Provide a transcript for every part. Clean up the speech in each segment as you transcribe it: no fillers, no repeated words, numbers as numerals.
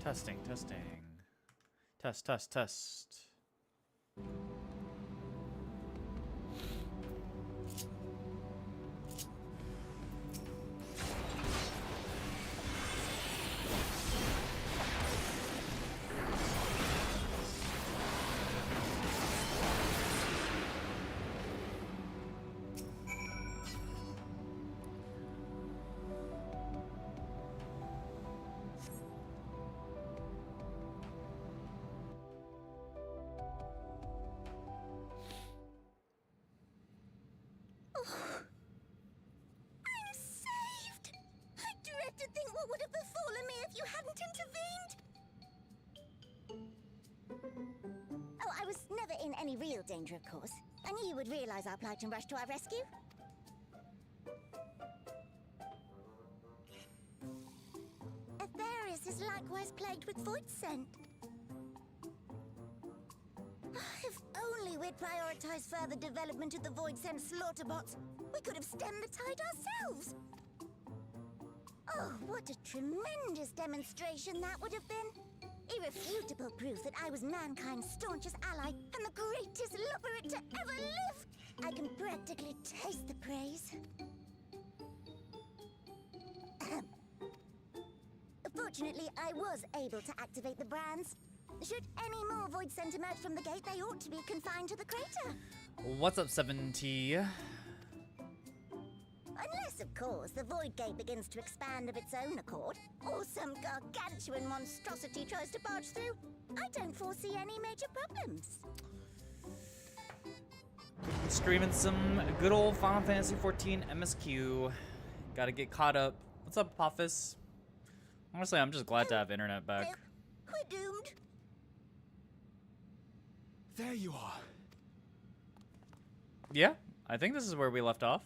Testing, testing. Test, test, test. To think what would have befallen me if you hadn't intervened. Oh, I was never in any real danger, of course. I knew you would realize our plight and rush to our rescue. Aetherius is likewise plagued with void scent. If only we'd prioritized further development of the void scent slaughter bots, we could have stemmed the tide ourselves. Oh, what a tremendous demonstration that would have been. Irrefutable proof that I was mankind's staunchest ally and the greatest lubberate to ever live. I can practically taste the praise. Fortunately, I was able to activate the brands. Should any more void scent emerge from the gate, they ought to be confined to the crater. What's up, 70? Unless, of course, the void gate begins to expand of its own accord, or some gargantuan monstrosity tries to barge through, I don't foresee any major problems. Streaming some good old Final Fantasy 14 MSQ. Gotta get caught up. What's up, Apophis? Honestly, I'm just glad to have internet back. We're doomed. There you are. Yeah, I think this is where we left off.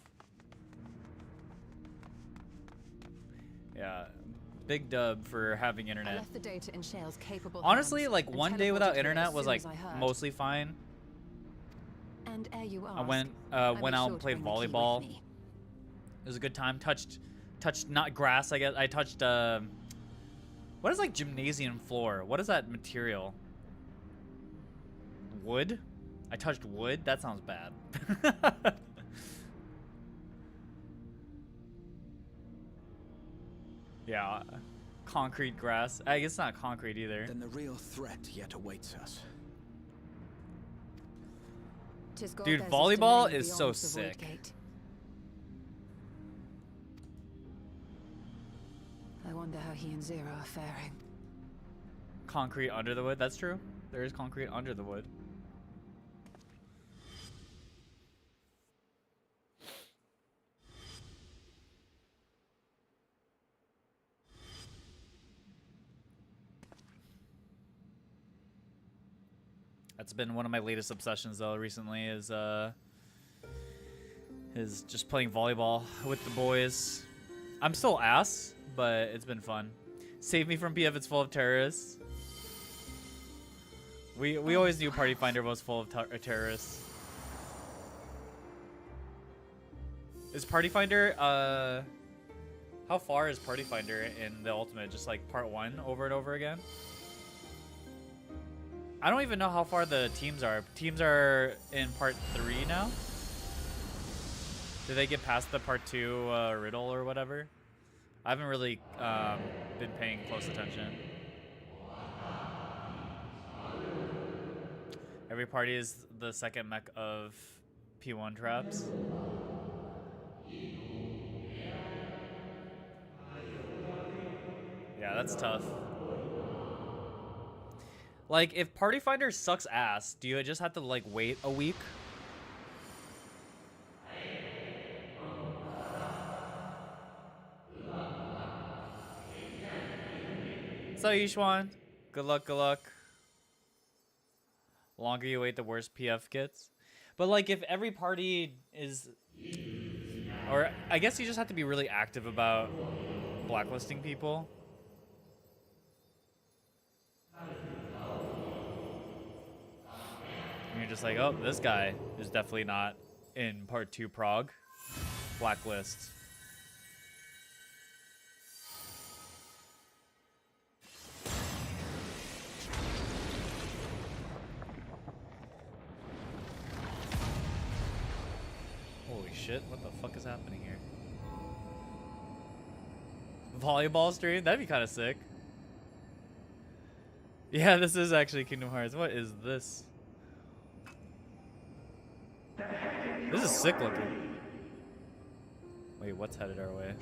Yeah, big dub for having I internet. left the data in Shale's capable Honestly, hands like and one day teleported without here internet as was soon like as I heard. mostly fine. And ere you ask, I went I'd went be out sure and to played bring the key with volleyball. me. It was a good time. Touched not grass. I guess I touched what is like gymnasium floor? What is that material? Wood? I touched wood? That sounds bad. Yeah, concrete grass. I guess it's not concrete either. Then the real threat yet awaits us. 'Tis God Dude, there's a volleyball domain is so beyond the void sick. gate. I wonder how he and Zira are faring. Concrete under the wood. That's true. There is concrete under the wood. That's been one of my latest obsessions though recently is just playing volleyball with the boys. I'm still ass, but it's been fun. Save me from PF, it's full of terrorists. We always knew Party Finder was full of terrorists. Is Party Finder how far is Party Finder in the Ultimate? Just like part 1 over and over again? I don't even know how far the teams are. Teams are in part 3 now? Did they get past the part 2 riddle or whatever? I haven't really been paying close attention. Every party is the second mech of P1 traps. Yeah, that's tough. Like, if Party Finder sucks ass, do you just have to, like, wait a week? So, Yishwan, good luck, good luck. The longer you wait, the worse PF gets. But, like, if every party is... Or, I guess you just have to be really active about blacklisting people. And you're just like, oh, this guy is definitely not in part 2 prog. Blacklist. shit. What the fuck is happening here? Volleyball stream? That'd be kind of sick. Yeah, this is actually Kingdom Hearts. What is this? This is sick looking. Wait, what's headed our way?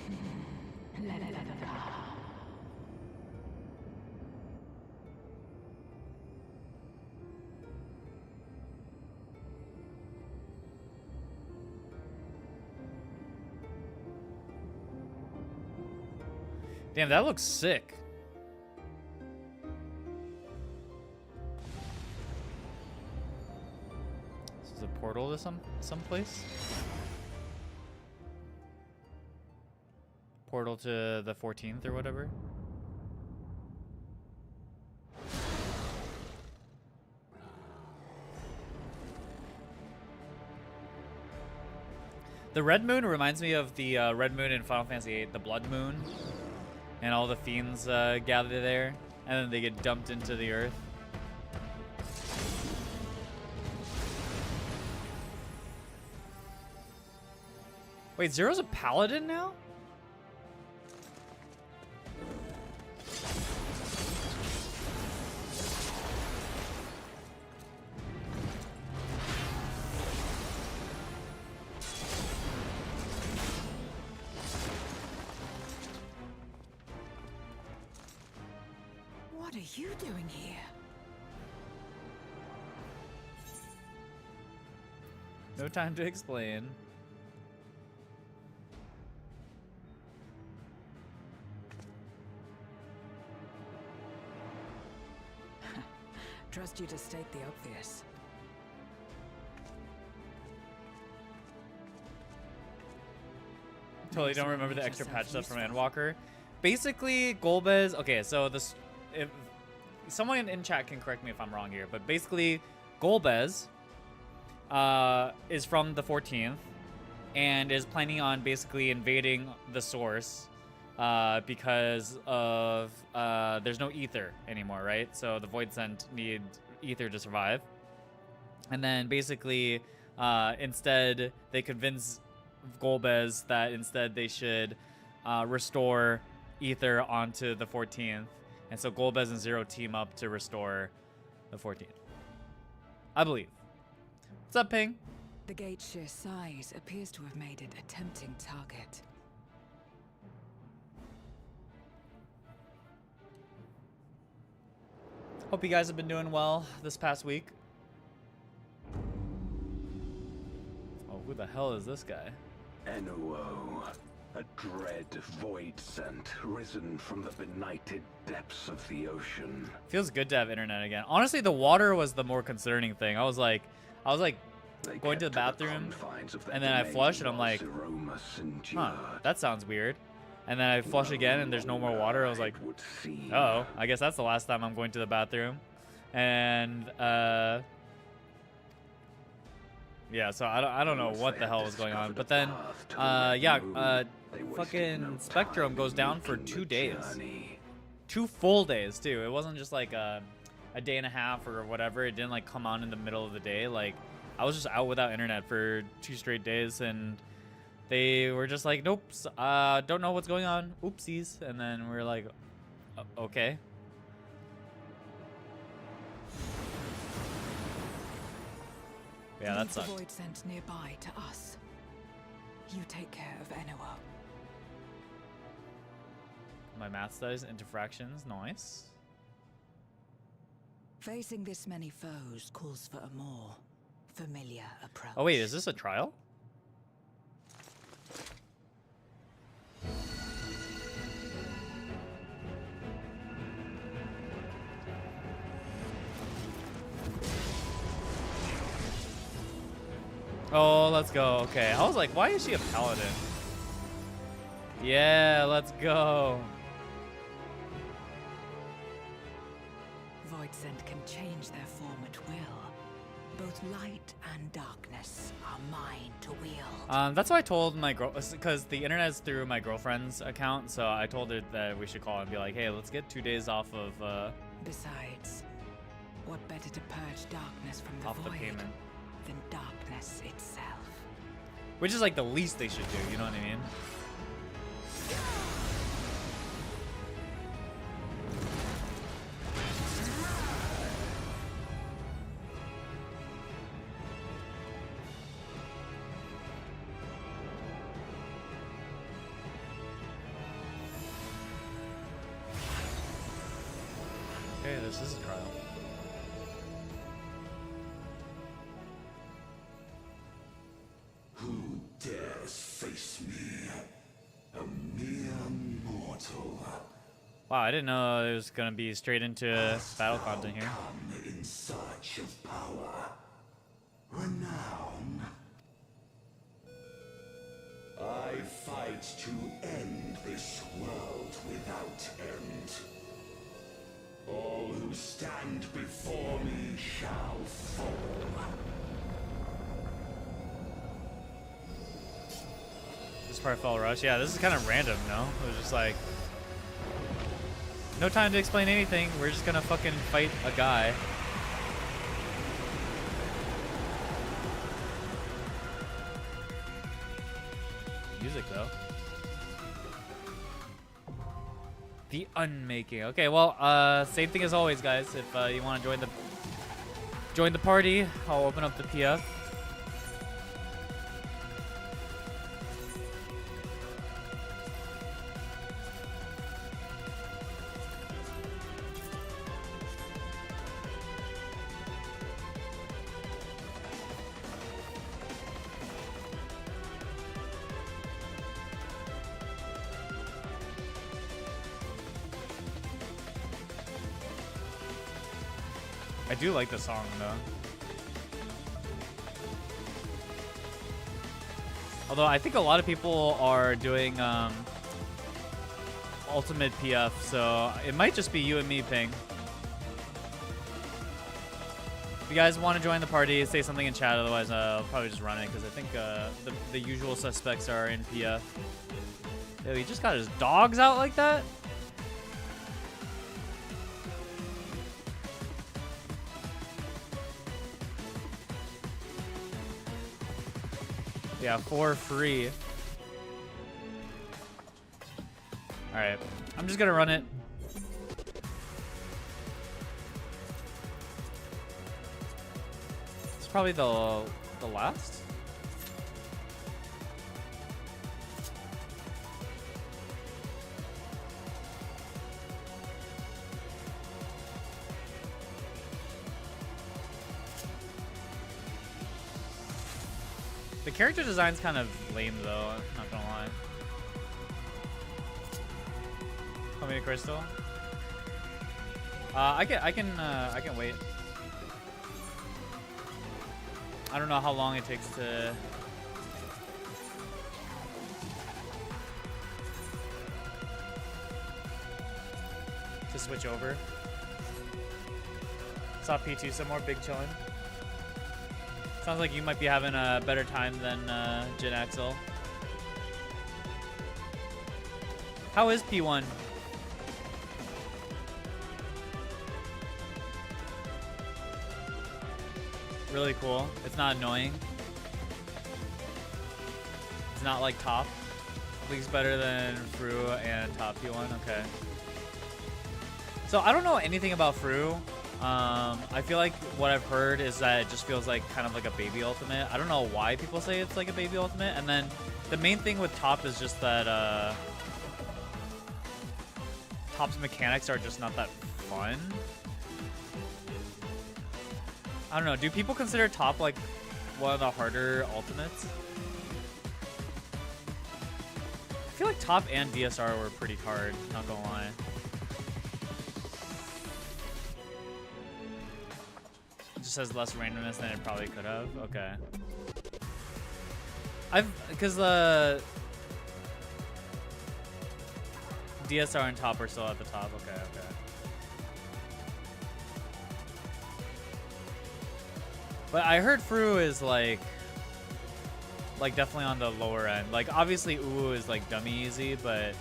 Damn, that looks sick. This is a portal to someplace. Portal to the 14th or whatever. The red moon reminds me of the red moon in Final Fantasy VIII, the blood moon. And all the fiends gather there, and then they get dumped into the earth. Wait, Zero's a paladin now? What are you doing here? No time to explain. Trust you to state the obvious. Totally don't remember the extra patch stuff from Endwalker. Basically, Golbez. Okay, so this, if someone in chat can correct me if I'm wrong here, but basically, Golbez is from the 14th and is planning on basically invading the source because of there's no ether anymore, right? So the Void Sent need ether to survive, and then basically instead they convince Golbez that instead they should restore ether onto the 14th, and so Golbez and Zero team up to restore the 14th, I believe. What's up, Ping? The gate's sheer size appears to have made it a tempting target. Hope you guys have been doing well this past week. Oh, who the hell is this guy? Enuo, a dread void scent risen from the benighted depths of the ocean. Feels good to have internet again. Honestly, the water was the more concerning thing. I was like going to the bathroom, and then I flush, and I'm like, huh, that sounds weird. And then I flush again, and there's no more water. I was like, uh-oh, I guess that's the last time I'm going to the bathroom. And yeah, so I don't know what the hell was going on. But then fucking Spectrum goes down for 2 days. 2 full days too. It wasn't just like a day and a half or whatever. It didn't like come on in the middle of the day. Like, I was just out without internet for 2 straight days, and they were just like, nope, don't know what's going on, oopsies. And then we're like, okay. Yeah, that sucked. The void sent nearby to us. You take care of Enuo. My math studies into fractions, nice. Facing this many foes calls for a more familiar approach. Oh wait, is this a trial? Oh, let's go. Okay, I was like, why is she a paladin? Yeah, let's go. Void Sent can change their form at will. Both light and darkness are mine to wield. That's why I told my girl, because the internet is through my girlfriend's account, so I told her that we should call and be like, hey, let's get 2 days off of Besides, what better to purge darkness from the off the void payment. than darkness itself? Which is like the least they should do, you know what I mean? Okay, this is a trial. Who dares face me? A mere mortal. Wow, I didn't know it was gonna be straight into battle content here. Come in search of power, renown. I fight to end this world without end. All who stand before me shall fall. This part fell rush. Yeah, this is kind of random, no? It was just like, no time to explain anything. We're just gonna fucking fight a guy. Music though. The unmaking. Okay, well, same thing as always, guys. If you want to join the party, I'll open up the PF. I do like the song though. Although I think a lot of people are doing ultimate PF, so it might just be you and me, Ping. If you guys want to join the party, say something in chat. Otherwise, I'll probably just run it because I think the usual suspects are in PF. Yo, he just got his dogs out like that? Yeah, for free. Alright. I'm just gonna run it. It's probably the last? The character design's kind of lame though, I'm not gonna lie. Call me a crystal. I can wait. I don't know how long it takes to switch over. Saw P2 some more, big chillin'. Sounds like you might be having a better time than Jin Axel. How is P1? Really cool. It's not annoying. It's not like top. At least better than Fru and top P1. Okay. So I don't know anything about Fru. I feel like what I've heard is that it just feels like kind of like a baby ultimate. I don't know why people say it's like a baby ultimate. And then the main thing with top is just that top's mechanics are just not that fun. I don't know. Do people consider top like one of the harder ultimates? I feel like top and DSR were pretty hard, not gonna lie. Just has less randomness than it probably could have. Okay. Because the DSR and top are still at the top. Okay. But I heard Fru is like definitely on the lower end. Like obviously Uwu is like dummy easy, but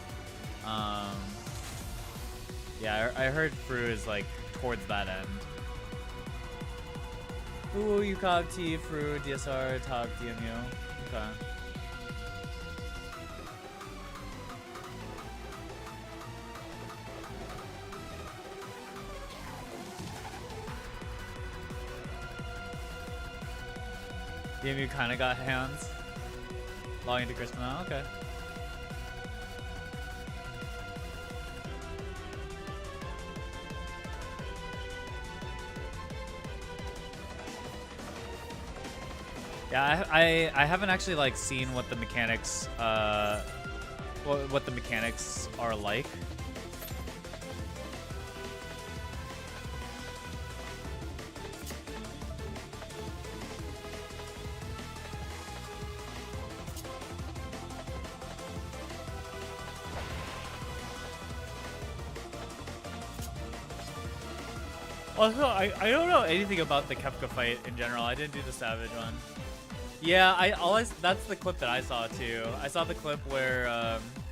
yeah, I heard Fru is like towards that end. Uwu, UCOG, T, Fru, DSR, top, DMU. Okay. Game you kind of got hands. Logging into Christmas now? Okay. Yeah, I haven't actually like seen what the mechanics what the mechanics are like. Also, I don't know anything about the Kefka fight in general. I didn't do the Savage one. Yeah, that's the clip that I saw too. I saw the clip where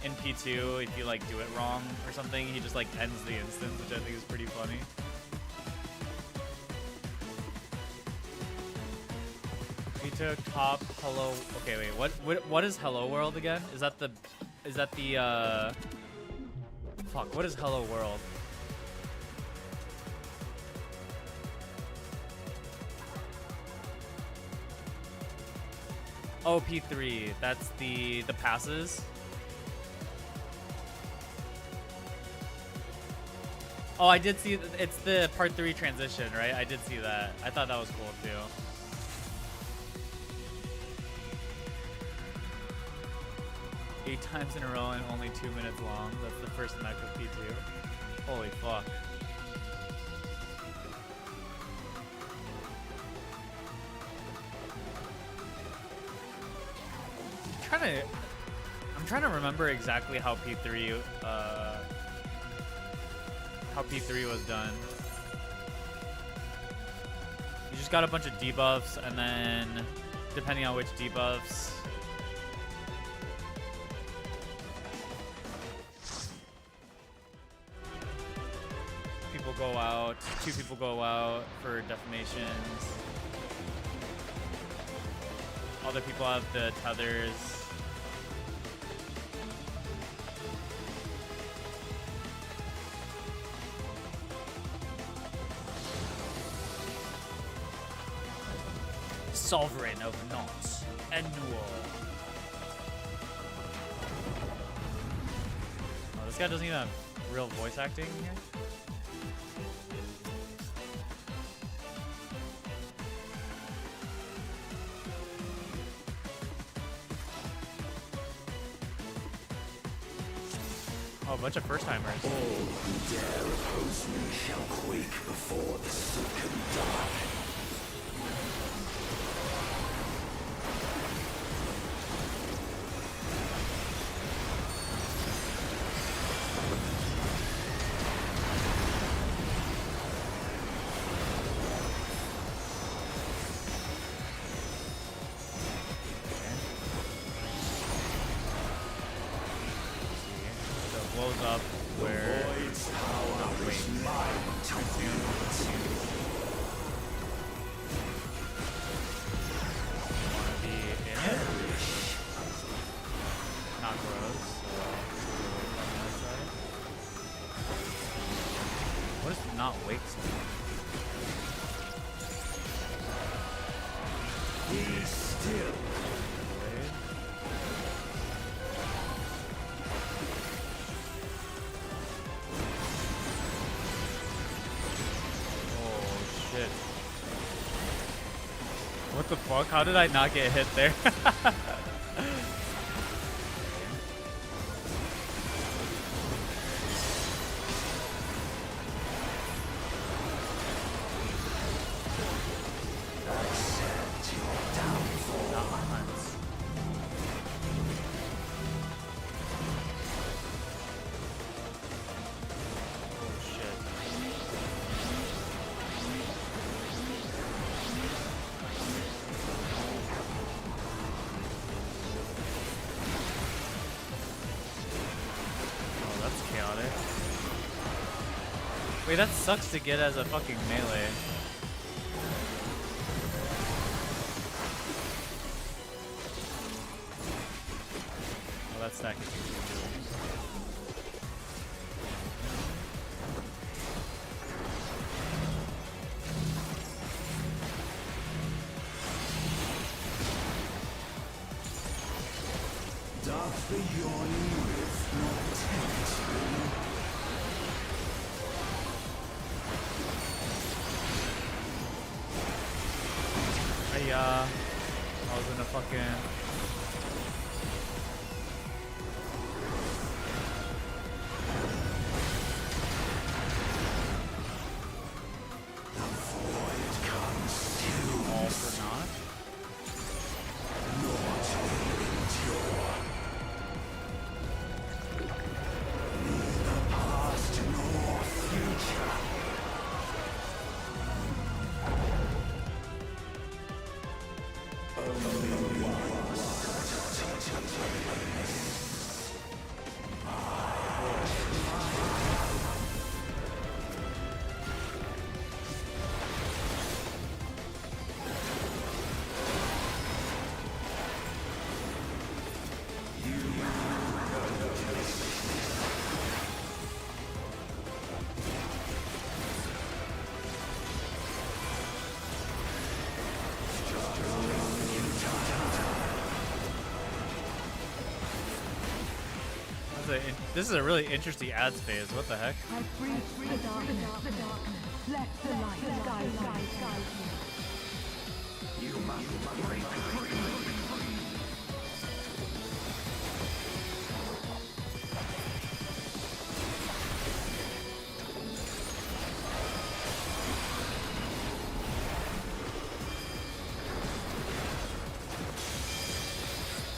in P2, if you like do it wrong or something, he just like ends the instance, which I think is pretty funny. He took top hello. Okay, wait. What is Hello World again? Is that the fuck? What is Hello World? Oh, P3. That's the passes. Oh, I did see. It's the part 3 transition, right? I did see that. I thought that was cool too. Eight times in a row and only 2 minutes long. That's the first match with P2. Holy fuck. I'm trying to remember exactly how P3 was done. You just got a bunch of debuffs, and then depending on which debuffs, people go out. 2 people go out for defamations. Other people have the tethers. Sovereign of Knots. Annual. Oh, this guy doesn't even have real voice acting here. Oh, a bunch of first timers. All who dare oppose me shall quake before the silken dark. Blows up where Void's power is mine to wield. wanna be in it. Not gross. What is not wake spell? Be still. What the fuck? How did I not get hit there? Wait, that sucks to get as a fucking melee. Oh, that stack is easy to do. Doth the yawning rift not tempt you? I was in a fucking... All for naught? This is a really interesting ads phase. What the heck? I breathe the darkness. Let the light guide you. You must break free.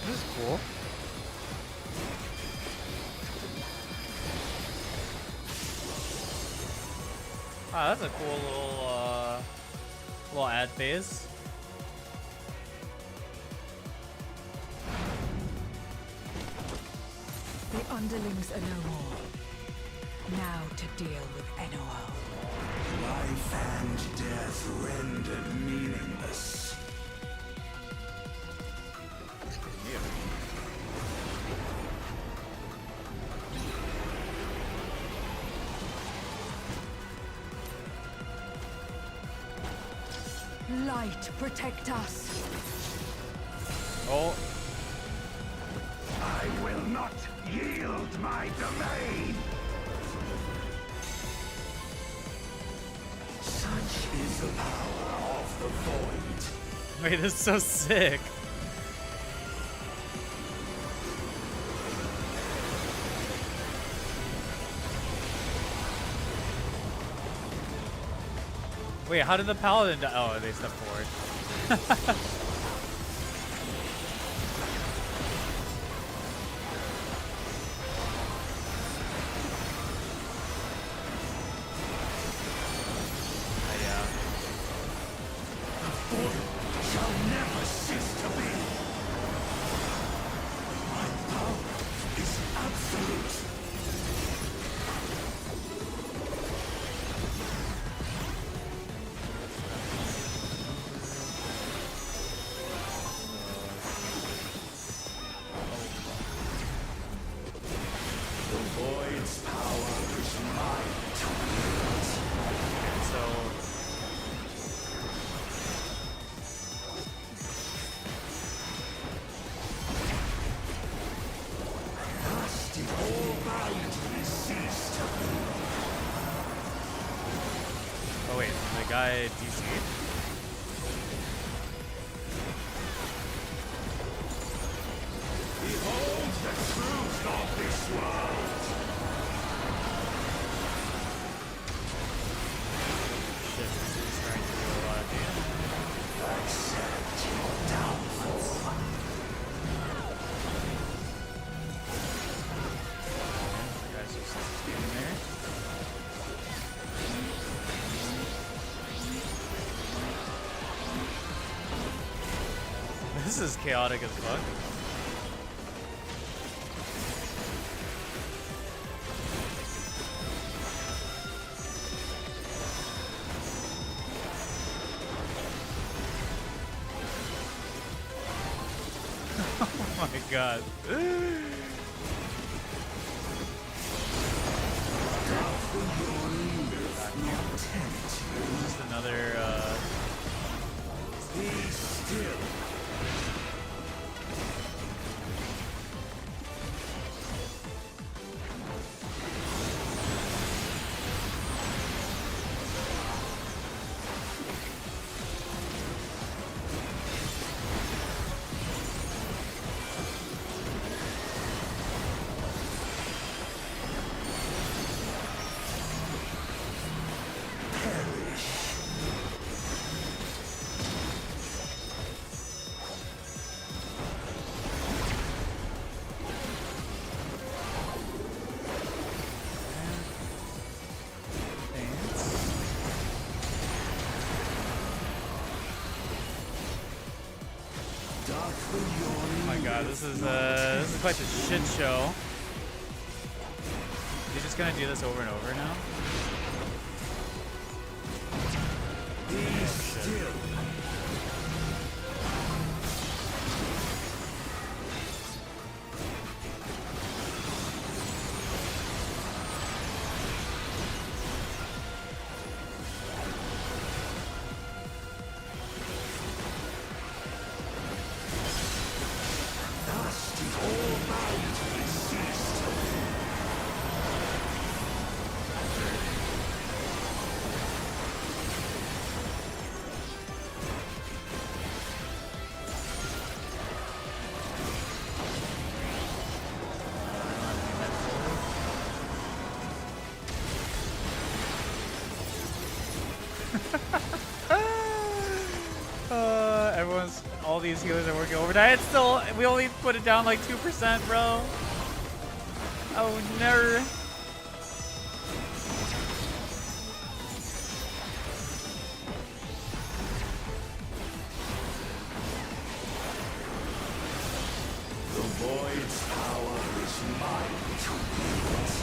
This is cool. Ah, that's a cool little ad phase. The underlings are no more. Now to deal with NOO. Life and death rendered meaningless. Light, protect us. Oh, I will not yield my domain! Such is the power of the void. wait, this is so sick. Wait, how did the paladin die? Oh, they stepped forward. Shall never cease to be. My power is absolute. The void's power is mine to wield. So Dust in all bounty cease to be. oh wait, the guy DC'd? Behold the truth of this world. Shit, this is starting to do a lot of damage. Accept your downfall. The guy's just standing there. This is chaotic as fuck. Oh my god. Just another Be still. Oh my god, this is quite a shit show. You're just gonna do this over and over now? Be still. All these healers are working overtime. It's still, we only put it down like 2%, bro. Oh no. The void's power is mine to wield.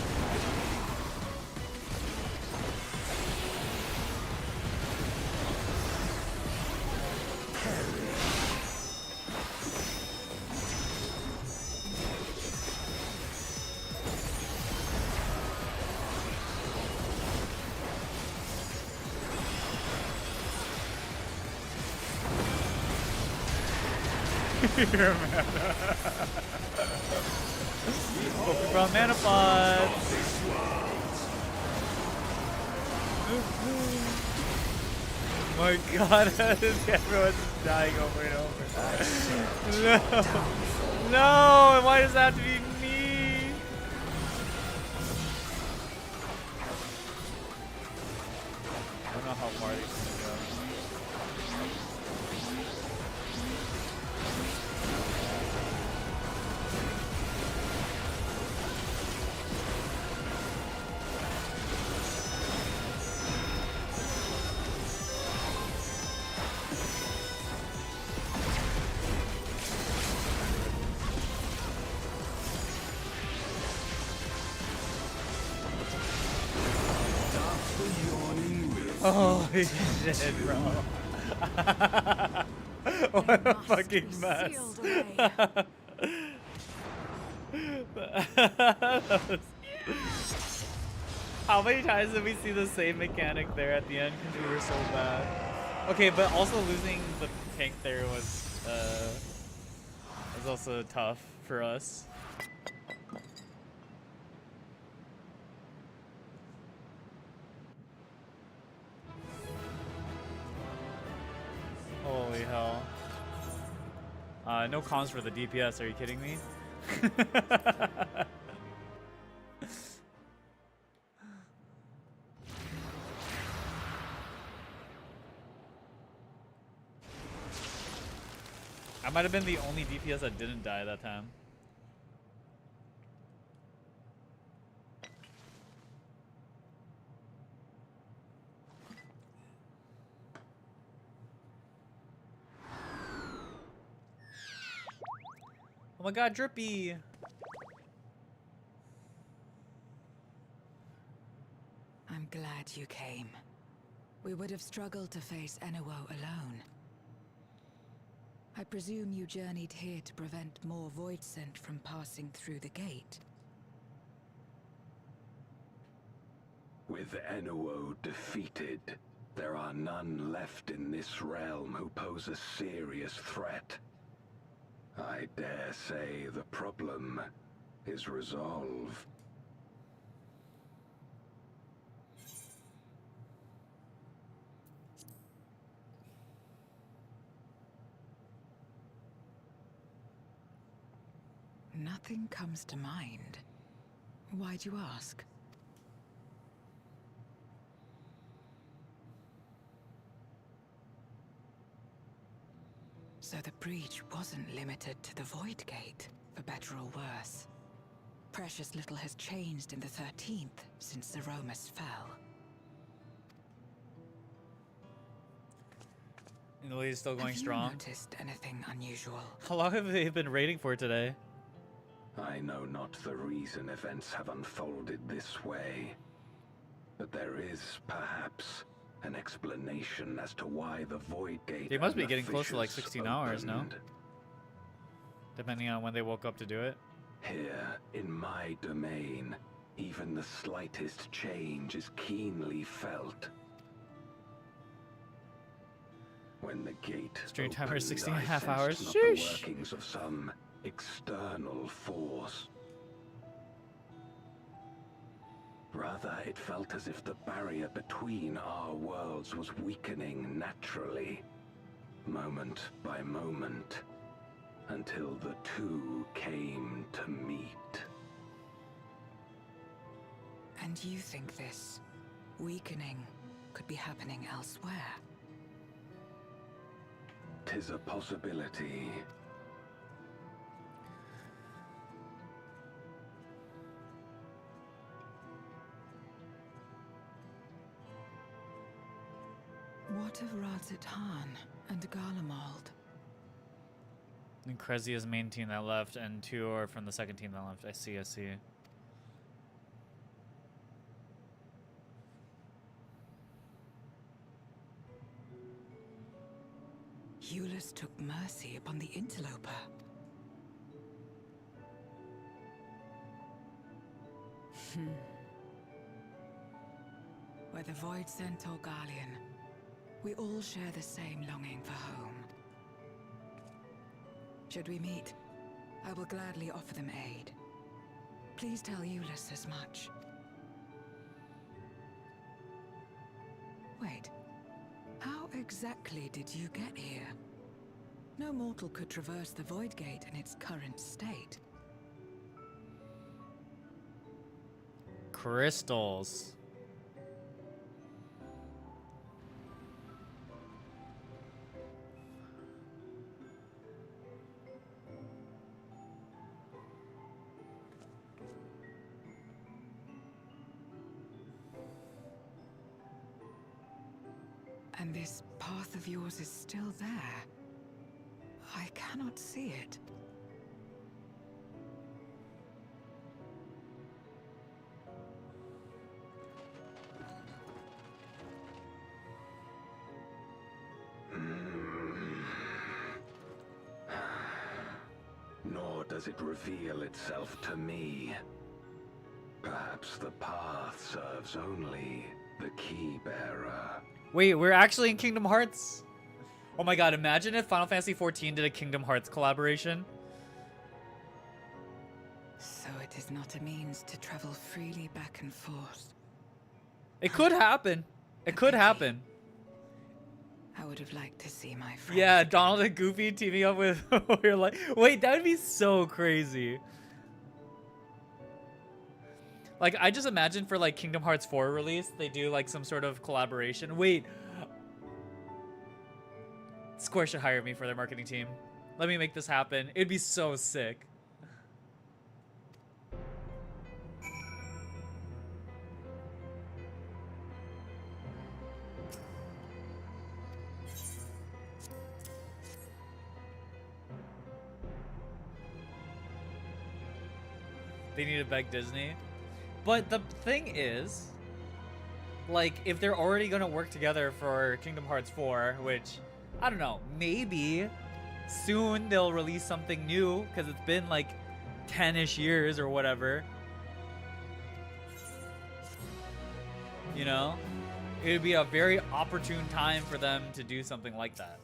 Your mana. Focus from mana pods. My god, everyone's dying over and over. No. No, why does that have to be me? I don't know how far these things go. Holy shit, bro. What a fucking mess. How many times did we see the same mechanic there at the end because we were so bad? Okay, but also losing the tank there was also tough for us. Holy hell. No comms for the DPS, are you kidding me? I might have been the only DPS that didn't die that time. Oh my god, Drippy! I'm glad you came. We would have struggled to face Enuo alone. I presume you journeyed here to prevent more Void Scent from passing through the gate. With Enuo defeated, there are none left in this realm who pose a serious threat. I dare say the problem is resolved. Nothing comes to mind. Why'd you ask? So the breach wasn't limited to the Void Gate, for better or worse. Precious little has changed in the 13th since Zeromus fell. And the lead is still going Have strong. you noticed anything unusual? How long have they been raiding for today? I know not the reason events have unfolded this way, but there is, perhaps, an explanation as to why the Void Gate. They must be and the getting close to like fissures 16 hours, no? opened. Depending on when they woke up to do it. Here, in my domain, even the slightest change is keenly felt. When the gate Stream timer opened, is 16 and a I half sensed hours. not the Sheesh. workings of some external force. Rather, it felt as if the barrier between our worlds was weakening naturally, moment by moment, until the two came to meet. And you think this weakening could be happening elsewhere? 'Tis a possibility. What of Radzatan and Garlemald? And Krezia's main team that left, and 2 are from the second team that left. I see, I see. Eulus took mercy upon the interloper. Whether Void Sent or Garlean, we all share the same longing for home. Should we meet, I will gladly offer them aid. Please tell Eulus as much. Wait, how exactly did you get here? No mortal could traverse the Void Gate in its current state. Crystals. And this path of yours is still there. I cannot see it. Nor does it reveal itself to me. Perhaps the path serves only the key bearer. Wait, we're actually in Kingdom Hearts? Oh my god, imagine if Final Fantasy XIV did a Kingdom Hearts collaboration. So it is not a means to travel freely back and forth. It could happen. It could happen. I would have liked to see my friends. Yeah, again. Donald and Goofy teaming up with we're like, wait, that would be so crazy. Like, I just imagine for like Kingdom Hearts 4 release, they do like some sort of collaboration. Wait. Square should hire me for their marketing team. Let me make this happen. It'd be so sick. They need to beg Disney. But the thing is, like, if they're already going to work together for Kingdom Hearts 4, which, I don't know, maybe soon they'll release something new, because it's been like 10-ish years or whatever. You know? It would be a very opportune time for them to do something like that.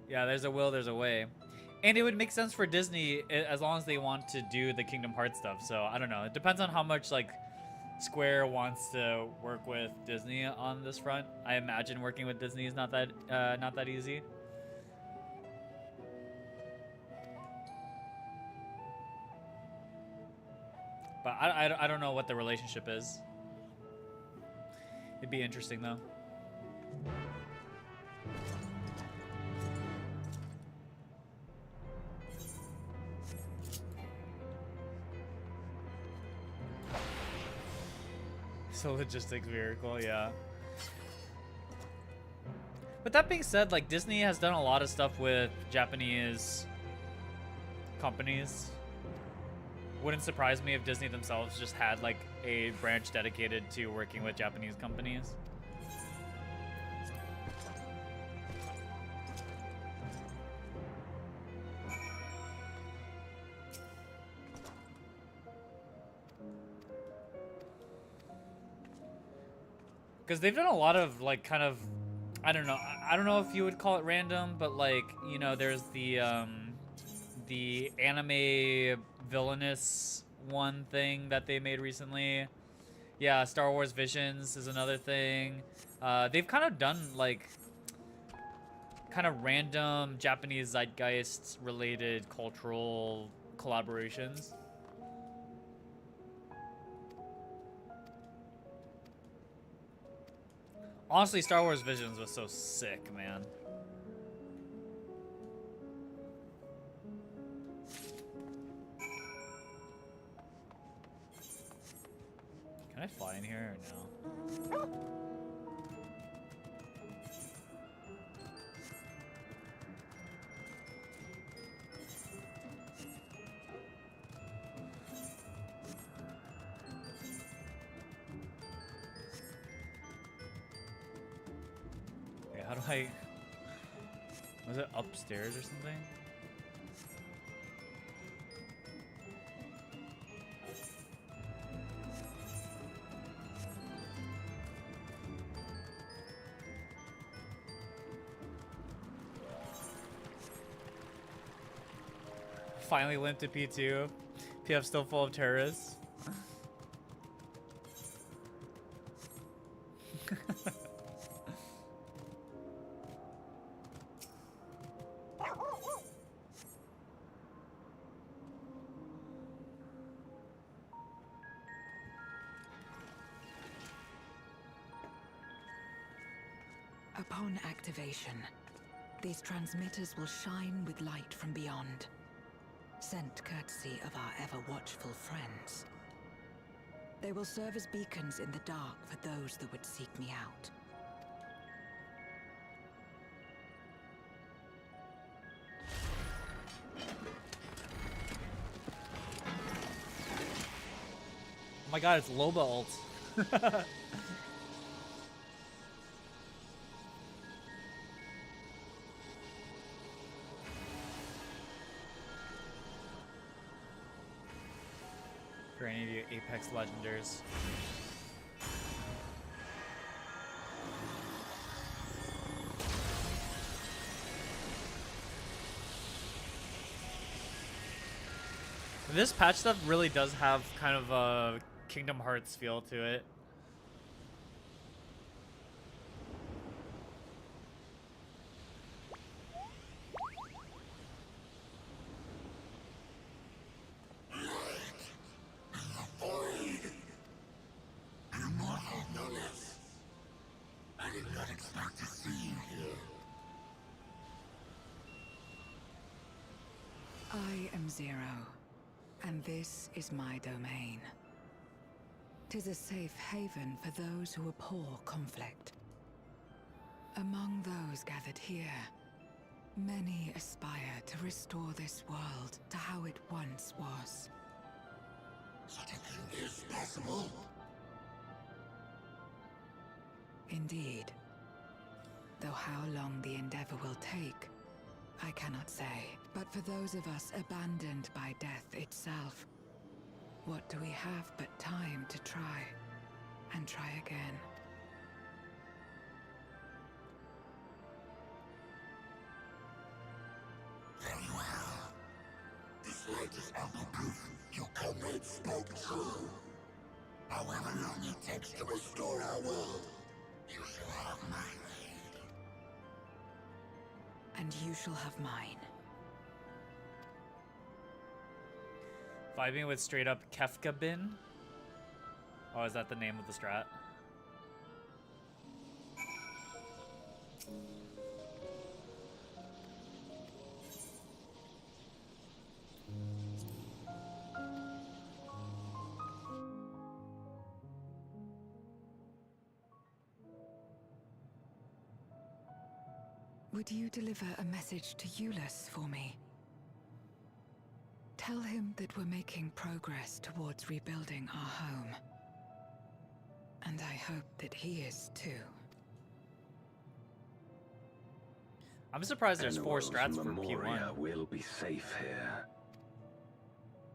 Yeah, there's a will, there's a way. And it would make sense for Disney as long as they want to do the Kingdom Hearts stuff. So, I don't know. It depends on how much, like, Square wants to work with Disney on this front. I imagine working with Disney is not that easy. But I don't know what the relationship is. It'd be interesting, though. It's a logistics vehicle, yeah. But that being said, like Disney has done a lot of stuff with Japanese companies. Wouldn't surprise me if Disney themselves just had like a branch dedicated to working with Japanese companies. Because they've done a lot of like kind of, I don't know, I don't know if you would call it random, but like, you know, there's the anime villainous one thing that they made recently. Yeah, Star Wars Visions is another thing. They've kind of done like kind of random Japanese zeitgeist related cultural collaborations. Honestly, Star Wars Visions was so sick, man. Can I fly in here or no? Okay, how do I... Was it upstairs or something? Finally limped to P2. PF still full of terrorists. Upon activation, these transmitters will shine with light from beyond, sent courtesy of our ever-watchful friends. They will serve as beacons in the dark for those that would seek me out. Oh my god, it's Loba ult. For any of you Apex Legenders. This patch stuff really does have kind of a Kingdom Hearts feel to it. I am Zero, and this is my domain. 'Tis a safe haven for those who abhor conflict. Among those gathered here, many aspire to restore this world to how it once was. Such a thing is possible. Indeed. Though how long the endeavor will take, I cannot say. But for those of us abandoned by death itself, what do we have but time to try, and try again? Very well. This light is ample proof your comrade spoke true. However long it takes to restore our world, you shall have my aid. And you shall have mine. Vibing with straight up Kefka bin. Oh, is that the name of the strat? would you deliver a message to Euless for me? Tell him that we're making progress towards rebuilding our home. And I hope that he is too. I'm surprised there's 4 Enuo's strats for Memoria P1. will be safe here.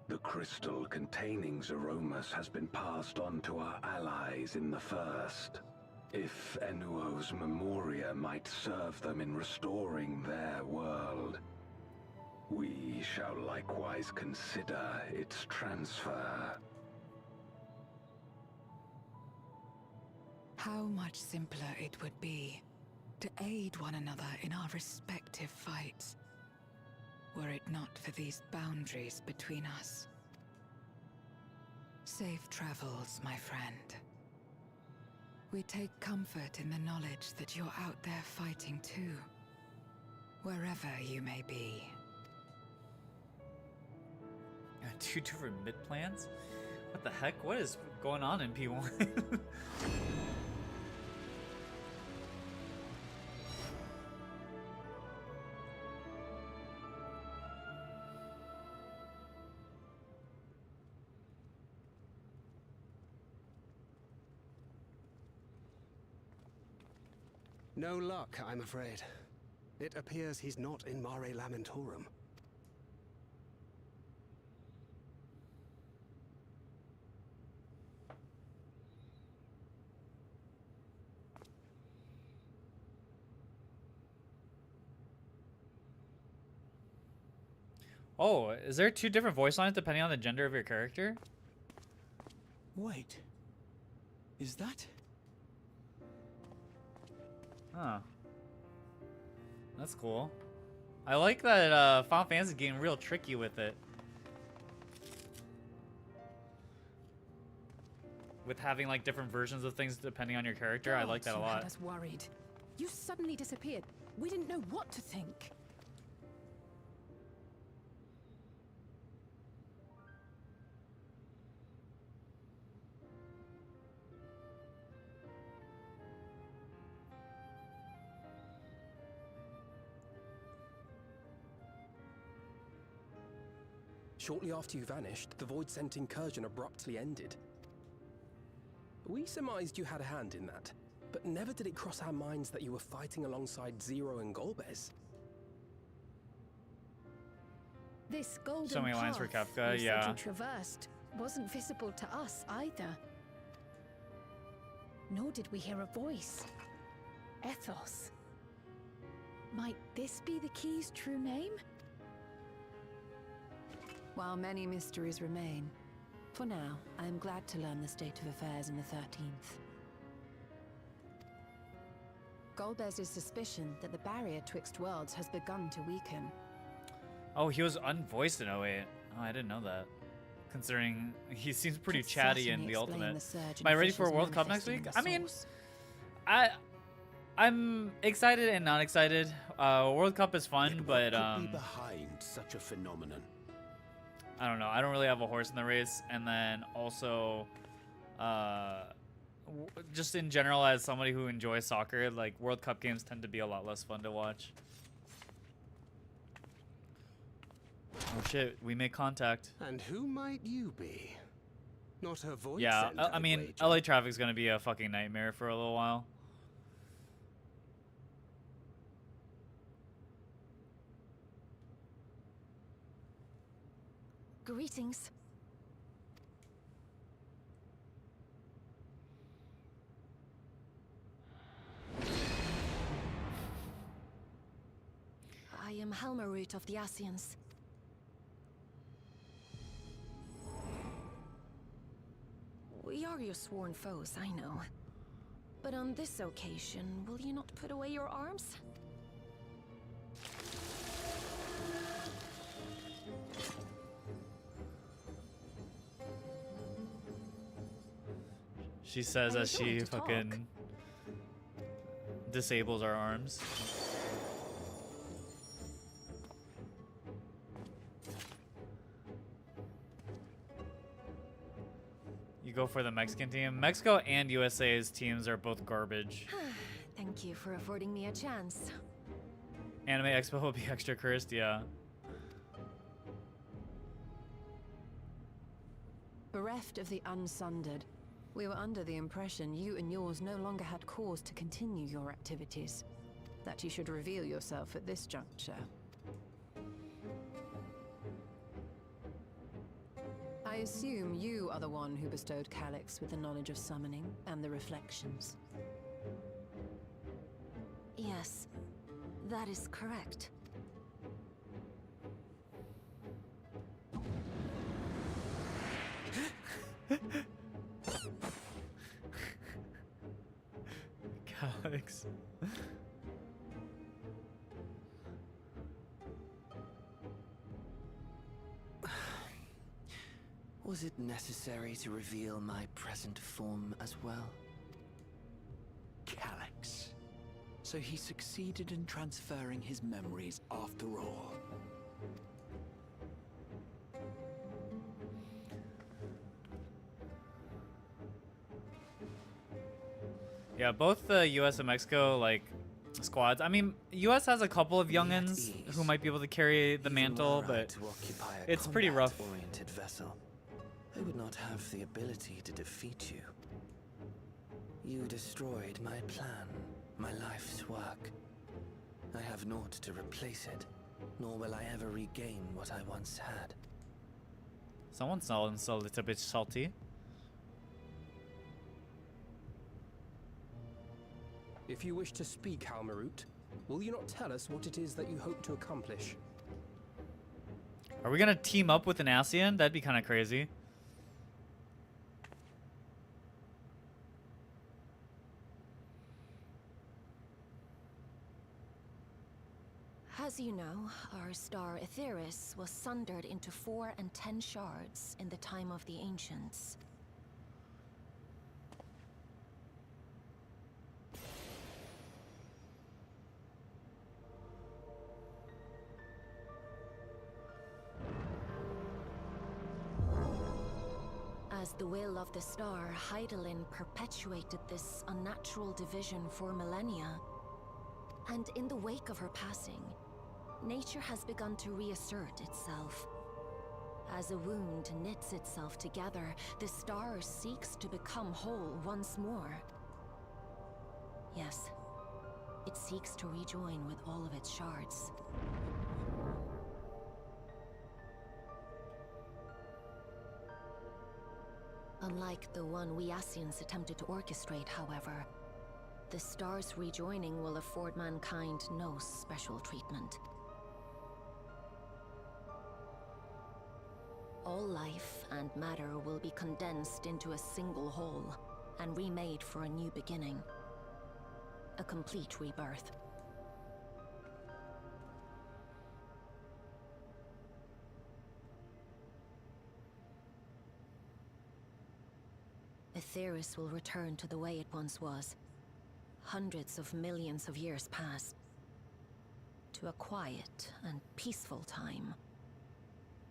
The crystal containing Zeromus has been passed on to our allies in the First. If Enuo's Memoria might serve them in restoring their world, we shall likewise consider its transfer. How much simpler it would be to aid one another in our respective fights, were it not for these boundaries between us. Safe travels, my friend. We take comfort in the knowledge that you're out there fighting too, wherever you may be. 2 different mid plans? What the heck? What is going on in P1? No luck, I'm afraid. It appears he's not in Mare Lamentorum. Oh, is there 2 different voice lines depending on the gender of your character? Wait. Is that? Huh. That's cool. I like that Final Fantasy is getting real tricky with it. With having like different versions of things depending on your character. I like that a You had lot. us worried. You suddenly disappeared. We didn't know what to think. Shortly after you vanished, the Void Scent incursion abruptly ended. We surmised you had a hand in that, but never did it cross our minds that you were fighting alongside Zero and Golbez. This golden So many lines for path Kafka, you said yeah. you traversed wasn't visible to us either. Nor did we hear a voice. Ethos. Might this be the key's true name? While many mysteries remain, for now, I am glad to learn the state of affairs in the 13th. Golbez's suspicion that the barrier twixt worlds has begun to weaken. Oh, he was unvoiced in 08. Oh, I didn't know that. Considering he seems pretty Could chatty in certainly the explain ultimate. the surge in Am I ready for officials World Cup next manifesting week? the I mean, source. I'm excited and not excited. World Cup is fun, Yet but what could be behind such a phenomenon? I don't know. I don't really have a horse in the race, and then also, just in general, as somebody who enjoys soccer, like World Cup games tend to be a lot less fun to watch. Oh shit, we made contact. And who might you be? Not a voice. Yeah, scent, I I'd mean, wager. LA traffic's gonna be a fucking nightmare for a little while. Greetings. I am Helmarut of the Asians. We are your sworn foes, I know. But on this occasion, will you not put away your arms? She says I as was willing she to talk. fucking disables our arms. You go for the Mexican team. Mexico and USA's teams are both garbage. Thank you for affording me a chance. Anime Expo will be extra cursed, yeah. Bereft of the Unsundered, we were under the impression you and yours no longer had cause to continue your activities. That you should reveal yourself at this juncture. I assume you are the one who bestowed Calyx with the knowledge of summoning and the reflections. Yes, that is correct. Calyx. Was it necessary to reveal my present form as well? Calyx. So he succeeded in transferring his memories after all. Yeah, both the US and Mexico like squads. I mean, US has a couple of youngins who might be able to carry the mantle, but it's pretty rough. Oriented vessel. I would not have the ability to defeat you. You destroyed my plan, my life's work. I have naught to replace it, nor will I ever regain what I once had. Someone's a little bit salty. If you wish to speak, Halmarut, will you not tell us what it is that you hope to accomplish? Are we gonna team up with an ASEAN? That'd be kind of crazy. As you know, our star Aetheris was sundered into 4 and 10 shards in the time of the Ancients. As the will of the star, Hydaelyn perpetuated this unnatural division for millennia. And in the wake of her passing, nature has begun to reassert itself. As a wound knits itself together, the star seeks to become whole once more. Yes, it seeks to rejoin with all of its shards. Unlike the one we Asians attempted to orchestrate, however, the star's rejoining will afford mankind no special treatment. All life and matter will be condensed into a single whole, and remade for a new beginning. A complete rebirth. Aetheris will return to the way it once was. Hundreds of millions of years past. To a quiet and peaceful time.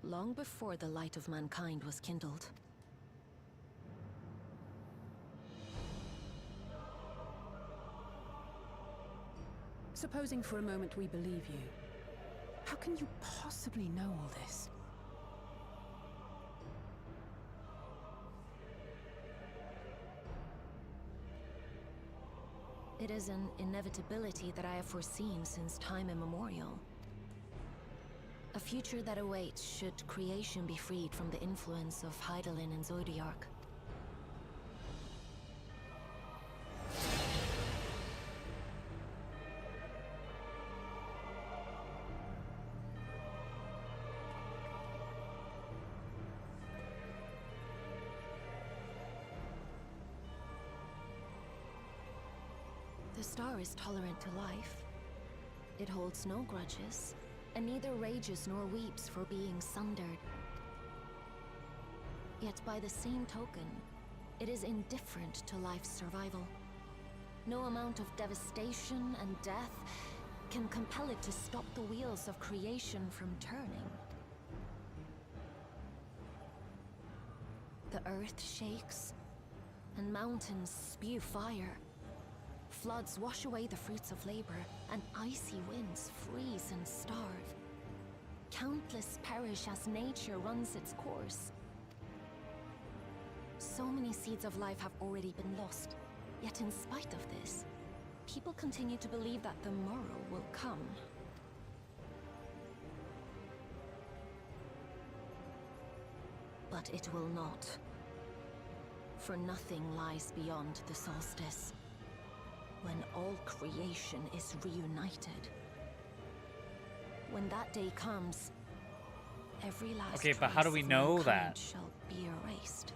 Long before the light of mankind was kindled. Supposing for a moment we believe you, how can you possibly know all this? It is an inevitability that I have foreseen since time immemorial. A future that awaits should creation be freed from the influence of Hydaelyn and Zodiark. The star is tolerant to life. It holds no grudges, and neither rages nor weeps for being sundered. Yet by the same token, it is indifferent to life's survival. No amount of devastation and death can compel it to stop the wheels of creation from turning. The earth shakes, and mountains spew fire. Floods wash away the fruits of labor, and icy winds freeze and starve. Countless perish as nature runs its course. So many seeds of life have already been lost, yet in spite of this, people continue to believe that the morrow will come. But it will not. For nothing lies beyond the solstice, when all creation is reunited. When that day comes, every last Okay, but how do trace we of know mankind that? shall be erased.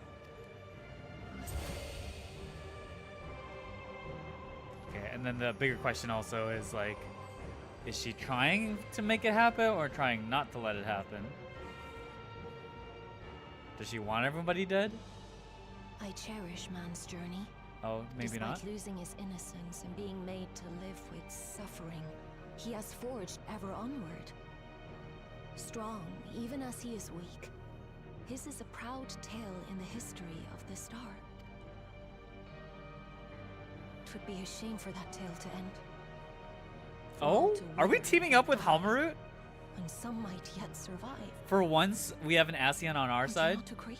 Okay, and then the bigger question also is like, is she trying to make it happen or trying not to let it happen? Does she want everybody dead? I cherish man's journey. Oh, maybe Despite not. losing his innocence and being made to live with suffering, he has forged ever onward. Strong, even as he is weak, his is a proud tale in the history of the star. 'Twould be a shame for that tale to end. For all Oh, to are we wither teaming and up with die, Halmarut? when some might yet survive. For once, we have an Ascian on our Would you side. not agree?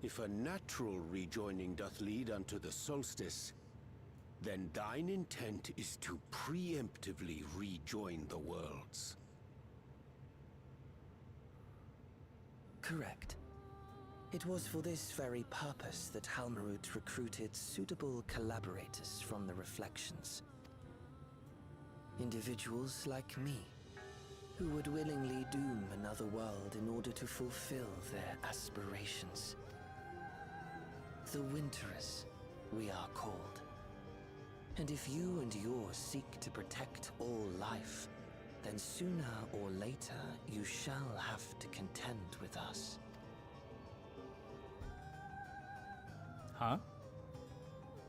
If a natural rejoining doth lead unto the solstice, then thine intent is to preemptively rejoin the worlds. Correct. It was for this very purpose that Halmarut recruited suitable collaborators from the Reflections. Individuals like me, who would willingly doom another world in order to fulfill their aspirations. The Winterers, we are called. And if you and yours seek to protect all life, then sooner or later you shall have to contend with us. Huh?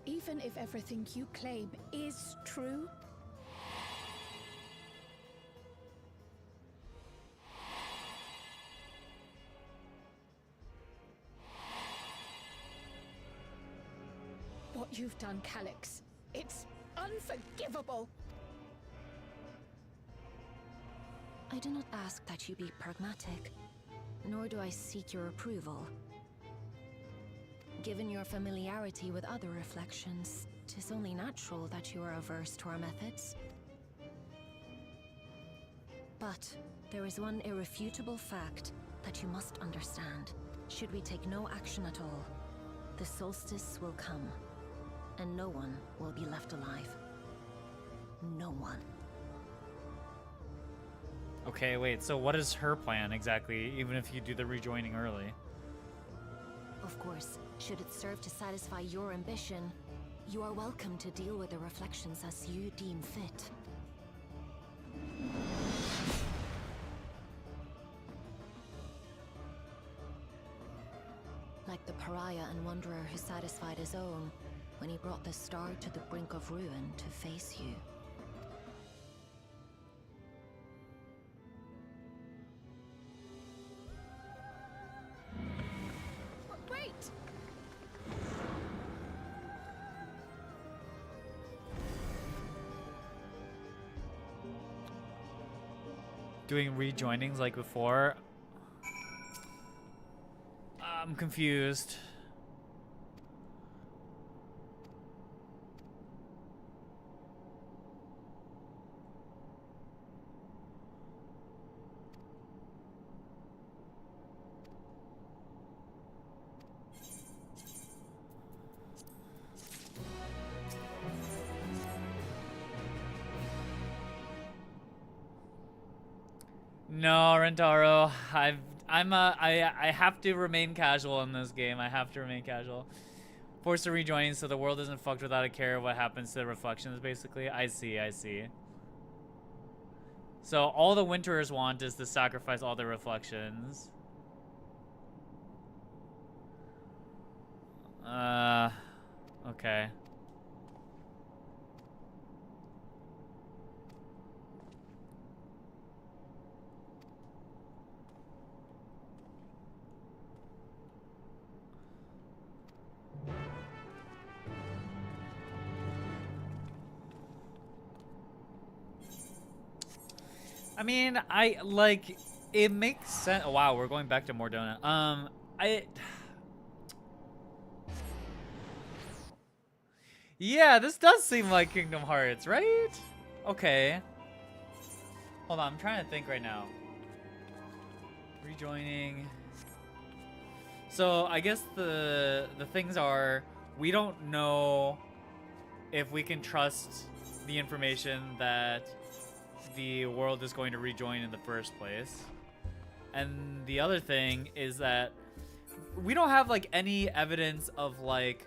Even if everything you claim is true, what you've done, Calyx, it's unforgivable. I do not ask that you be pragmatic, nor do I seek your approval. Given your familiarity with other reflections, 'tis only natural that you are averse to our methods. But there is one irrefutable fact that you must understand. Should we take no action at all, the solstice will come, and no one will be left alive. No one. Okay, wait, so what is her plan exactly, even if you do the rejoining early? Of course, should it serve to satisfy your ambition, you are welcome to deal with the reflections as you deem fit. Like the pariah and wanderer who satisfied his own when he brought the star to the brink of ruin to face you. Wait! Doing rejoinings like before? I'm confused. No, Rentaro, I have to remain casual in this game. I have to remain casual. Forced to rejoin so the world isn't fucked without a care of what happens to the reflections, basically. I see, I see. So all the Winterers want is to sacrifice all the reflections. Okay. I mean, I like it makes sense. Oh, wow, we're going back to more donut. Yeah, this does seem like Kingdom Hearts, right? Okay. Hold on, I'm trying to think right now. Rejoining. So I guess the things are, we don't know if we can trust the information that the world is going to rejoin in the first place. And the other thing is that we don't have like any evidence of like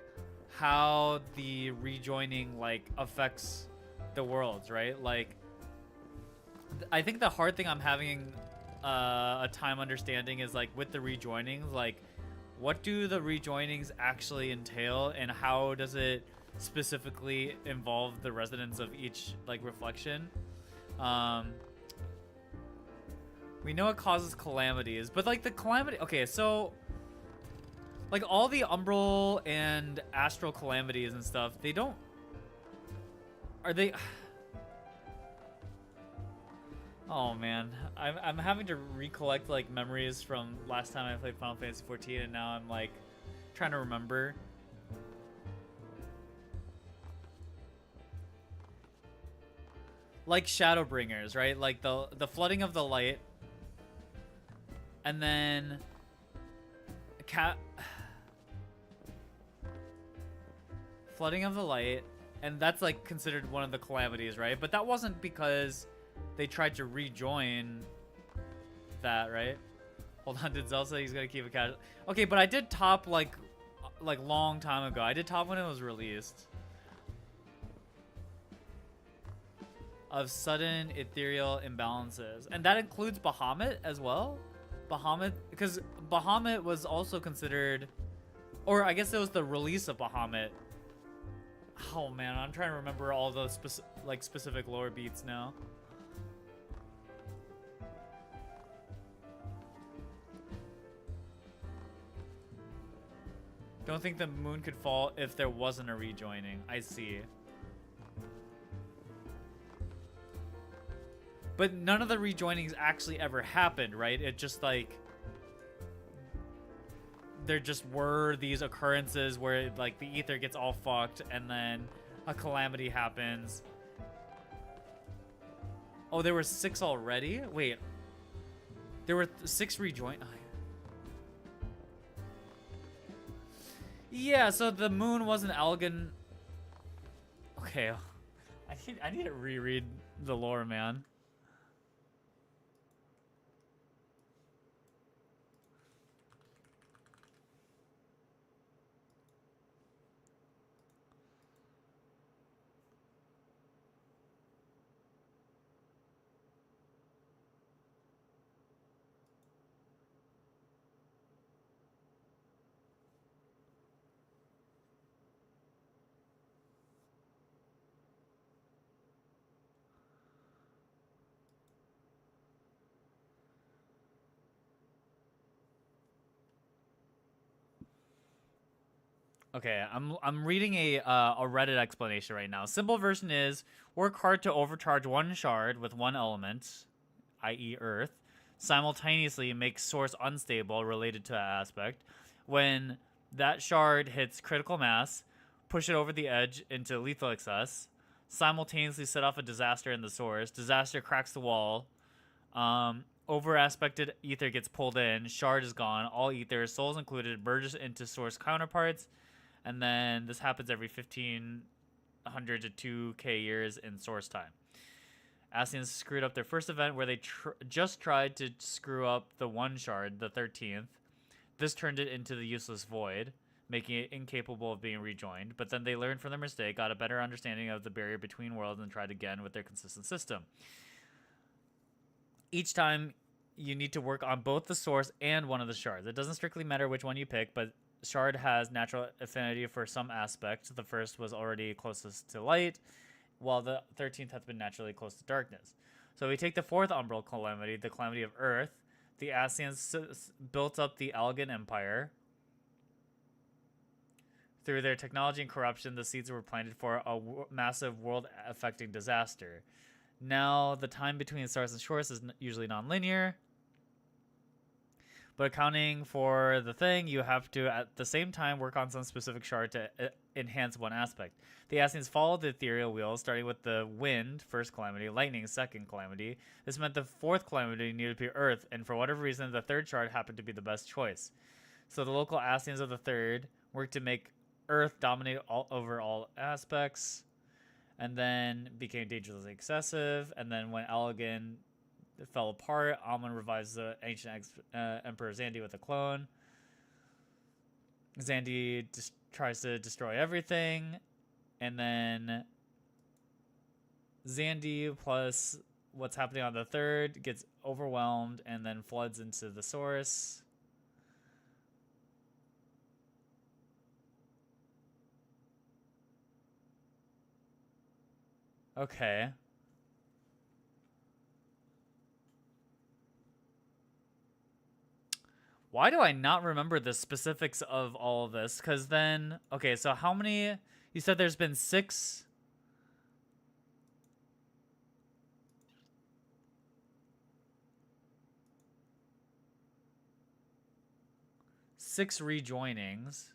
how the rejoining like affects the worlds, right? Like I think the hard thing I'm having a time understanding is like with the rejoinings, like what do the rejoinings actually entail and how does it specifically involve the residents of each like reflection? We know it causes calamities, but like the calamity, okay, so like all the umbral and astral calamities and stuff, they don't, are they, oh man, I'm having to recollect like memories from last time I played Final Fantasy 14 and now I'm like trying to remember. Like Shadowbringers, right? Like the flooding of the light. And then flooding of the light, and that's like considered one of the calamities, right? But that wasn't because they tried to rejoin that, right? Hold on, did Zell say he's gonna keep it casual? Okay, but I did top like long time ago. I did top when it was released. Of sudden ethereal imbalances, and that includes Bahamut as well. Bahamut, because Bahamut was also considered, or I guess it was the release of Bahamut. Oh man, I'm trying to remember all the specific lore beats now. Don't think the moon could fall if there wasn't a rejoining. I see. But none of the rejoinings actually ever happened, right? It just like there just were these occurrences where like the ether gets all fucked and then a calamity happens. Oh, there were 6 already? Wait. There were 6 rejoin. Oh, yeah, so the moon wasn't Elgin. Okay. I need to reread the lore, man. Okay, I'm reading a Reddit explanation right now. Simple version is work hard to overcharge one shard with one element, i.e. Earth, simultaneously make source unstable related to that aspect. When that shard hits critical mass, push it over the edge into lethal excess, simultaneously set off a disaster in the source. Disaster cracks the wall. Over aspected ether gets pulled in. Shard is gone. All ether, souls included, merges into source counterparts. And then this happens every 1,500 to 2K years in source time. Ascians screwed up their first event where they just tried to screw up the one shard, the 13th. This turned it into the useless void, making it incapable of being rejoined. But then they learned from their mistake, got a better understanding of the barrier between worlds, and tried again with their consistent system. Each time, you need to work on both the source and one of the shards. It doesn't strictly matter which one you pick, but shard has natural affinity for some aspects. The first was already closest to light, while the 13th has been naturally close to darkness. So we take the 4th umbral calamity, the calamity of Earth. The Ascians built up the Algan Empire. Through their technology and corruption, the seeds were planted for a massive world-affecting disaster. Now, the time between stars and shores is usually non-linear. But accounting for the thing, you have to, at the same time, work on some specific shard to enhance one aspect. The Ascians followed the ethereal wheel, starting with the wind, first calamity, lightning, second calamity. This meant the fourth calamity needed to be Earth, and for whatever reason, the third shard happened to be the best choice. So the local Ascians of the third worked to make Earth dominate over all aspects, and then became dangerously excessive, and then when Allegan fell apart, Almond revives the ancient Emperor Xandi with a clone. Xandi tries to destroy everything, and then Xandi plus what's happening on the third gets overwhelmed and then floods into the source. Okay. Why do I not remember the specifics of all of this? Because then, okay, so how many? You said there's been 6. Six rejoinings.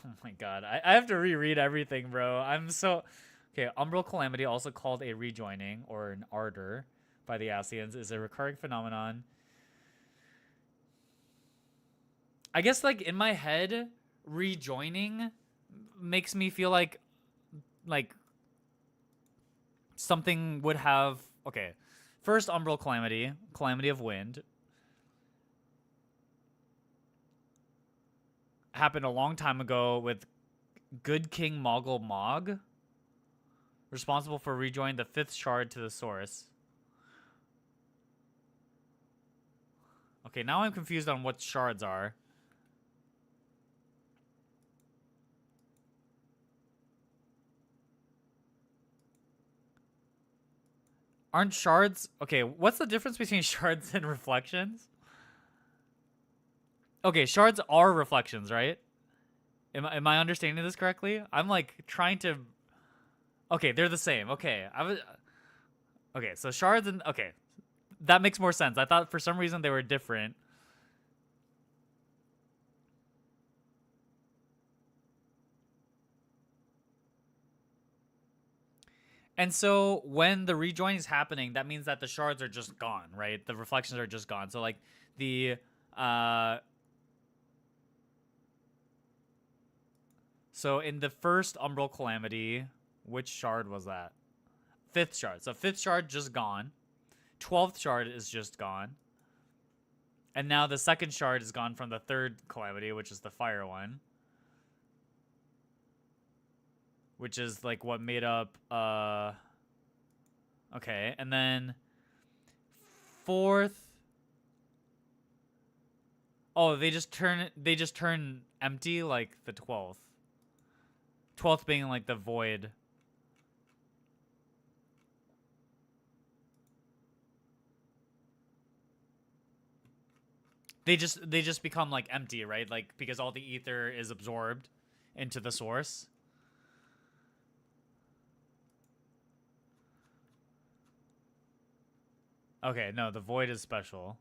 Oh my god, I have to reread everything, bro. I'm so... Okay, Umbral Calamity, also called a rejoining, or an ardor, by the Ascians, is a recurring phenomenon. I guess, like, in my head, rejoining makes me feel like something would have... Okay, first Umbral Calamity, Calamity of Wind, happened a long time ago with Good King Moggle Mog, responsible for rejoining the 5th shard to the source. Okay, now I'm confused on what shards are. Aren't shards... Okay, what's the difference between shards and reflections? Okay, shards are reflections, right? Am I understanding this correctly? I'm like trying to... Okay, they're the same. Okay, okay, so shards and... Okay, that makes more sense. I thought for some reason they were different. And so when the rejoining is happening, that means that the shards are just gone, right? The reflections are just gone. So like the... So in the first Umbral Calamity, which shard was that? 5th shard. So 5th shard just gone. 12th shard is just gone. And now the 2nd shard is gone from the 3rd Calamity, which is the fire one. Which is like what made up okay, and then 4th. Oh, they just turn empty like the 12th. 12th being like the void. They just become like empty, right? Like because all the ether is absorbed into the source. Okay, no, the void is special.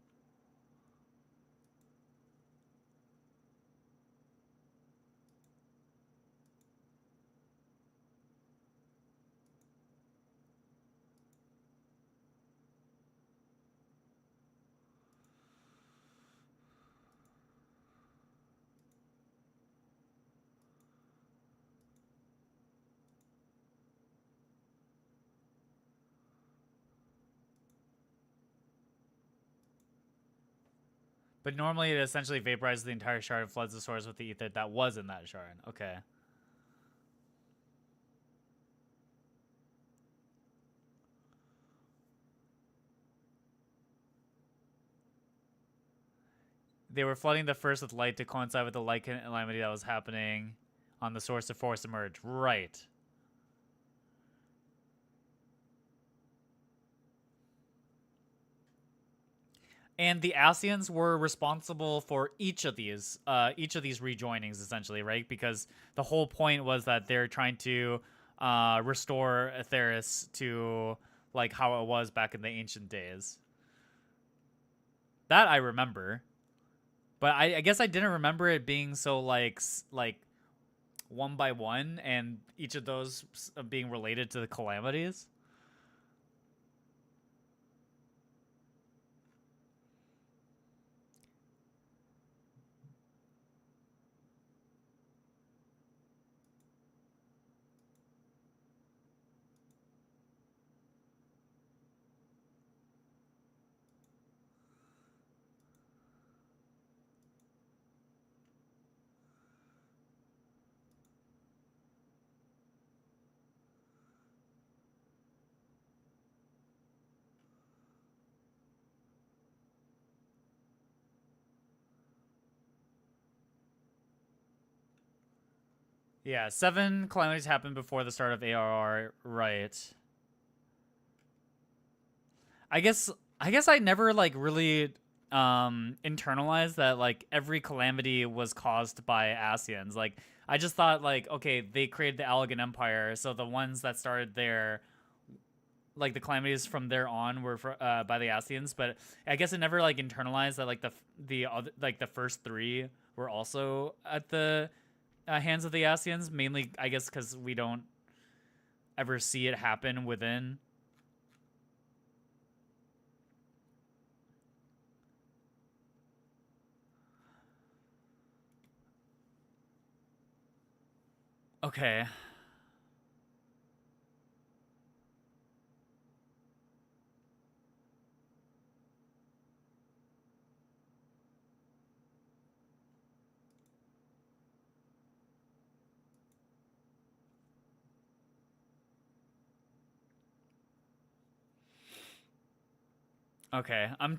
But normally it essentially vaporizes the entire shard and floods the source with the ether that was in that shard. Okay. They were flooding the first with light to coincide with the light calamity that was happening on the source of force emerge. Right. And the Asians were responsible for each of these rejoinings, essentially, right? Because the whole point was that they're trying to restore Atheris to like how it was back in the ancient days. That I remember, but I guess I didn't remember it being so like one by one, and each of those being related to the calamities. Yeah, 7 calamities happened before the start of ARR, right? I guess I never like really internalized that like every calamity was caused by Asians. Like I just thought like, okay, they created the Allegan Empire, so the ones that started there, like the calamities from there on were by the Asians, but I guess it never like internalized that like the other, like the first 3 were also at the hands of the Asians, mainly I guess because we don't ever see it happen within. Okay. Okay. I'm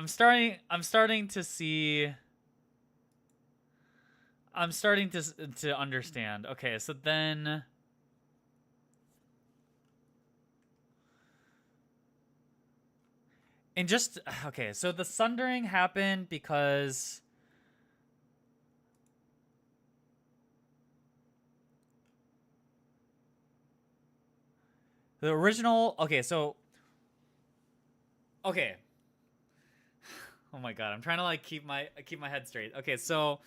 starting to see. I'm starting to understand. Okay, so then. And just okay, so the sundering happened because the original. Okay, so okay. Oh my god, I'm trying to like keep my head straight. Okay, so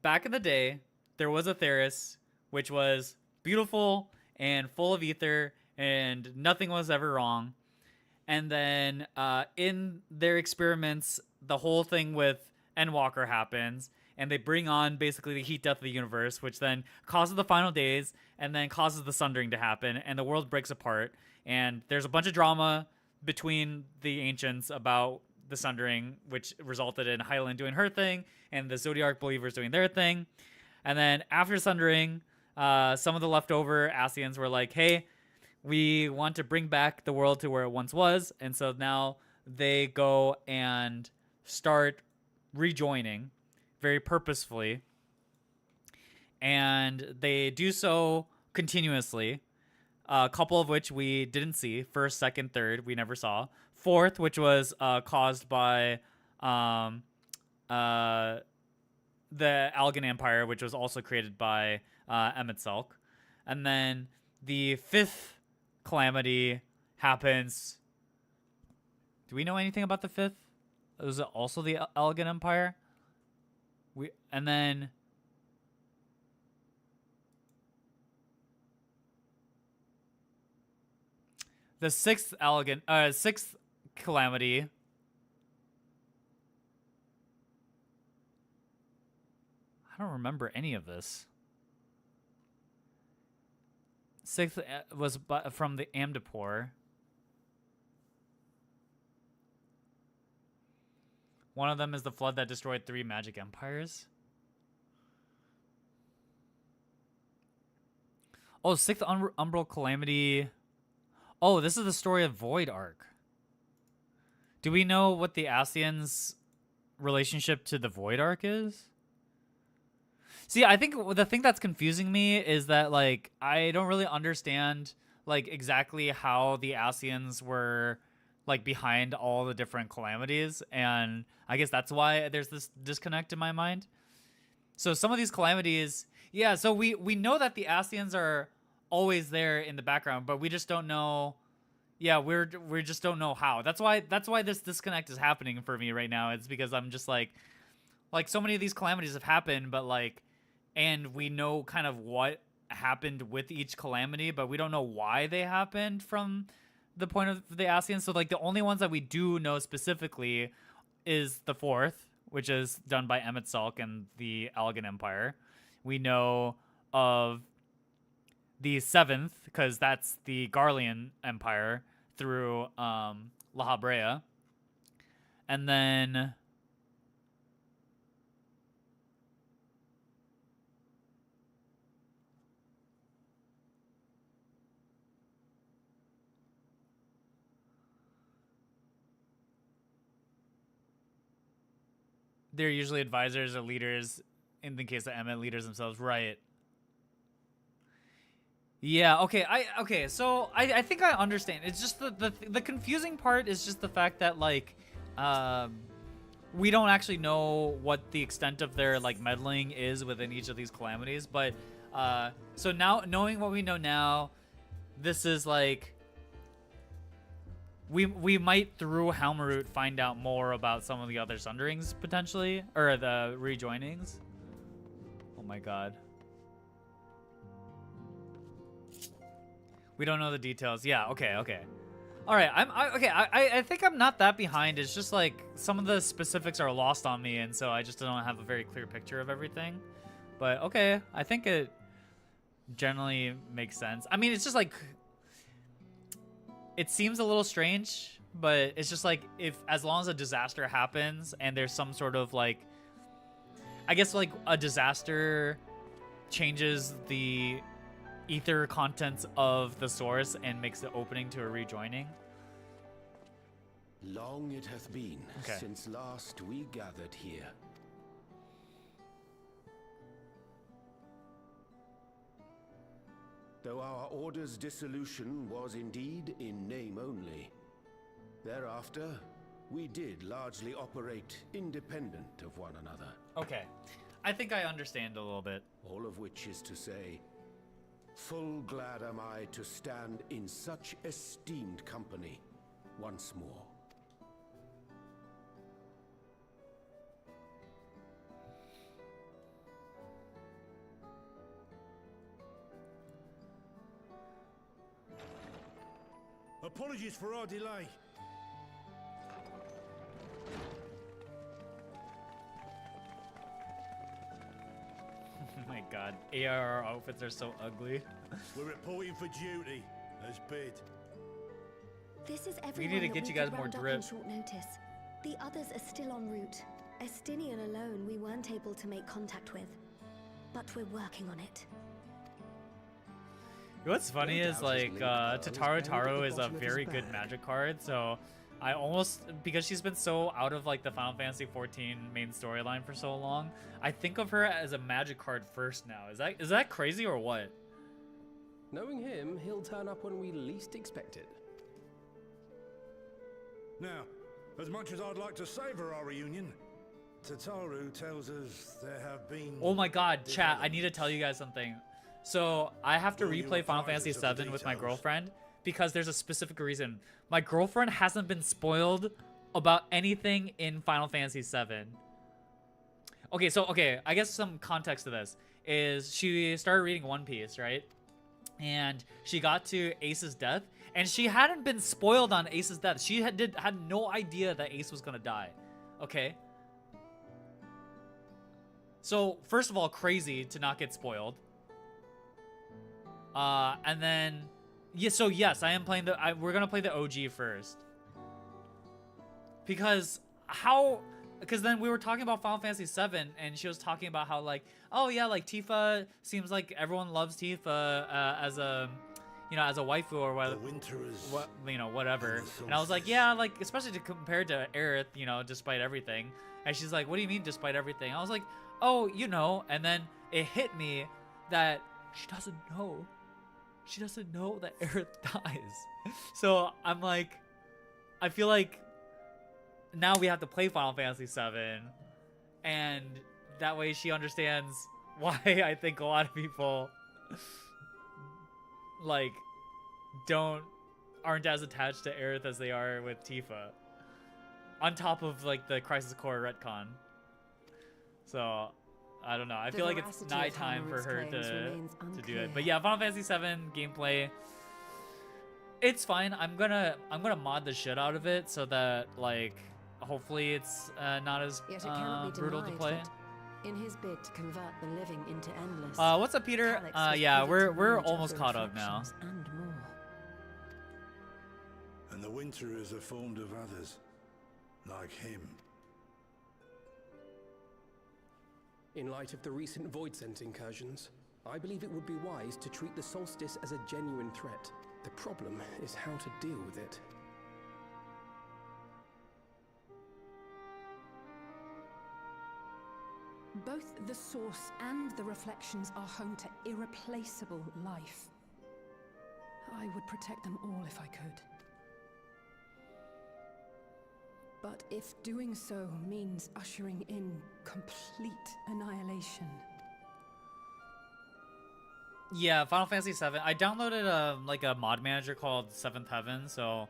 back in the day, there was a Theris, which was beautiful and full of ether, and nothing was ever wrong. And then in their experiments, the whole thing with Endwalker happens, and they bring on basically the heat death of the universe, which then causes the final days, and then causes the sundering to happen, and the world breaks apart. And there's a bunch of drama between the ancients about the sundering, which resulted in Hyland doing her thing, and the Zodiac believers doing their thing. And then after sundering, some of the leftover Asians were like, hey, we want to bring back the world to where it once was. And so now they go and start rejoining very purposefully. And they do so continuously. A couple of which we didn't see. First, second, third, we never saw. Fourth, which was caused by the Allegan Empire, which was also created by Emmett Selk. And then the 5th calamity happens. Do we know anything about the 5th? Was it also the Allegan Empire? And then the 6th calamity. I don't remember any of this. 6th was from the Amdapor. One of them is the flood that destroyed 3 magic empires. Oh, 6th Umbral Calamity. Oh, this is the story of Void Ark. Do we know what the Asians' relationship to the Void Ark is? See, I think the thing that's confusing me is that, like, I don't really understand, like, exactly how the Asians were, like behind all the different calamities, and I guess that's why there's this disconnect in my mind. So some of these calamities, yeah, so we know that the Ascians are always there in the background, but we just don't know. Yeah, we just don't know how. That's why this disconnect is happening for me right now. It's because I'm just like so many of these calamities have happened, but like, and we know kind of what happened with each calamity, but we don't know why they happened from the point of the Ascians. So like the only ones that we do know specifically is the fourth, which is done by Emmett Salk and the Allegan Empire. We know of the seventh because that's the Garlean Empire through La Habrea, and then they're usually advisors or leaders. In the case of Emmett, leaders themselves, right? Yeah. Okay. So I think I understand. It's just the confusing part is just the fact that like, we don't actually know what the extent of their like meddling is within each of these calamities. But so now knowing what we know now, this is like. We might through Helmroot find out more about some of the other Sunderings potentially, or the rejoinings. Oh my god. We don't know the details. Yeah. Okay. All right. I think I'm not that behind. It's just like some of the specifics are lost on me, and so I just don't have a very clear picture of everything. But okay, I think it generally makes sense. I mean, it's just like. It seems a little strange, but it's just like as long as a disaster happens and there's some sort of like, I guess like a disaster changes the ether contents of the source and makes the opening to a rejoining. Long it hath been since last we gathered here. Though our order's dissolution was indeed in name only, thereafter we did largely operate independent of one another. Okay, I think I understand a little bit. All of which is to say, full glad am I to stand in such esteemed company once more. Apologies for our delay. Oh my god, ARR outfits are so ugly. We're reporting for duty, as bid. This is everyone We need to that get we you guys could more round up drip. on short notice. The others are still en route. Estinian alone we weren't able to make contact with. But we're working on it. What's funny is like Tataru Taro is a very good magic card, so I almost, because she's been so out of like the Final Fantasy 14 main storyline for so long, I think of her as a magic card first now. Is that crazy or what? Knowing him, he'll turn up when we least expect it. Now, as much as I'd like to savor our reunion, Tataru tells us there have been... Oh my god, chat, I need to tell you guys something. So I have to replay Final Fantasy VII with my girlfriend because there's a specific reason. My girlfriend hasn't been spoiled about anything in Final Fantasy VII. Okay, I guess some context to this is she started reading One Piece, right? And she got to Ace's death, and she hadn't been spoiled on Ace's death. She had no idea that Ace was gonna die. Okay. So first of all, crazy to not get spoiled. And then, yeah, so yes, I am playing we're gonna play the OG first. Because then we were talking about Final Fantasy VII, and she was talking about how like, oh yeah, like Tifa seems like everyone loves Tifa as a, as a waifu or whatever, whatever. And I was like, yeah, like especially compared to Aerith, despite everything. And she's like, what do you mean despite everything? I was like, oh, and then it hit me that she doesn't know. She doesn't know that Aerith dies. So I'm like, I feel like now we have to play Final Fantasy VII, and that way she understands why I think a lot of people like aren't as attached to Aerith as they are with Tifa. On top of like the Crisis Core retcon. So I don't know. I feel like it's night time for her to do it. But yeah, Final Fantasy VII gameplay, it's fine. I'm gonna mod the shit out of it so that like hopefully it's not as brutal to play. In his bid to convert the living into endless. What's up, Peter? Yeah, we're almost caught up now. And more. And the winter is formed of others, like him. In light of the recent Void Scent incursions, I believe it would be wise to treat the solstice as a genuine threat. The problem is how to deal with it. Both the source and the reflections are home to irreplaceable life. I would protect them all if I could. But if doing so means ushering in complete annihilation... Yeah, Final Fantasy VII. I downloaded like a mod manager called Seventh Heaven, so...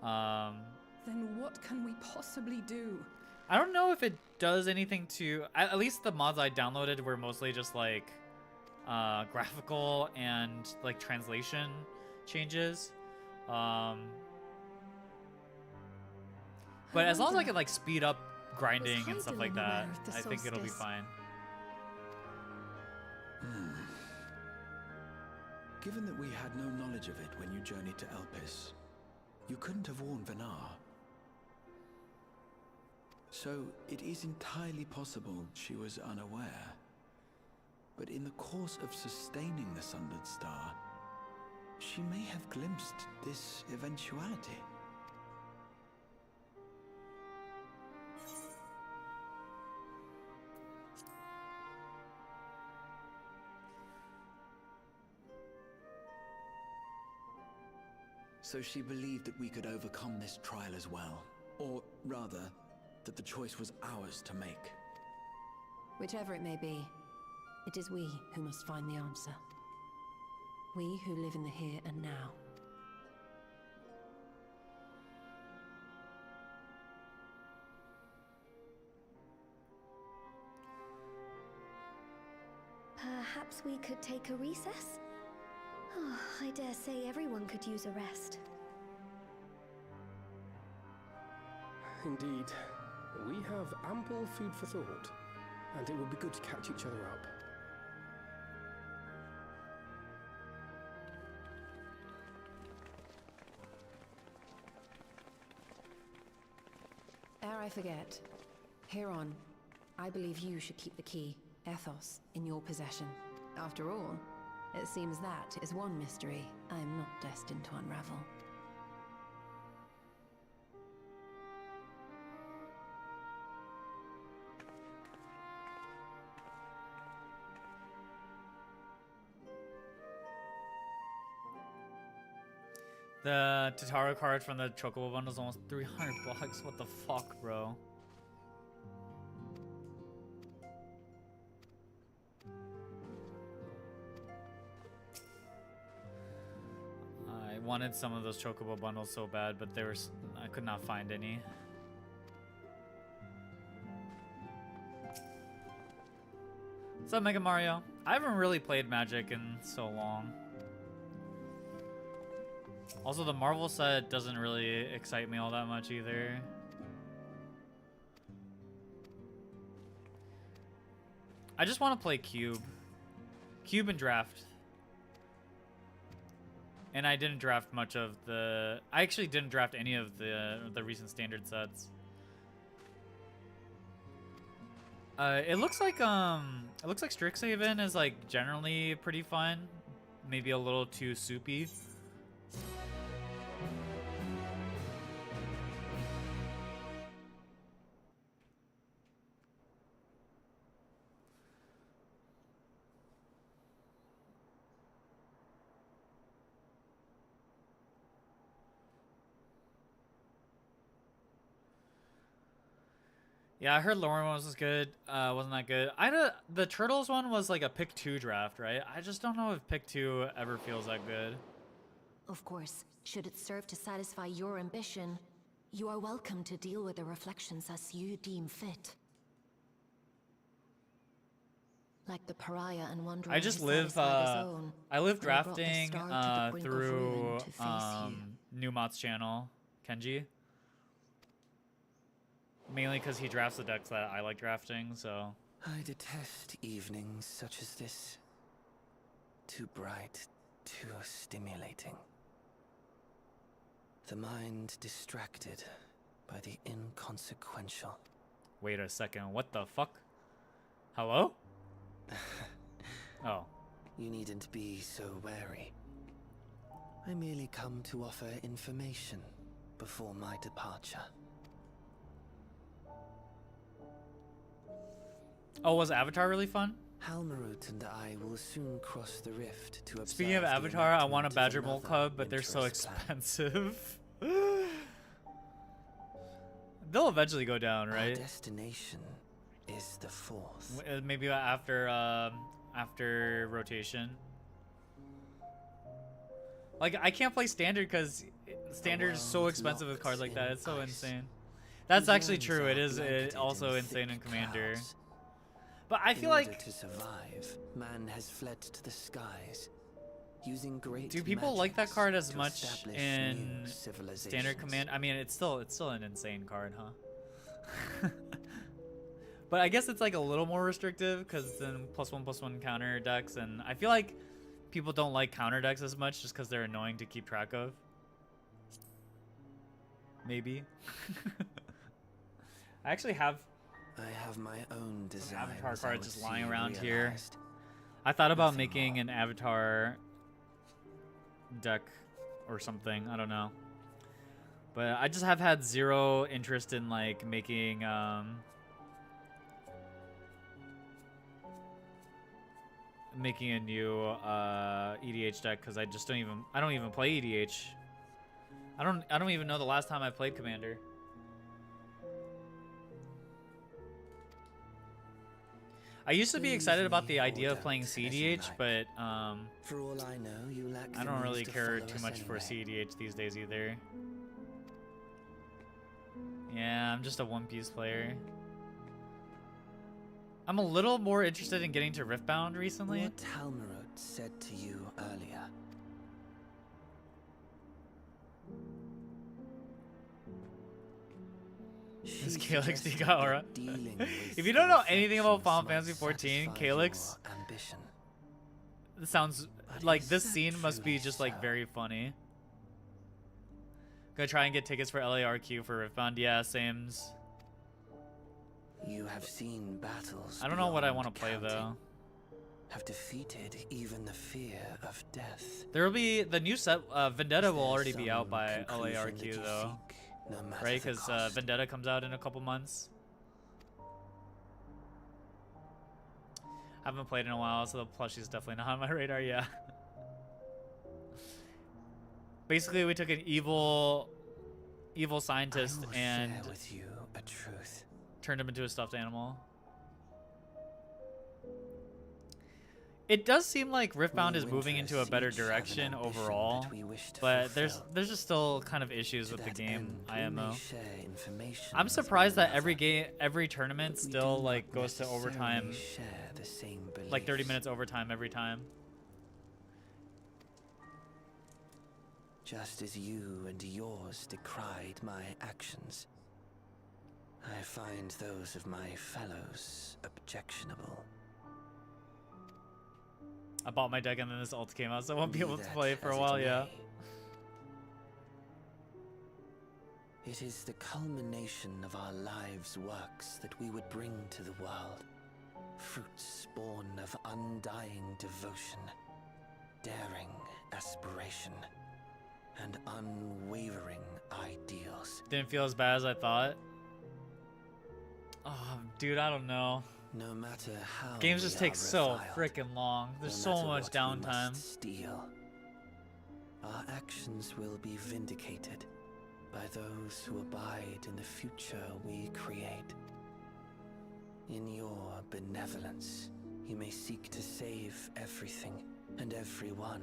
Then what can we possibly do? I don't know if it does anything to... At least the mods I downloaded were mostly just like graphical and like translation changes. But as long as I can like speed up grinding and stuff like that, I think it'll be fine. Given that we had no knowledge of it when you journeyed to Elpis, you couldn't have warned Venar. So it is entirely possible she was unaware. But in the course of sustaining the Sundered Star, she may have glimpsed this eventuality. So she believed that we could overcome this trial as well. Or rather, that the choice was ours to make. Whichever it may be, it is we who must find the answer. We who live in the here and now. Perhaps we could take a recess? Oh, I dare say everyone could use a rest. Indeed. We have ample food for thought, and it would be good to catch each other up. Ere I forget, Heron, I believe you should keep the key, Ethos, in your possession. After all, it seems that is one mystery I am not destined to unravel. The Totaro card from the Chocobo bundle is almost 300 bucks. What the fuck, bro? I wanted some of those Chocobo bundles so bad, but I could not find any. What's up, Mega Mario? I haven't really played Magic in so long. Also, the Marvel set doesn't really excite me all that much either. I just want to play Cube. Cube and Draft. And I didn't draft much of the... I actually didn't draft any of the recent standard sets. It looks like Strixhaven is like generally pretty fun. Maybe a little too soupy. Yeah, I heard Lauren was good. Wasn't that good? The Turtles one was like a pick 2 draft, right? I just don't know if pick 2 ever feels that good. Of course, should it serve to satisfy your ambition, you are welcome to deal with the reflections as you deem fit. Like the pariah and wanderer. I just live I live drafting through Newmott's channel, Kenji. Mainly because he drafts the decks that I like drafting, so. I detest evenings such as this. Too bright, too stimulating. The mind distracted by the inconsequential. Wait a second, what the fuck? Hello? Oh. You needn't be so wary. I merely come to offer information before my departure. Oh, was Avatar really fun? Halmarut and I will soon cross the rift to observe. Speaking of Avatar, I want a Badger Bowl Club, but they're so expensive. They'll eventually go down, right? Our destination is the fourth. Maybe after rotation. Like, I can't play standard because standard is so expensive with cards like that. It's so insane. That's actually true. It is also insane in Commander. But I feel like to survive, man has fled to the skies, using great. Do people like that card as much in standard command? I mean, it's still an insane card, huh? But I guess it's like a little more restrictive because then +1/+1 counter decks, and I feel like people don't like counter decks as much just because they're annoying to keep track of. Maybe. I actually have. I have my own design. Avatar card just lying around here. I thought about making an Avatar deck or something. I don't know. But I just have had zero interest in like making making a new EDH deck because I don't even play EDH. I don't even know the last time I played Commander. I used to be excited about the idea of playing CDH, but for all I know, you lack I don't really care too much for CDH these days either. Yeah, I'm just a one-piece player. I'm a little more interested in getting to Riftbound recently. What Halmarut said to you earlier. Is Calyx Aura? If you don't know anything about Final Fantasy 14, Calyx sounds like this scene must be just like very funny. Gonna try and get tickets for LARQ for Riftbound. Yeah, sames. You have seen battles. I don't know what I want to play though. Have defeated even the fear of death. There will be the new set. Vendetta will already be out by LARQ though. No right, because Vendetta comes out in a couple months. Haven't played in a while, so the plushie's definitely not on my radar. Yeah. Basically, we took an evil scientist and with you a truth. Turned him into a stuffed animal. It does seem like Riftbound is moving into a better direction overall, but there's just still kind of issues with the game IMO. I'm surprised that every tournament still like goes to overtime, like 30 minutes overtime every time. Just as you and yours decried my actions, I find those of my fellows objectionable. I bought my deck and then this ult came out, so I won't be able to play it for a while, yeah. It is the culmination of our lives' works that we would bring to the world. Fruits born of undying devotion, daring aspiration, and unwavering ideals. Didn't feel as bad as I thought. Oh, dude, I don't know. No matter how games just take so freaking long. There's so much downtime. Steal. Our actions will be vindicated by those who abide in the future we create. In your benevolence, you may seek to save everything and everyone.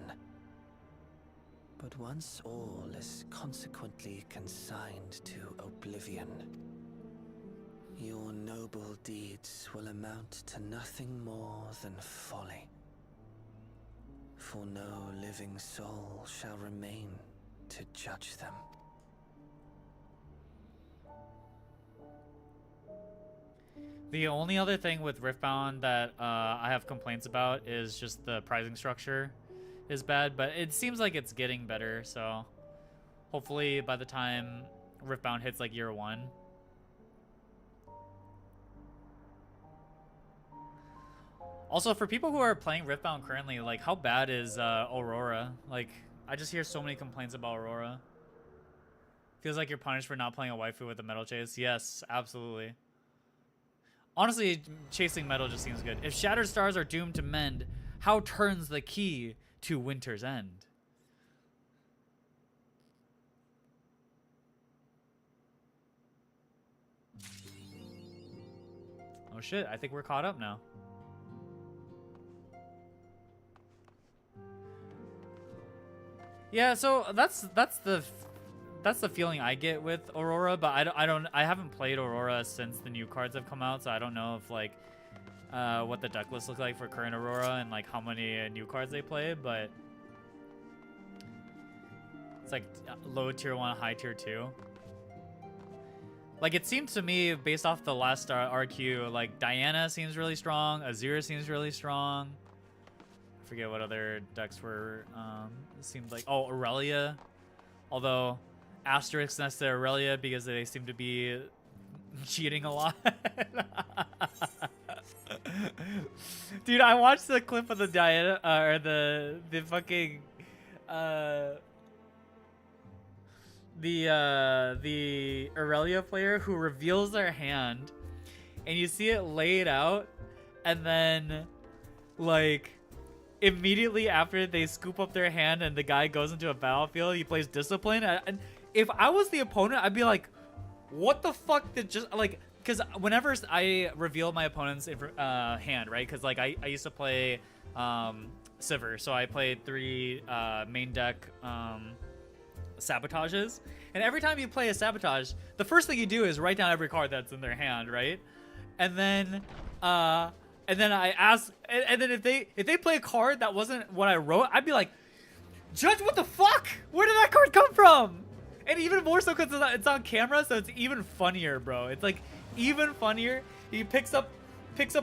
But once all is consequently consigned to oblivion, your noble deeds will amount to nothing more than folly. For no living soul shall remain to judge them. The only other thing with Riftbound that I have complaints about is just the pricing structure is bad, but it seems like it's getting better, so hopefully by the time Riftbound hits like year 1. Also, for people who are playing Riftbound currently, like, how bad is Aurora? Like, I just hear so many complaints about Aurora. Feels like you're punished for not playing a waifu with a metal chase. Yes, absolutely. Honestly, chasing metal just seems good. If Shattered Stars are doomed to mend, how turns the key to Winter's End? Oh shit, I think we're caught up now. Yeah, so that's the feeling I get with Aurora, but I haven't played Aurora since the new cards have come out, so I don't know if like what the deck list looks like for current Aurora and like how many new cards they play, but it's like low tier 1, high tier 2. Like, it seems to me, based off the last RQ, like Diana seems really strong, Azura seems really strong. I forget what other decks were. It seemed like, oh, Aurelia, although asterisk next to Aurelia because they seem to be cheating a lot. Dude, I watched the clip of the Diana or the fucking the Aurelia player who reveals their hand, and you see it laid out, and then like immediately after they scoop up their hand and the guy goes into a battlefield, he plays Discipline. And if I was the opponent, I'd be like, what the fuck did just, like, because whenever I reveal my opponent's hand, right, because like I used to play Sivir, so I played 3 main deck sabotages, and every time you play a sabotage, the first thing you do is write down every card that's in their hand, right? And then I ask, and then if they play a card that wasn't what I wrote, I'd be like, Judge, what the fuck? Where did that card come from? And even more so because it's on camera, so it's even funnier, bro. It's like even funnier. He picks up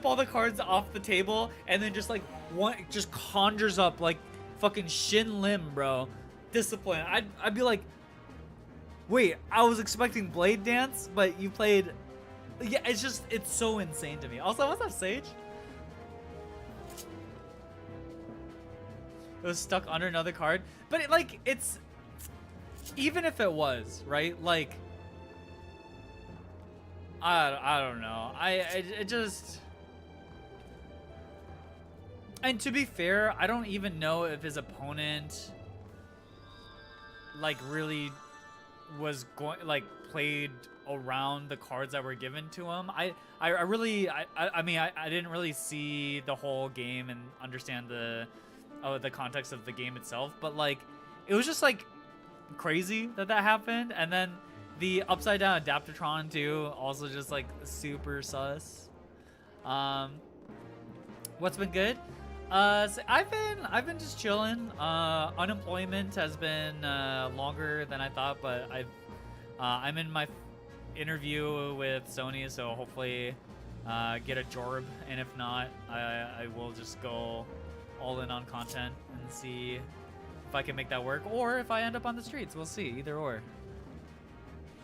all the cards off the table and then just like just conjures up like fucking Shin Lim, bro. Discipline. I'd be like, wait, I was expecting Blade Dance, but you played. Yeah, it's so insane to me. Also, what's up, Sage? It was stuck under another card, but it's even if it was right, like I don't know. It just, and to be fair, I don't even know if his opponent like really was going like played around the cards that were given to him. I mean I didn't really see the whole game and understand the context of the game itself, but like it was just like crazy that happened. And then the upside down Adaptatron too, also just like super sus. What's been good? So I've been just chilling. Unemployment has been longer than I thought, but I'm in my interview with Sony, so hopefully get a job, and if not, I will just go all in on content and see if I can make that work, or if I end up on the streets. We'll see, either or.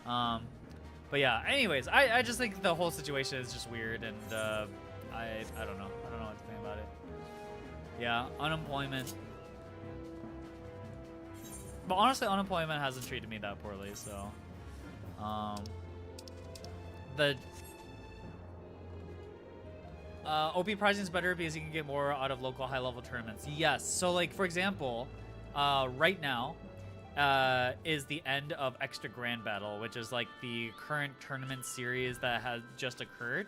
But yeah, anyways, I just think the whole situation is just weird, and I don't know what to think about it. Yeah, unemployment. But honestly, unemployment hasn't treated me that poorly, so the OP pricing is better because you can get more out of local high-level tournaments. Yes, so like for example, right now is the end of Extra Grand Battle, which is like the current tournament series that has just occurred.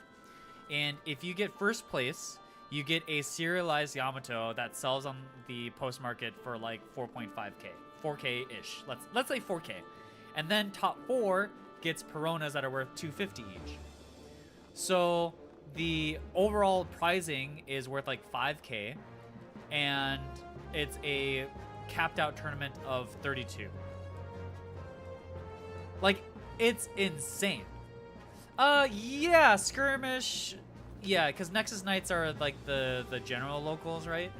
And if you get first place, you get a serialized Yamato that sells on the post market for like 4.5k, 4k-ish. Let's say 4k. And then top 4 gets Peronas that are worth 250 each. So the overall pricing is worth like 5k, and it's a capped out tournament of 32. Like, it's insane. Yeah, skirmish. Yeah, because Nexus Knights are like the general locals, right?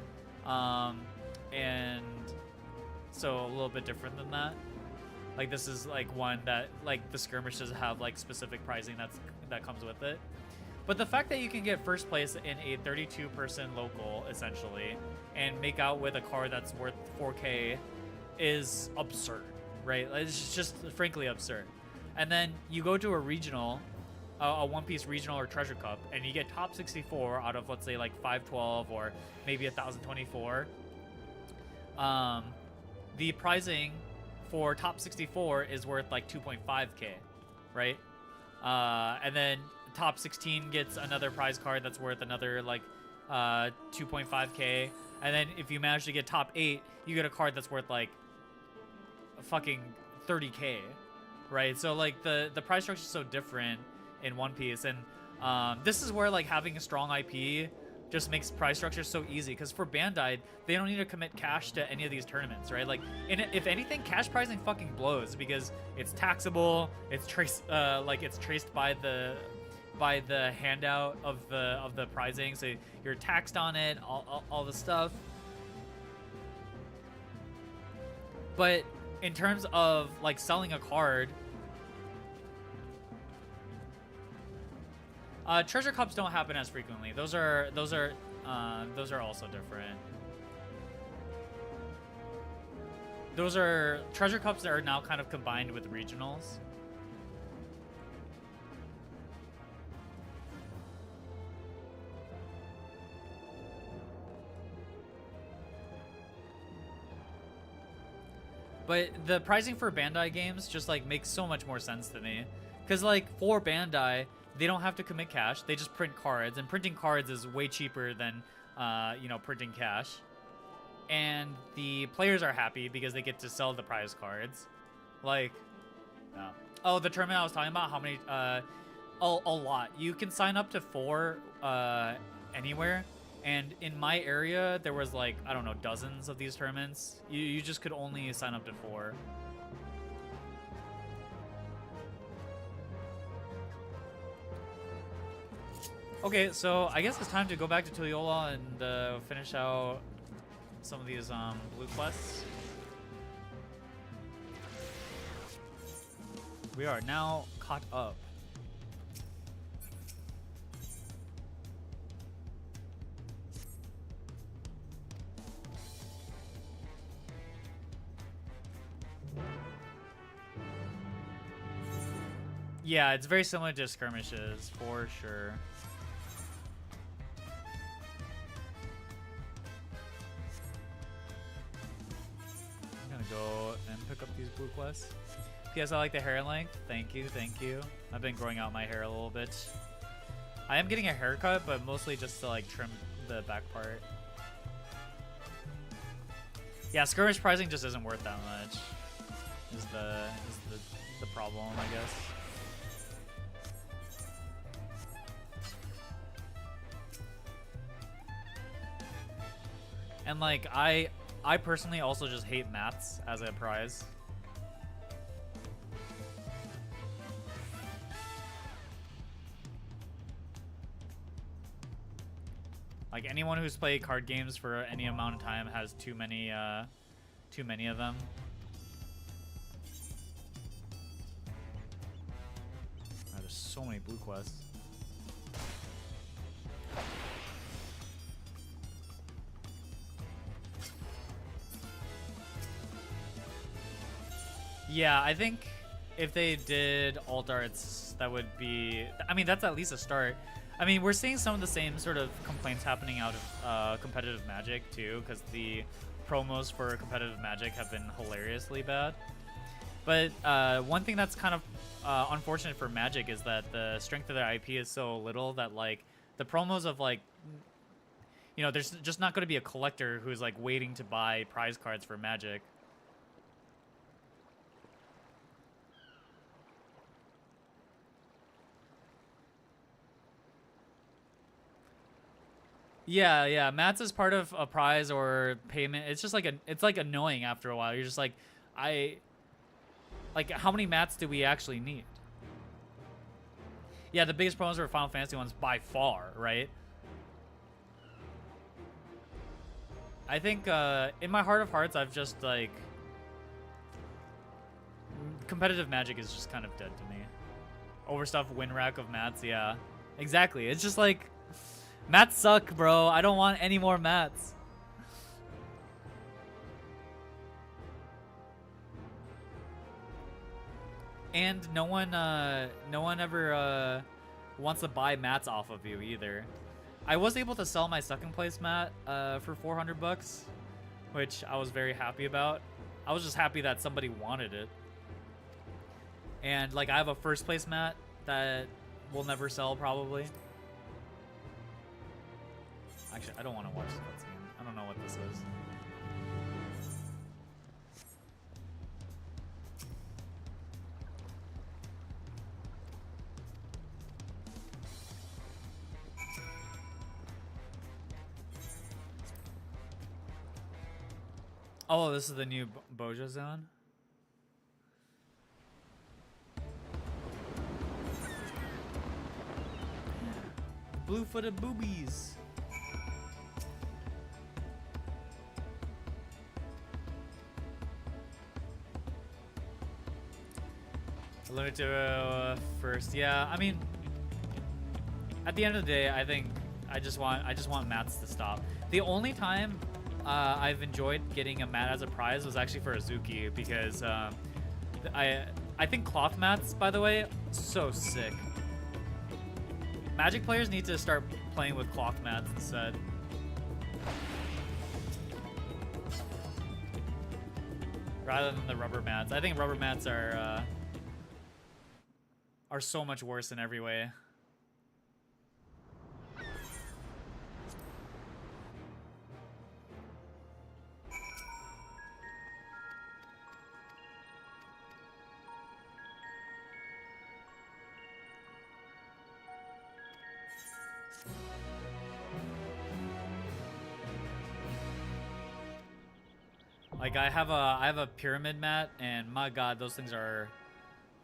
And so a little bit different than that. Like, this is like one that like the skirmishes have like specific pricing that comes with it. But the fact that you can get first place in a 32-person local essentially and make out with a card that's worth 4k is absurd, right? It's just frankly absurd. And then you go to a regional, a One Piece regional or treasure cup, and you get top 64 out of, let's say, like 512 or maybe 1024. The pricing for top 64 is worth like 2.5k, right? And then top 16 gets another prize card that's worth another like 2.5k. And then if you manage to get top 8, you get a card that's worth like fucking 30k, right? So like the price structure is so different in One Piece, and this is where like having a strong IP just makes price structure so easy, because for Bandai, they don't need to commit cash to any of these tournaments, right? Like, if anything, cash pricing fucking blows because it's taxable, it's traced by the handout of the pricing, so you're taxed on it, all the stuff. But in terms of like selling a card, treasure cups don't happen as frequently. Those are also different. Those are treasure cups that are now kind of combined with regionals. But the pricing for Bandai games just like makes so much more sense to me, because like for Bandai, they don't have to commit cash. They just print cards, and printing cards is way cheaper than printing cash. And the players are happy because they get to sell the prize cards. Like, oh, the tournament I was talking about, how many? A lot. You can sign up to 4 anywhere. And in my area, there was like, I don't know, dozens of these tournaments. You just could only sign up to 4. Okay, so I guess it's time to go back to Tuyola and finish out some of these blue quests. We are now caught up. Yeah, it's very similar to skirmishes, for sure. I'm gonna go and pick up these blue quests. P.S. I like the hair length. Thank you, thank you. I've been growing out my hair a little bit. I am getting a haircut, but mostly just to like trim the back part. Yeah, skirmish pricing just isn't worth that much. Is the problem, I guess. And like I personally also just hate mats as a prize. Like anyone who's played card games for any amount of time has too many of them. Oh, there's so many blue quests. Yeah, I think if they did alt arts, that would be... I mean, that's at least a start. I mean, we're seeing some of the same sort of complaints happening out of competitive Magic, too, because the promos for competitive Magic have been hilariously bad. But one thing that's kind of unfortunate for Magic is that the strength of their IP is so little that, like, The promos of like, you know, there's just not going to be a collector who's like waiting to buy prize cards for Magic. Yeah, yeah. Mats is part of a prize or payment. It's just like it's like annoying after a while. You're just like, like how many mats do we actually need? Yeah, the biggest promos are Final Fantasy ones by far, right? I think in my heart of hearts, I've just like competitive Magic is just kind of dead to me. Overstuffed win rack of mats, yeah, exactly. It's just like mats suck, bro. I don't want any more mats. And no one ever wants to buy mats off of you either. I was able to sell my second place mat for 400 bucks, which I was very happy about. I was just happy that somebody wanted it. And like I have a first place mat that will never sell probably. Actually, I don't want to watch this cutscene. I don't know what this is. Oh, this is the new Boja zone? Blue-footed boobies. Limit to first. Yeah, I mean, at the end of the day, I think I just want mats to stop. The only time I've enjoyed getting a mat as a prize was actually for Azuki because I think cloth mats, by the way, so sick. Magic players need to start playing with cloth mats instead. Rather than the rubber mats. I think rubber mats are so much worse in every way. Like I have a pyramid mat, and my god, those things are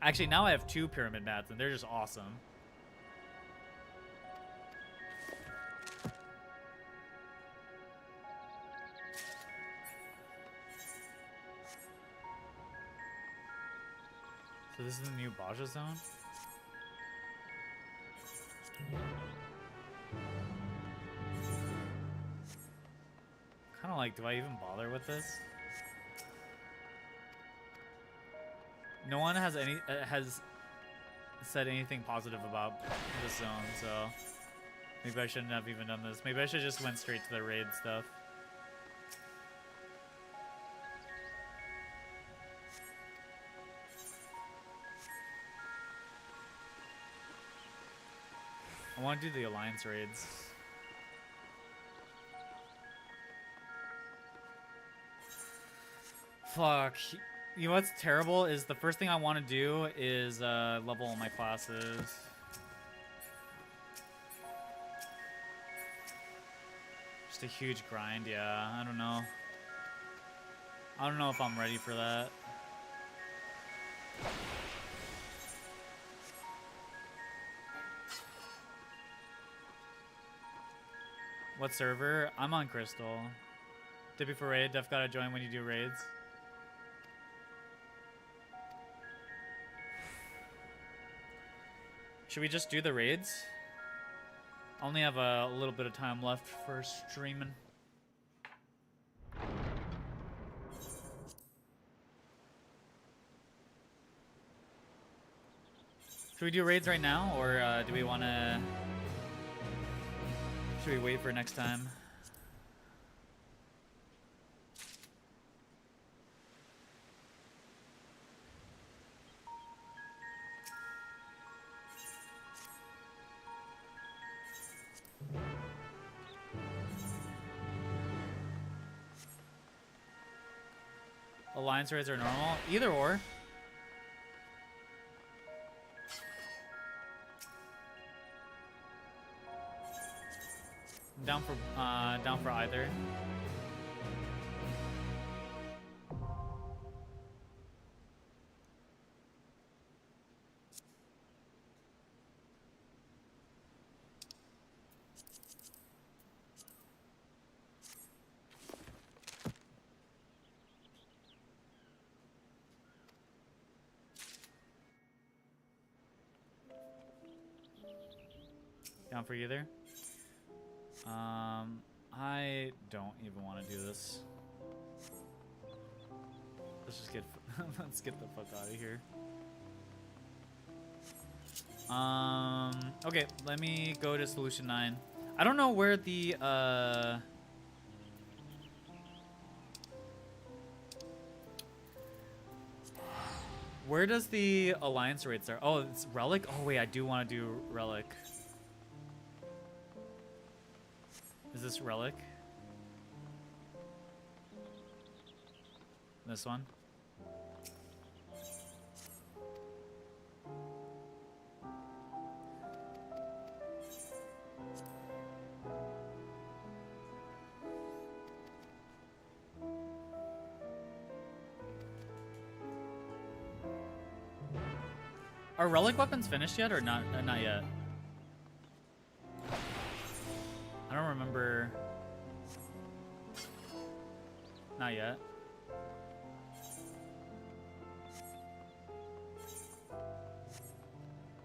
actually now I have 2 pyramid mats, and they're just awesome. So this is the new Baja zone. Kind of like, do I even bother with this? No one has said anything positive about this zone, so maybe I shouldn't have even done this. Maybe I should just went straight to the raid stuff. I want to do the alliance raids. Fuck. You know what's terrible is the first thing I want to do is level all my classes. Just a huge grind, yeah. I don't know. I don't know if I'm ready for that. What server? I'm on Crystal. Dippy for raid. Def gotta join when you do raids. Should we just do the raids? I only have a little bit of time left for streaming. Should we do raids right now, or do we want to... Should we wait for next time? Alliance raids are normal? Either or. Down for either. Down for either. I don't even want to do this. Let's just get let's get the fuck out of here. Okay, let me go to solution 9. I don't know where the where does the alliance rate start? Oh, it's relic. Oh wait, I do want to do relic. Is this relic? This one? Are relic weapons finished yet or not? Not yet. I don't remember. Not yet.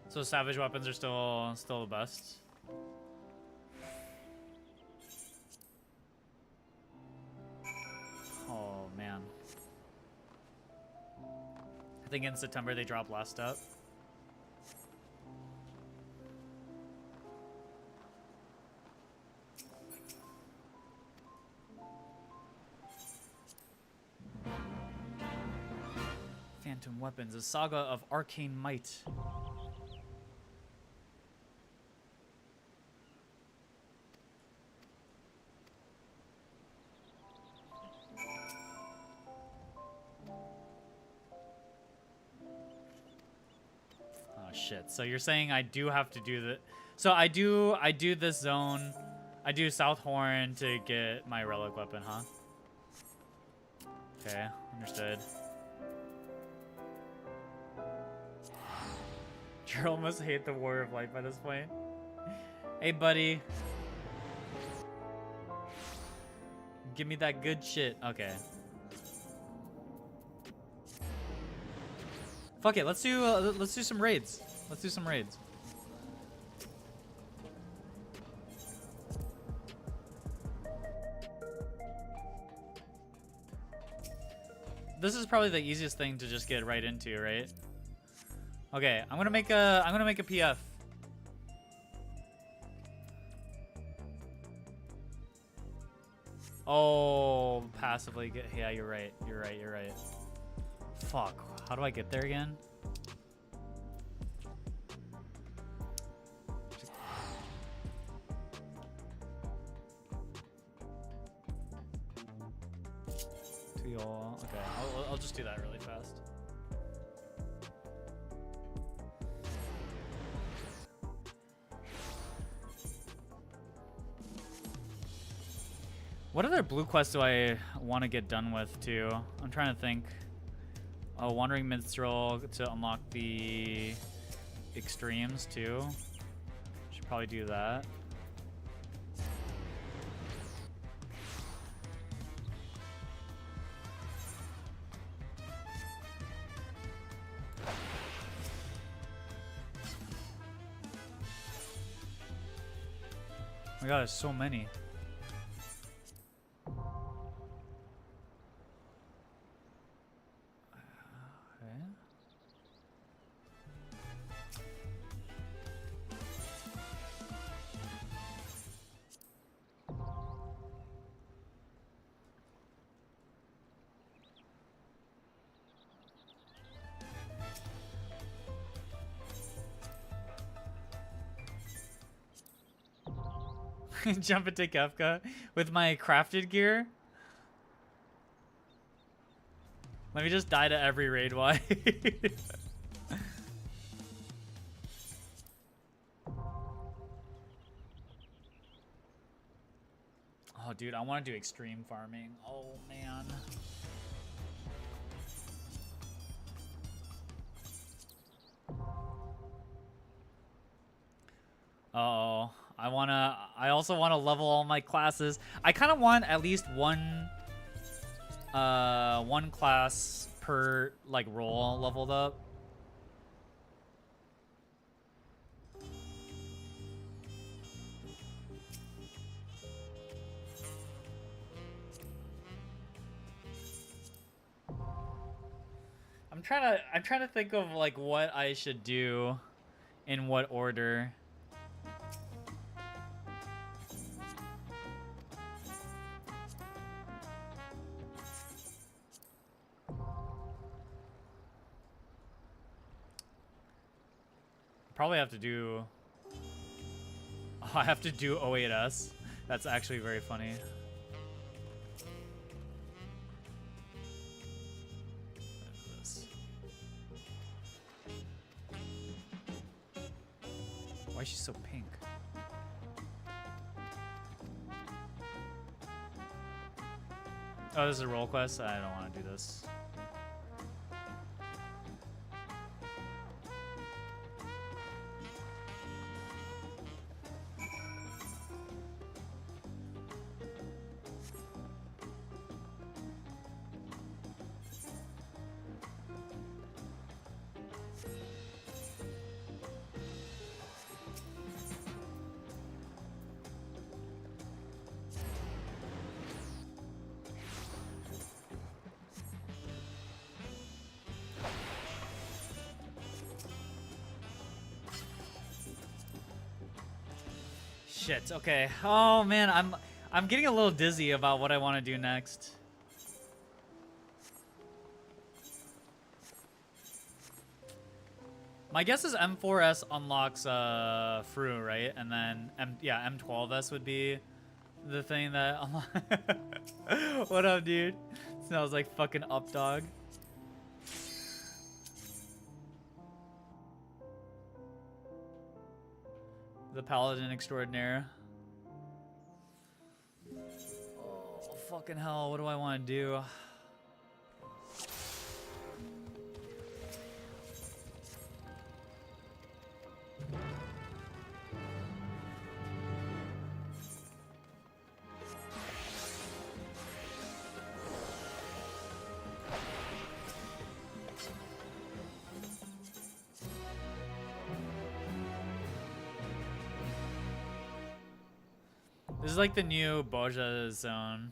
So savage weapons are still the best. Oh man. I think in September they drop last step. Phantom weapons, a saga of arcane might. Shit. So you're saying I do have to do the so I do this zone. I do South Horn to get my relic weapon, huh? Okay, understood. Gerald must hate the War of Light by this point. Hey buddy. Give me that good shit. Okay. Fuck it, let's do some raids. Let's do some raids. This is probably the easiest thing to just get right into, right? Okay, I'm gonna make a PF. Oh, passively get. Yeah, you're right. You're right. You're right. Fuck. How do I get there again? Okay, I'll just do that really fast. What other blue quests do I want to get done with too? I'm trying to think. Oh, Wandering Minstrel to unlock the extremes too. Should probably do that. Oh my god, there's so many. Jump into Kefka with my crafted gear. Let me just die to every raid why. Oh, dude, I want to do extreme farming. Oh, man. Uh-oh. I also want to level all my classes. I kind of want at least one class per, like, role leveled up. I'm trying to think of like what I should do in what order. Probably have to do I have to do 08S. That's actually very funny. Why is she so pink? Oh, this is a role quest? I don't want to do this. Shit, okay. Oh man, I'm getting a little dizzy about what I want to do next. My guess is M4S unlocks Fru, right? And then M12S would be the thing that unlocks. What up, dude? Smells like fucking up dog. The Paladin Extraordinaire. Oh, fucking hell. What do I want to do? This is like the new Boja zone.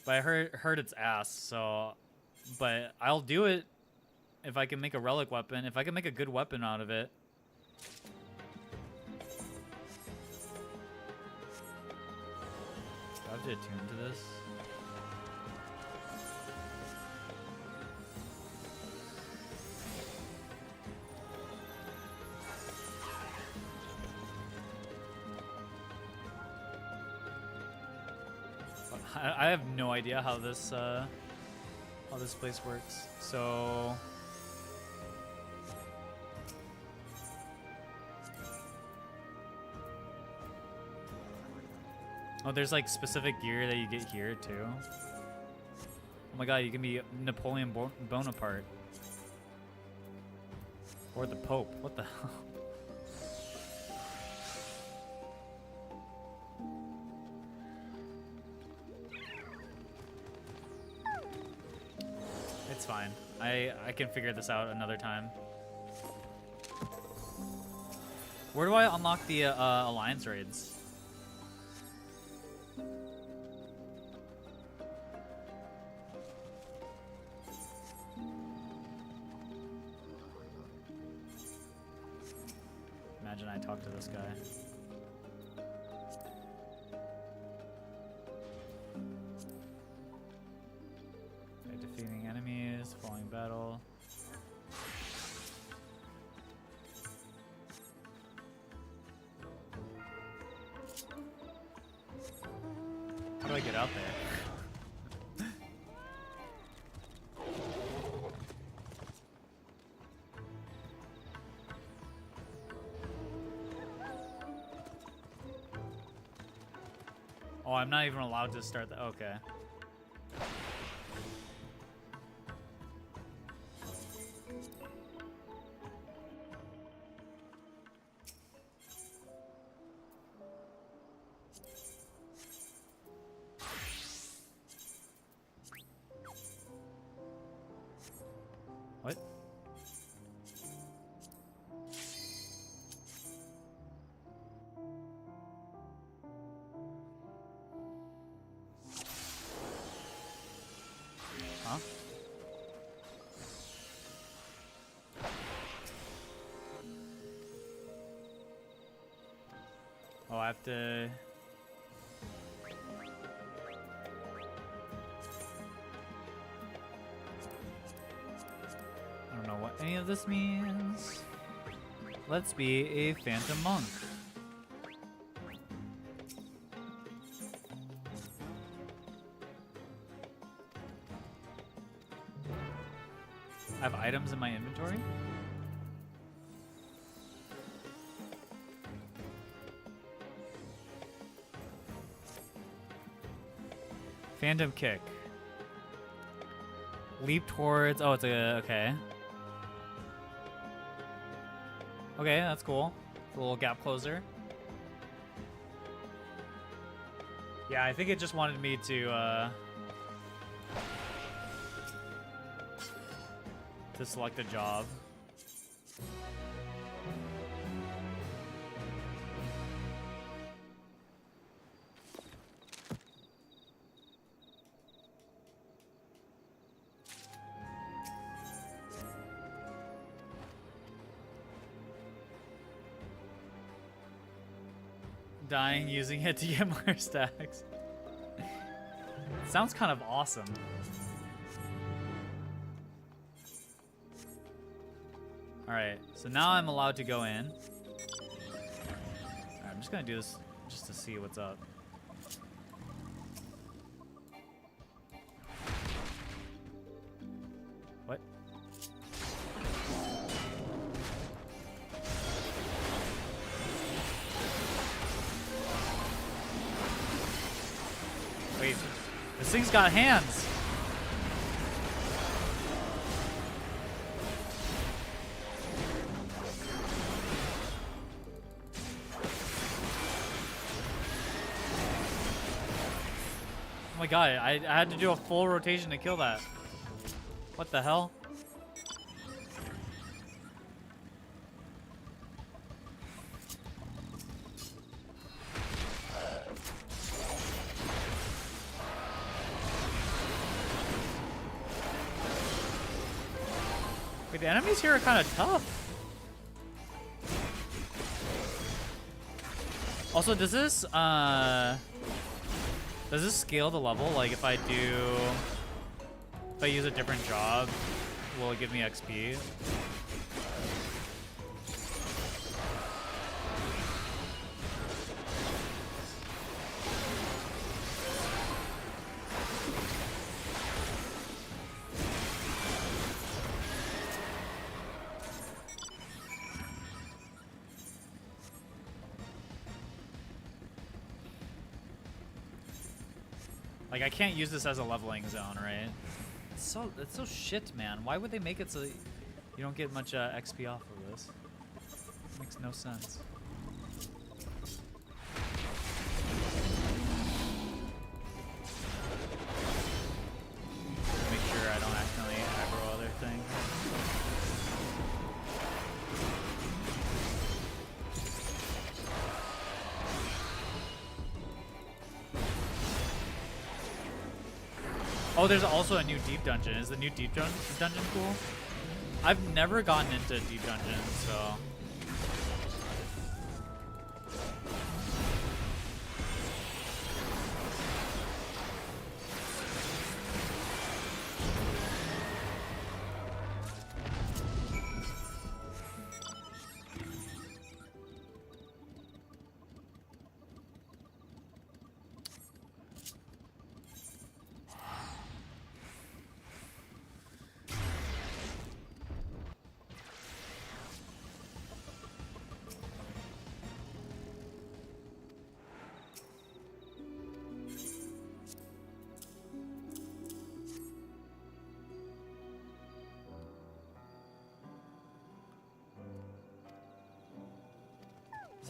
But I heard it's ass, so... But I'll do it if I can make a relic weapon. If I can make a good weapon out of it. Do I have to attune to this? I have no idea how this place works. So oh, there's like specific gear that you get here too. Oh my god, you can be Napoleon Bonaparte or the Pope. What the hell? It's fine. I can figure this out another time. Where do I unlock the alliance raids? Imagine I talk to this guy. Defeating enemies, falling battle. How do I get out there? Oh, I'm not even allowed to start the. Okay. What? Huh? Oh, I have to... I don't know what any of this means. Let's be a phantom monk. I have items in my inventory? Phantom kick. Leap towards... Oh, it's a... Okay. Okay, that's cool. It's a little gap closer. Yeah, I think it just wanted me to select a job. Dying using it to get more stacks. Sounds kind of awesome. Alright, so now I'm allowed to go in. Alright, I'm just gonna do this just to see what's up. What? Wait, this thing's got hands. Oh my god, I had to do a full rotation to kill that. What the hell? Wait, the enemies here are kind of tough. Also, does this scale the level? Like, if I use a different job, will it give me XP? Like, I can't use this as a leveling zone, right? It's so shit, man. Why would they make it so that you don't get much XP off of this? Makes no sense. Make sure I don't accidentally aggro other things. Oh, there's also a new deep dungeon. Is the new deep dungeon cool? I've never gotten into deep dungeons, so...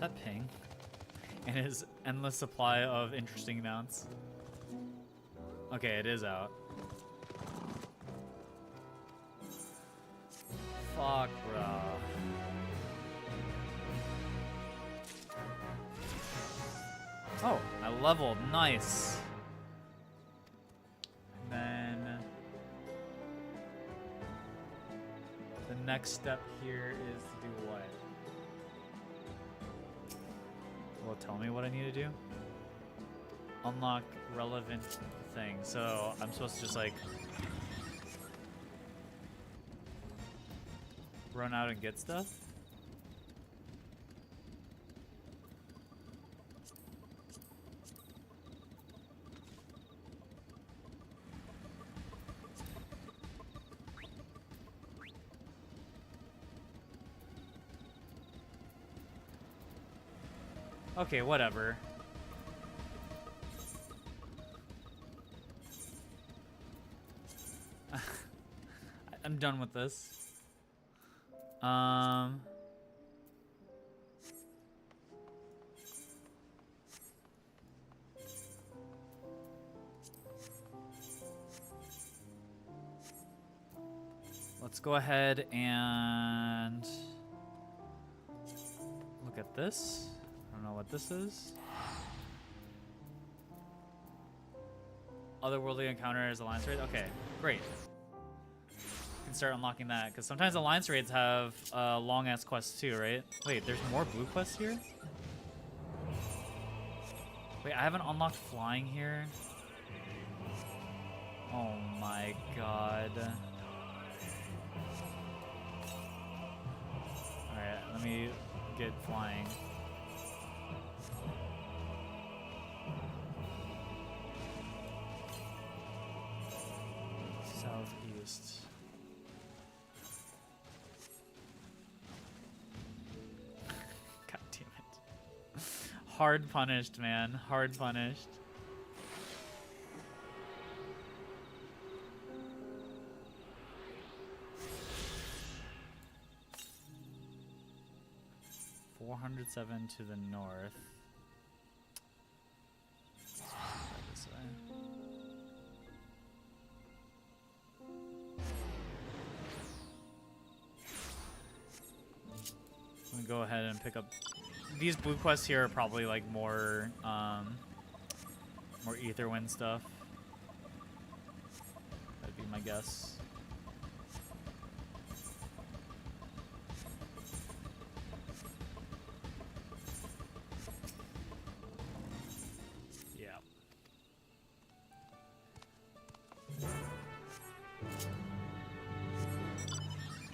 Is that ping? And his endless supply of interesting mounts. Okay, it is out. Fuck, bro. Oh, I leveled. Nice. And then the next step here is to do what? Will it tell me what I need to do? Unlock relevant thing. So I'm supposed to just like run out and get stuff? Okay, whatever. I'm done with this. Let's go ahead and look at this. I don't know what this is. Otherworldly encounters, alliance raid. Okay, great. Can start unlocking that because sometimes alliance raids have long ass quests too, right? Wait, there's more blue quests here? Wait, I haven't unlocked flying here. Oh my god. Alright, let me get flying. Southeast. God damn it. Hard punished, man. Hard punished. $407 to the north. Let's try this way. I'm gonna go ahead and pick up these blue quests here. Are probably like more more Aetherwind stuff. That'd be my guess. Yeah.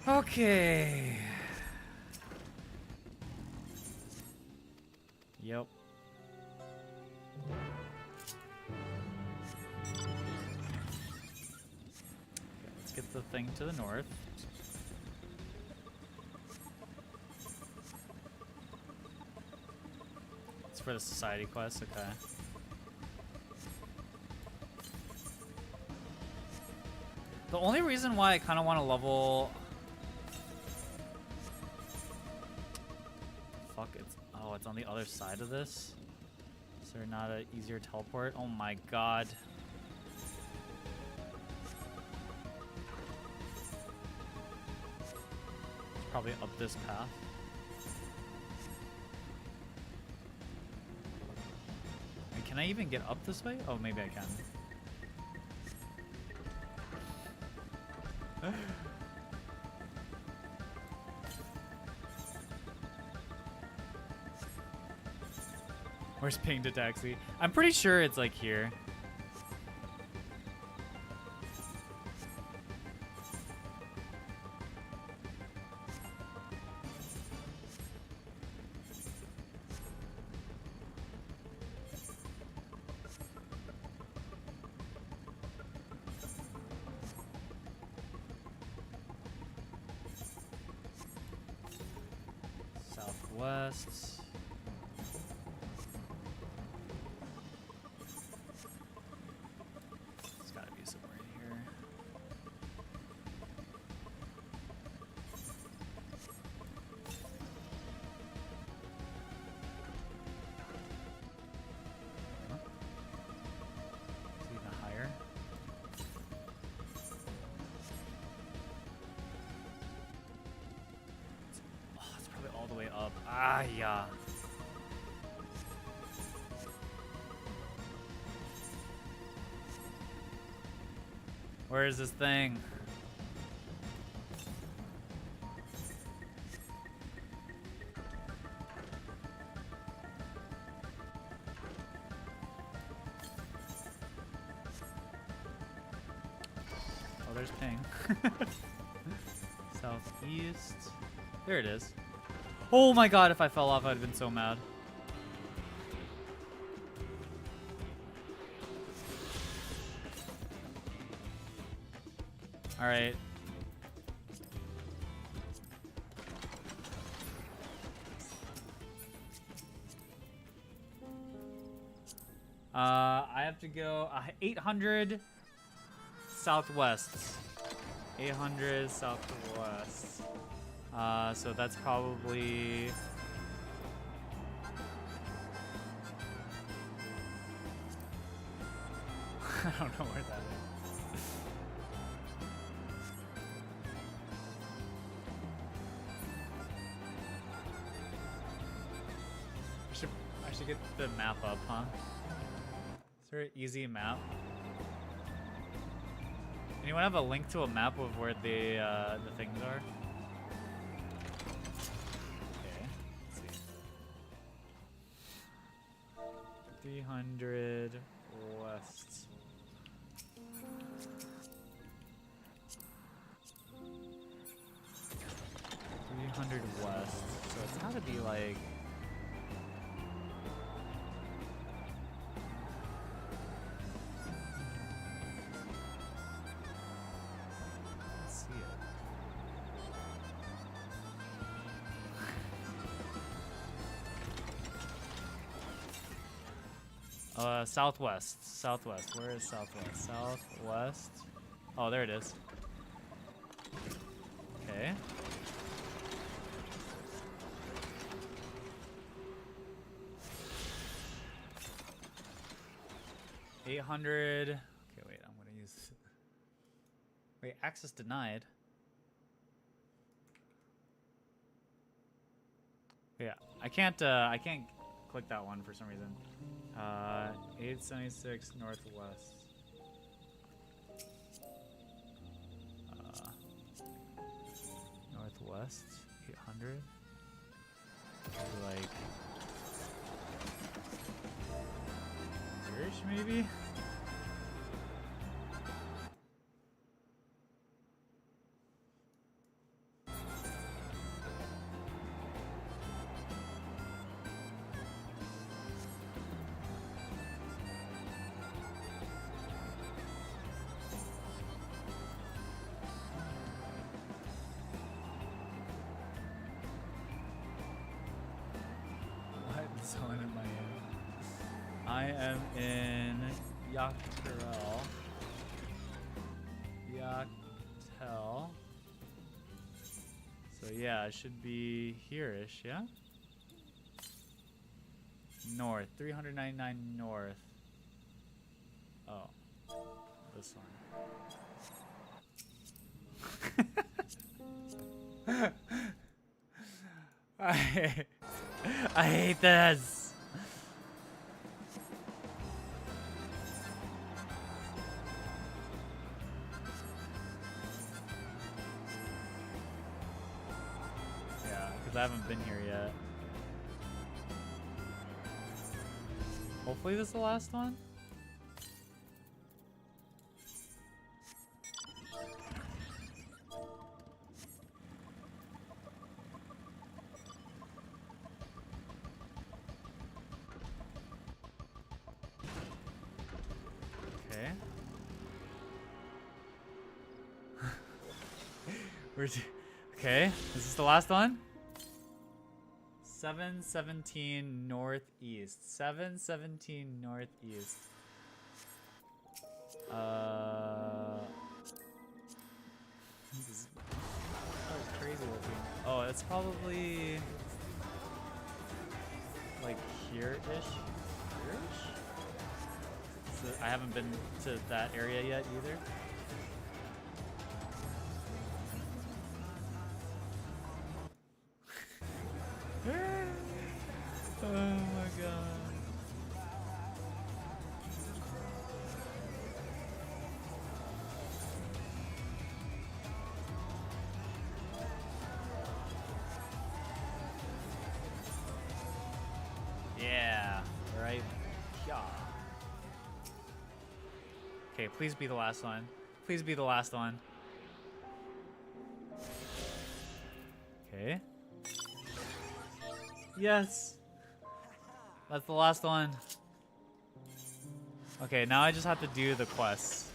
Okay. Yep. Okay, let's get the thing to the north. It's for the society quest, okay. The only reason why I kind of want to level... Fuck, it's... Oh, it's on the other side of this? Is there not an easier teleport? Oh my god. It's probably up this path. Wait, can I even get up this way? Oh, maybe I can. Where's Ping to Taxi? I'm pretty sure it's like here. Southwest. It's gotta be somewhere in here. Ah, yeah. Where is this thing? Oh, there's ping. Southeast. There it is. Oh my god, if I fell off, I'd have been so mad. All right. I have to go 800 southwest. 800 southwest. So that's probably... I don't know where that is. I should get the map up, huh? Is there an easy map? Anyone have a link to a map of where the things are? Okay, let's see. 300 west. 300 west. So it's gotta be like... Southwest. Southwest. Where is southwest? Southwest. Oh, there it is. Okay. $800. Okay, wait. I'm gonna use. Wait, access denied. Yeah, I can't click that one for some reason. 876 northwest. Northwest, 800. Like here-ish, maybe? Zone am I in? I am in Yaktel. Yaktel. So yeah, it should be here-ish, yeah? North, 399 north. Oh, this one. I hate this. Yeah, because I haven't been here yet. Hopefully this is the last one. Okay, is this the last one? 717 northeast. 717 northeast. This is crazy looking. Oh, it's probably like here-ish. Here-ish? So I haven't been to that area yet either. Okay, please be the last one. Please be the last one. Okay. Yes! That's the last one. Okay, now I just have to do the quests.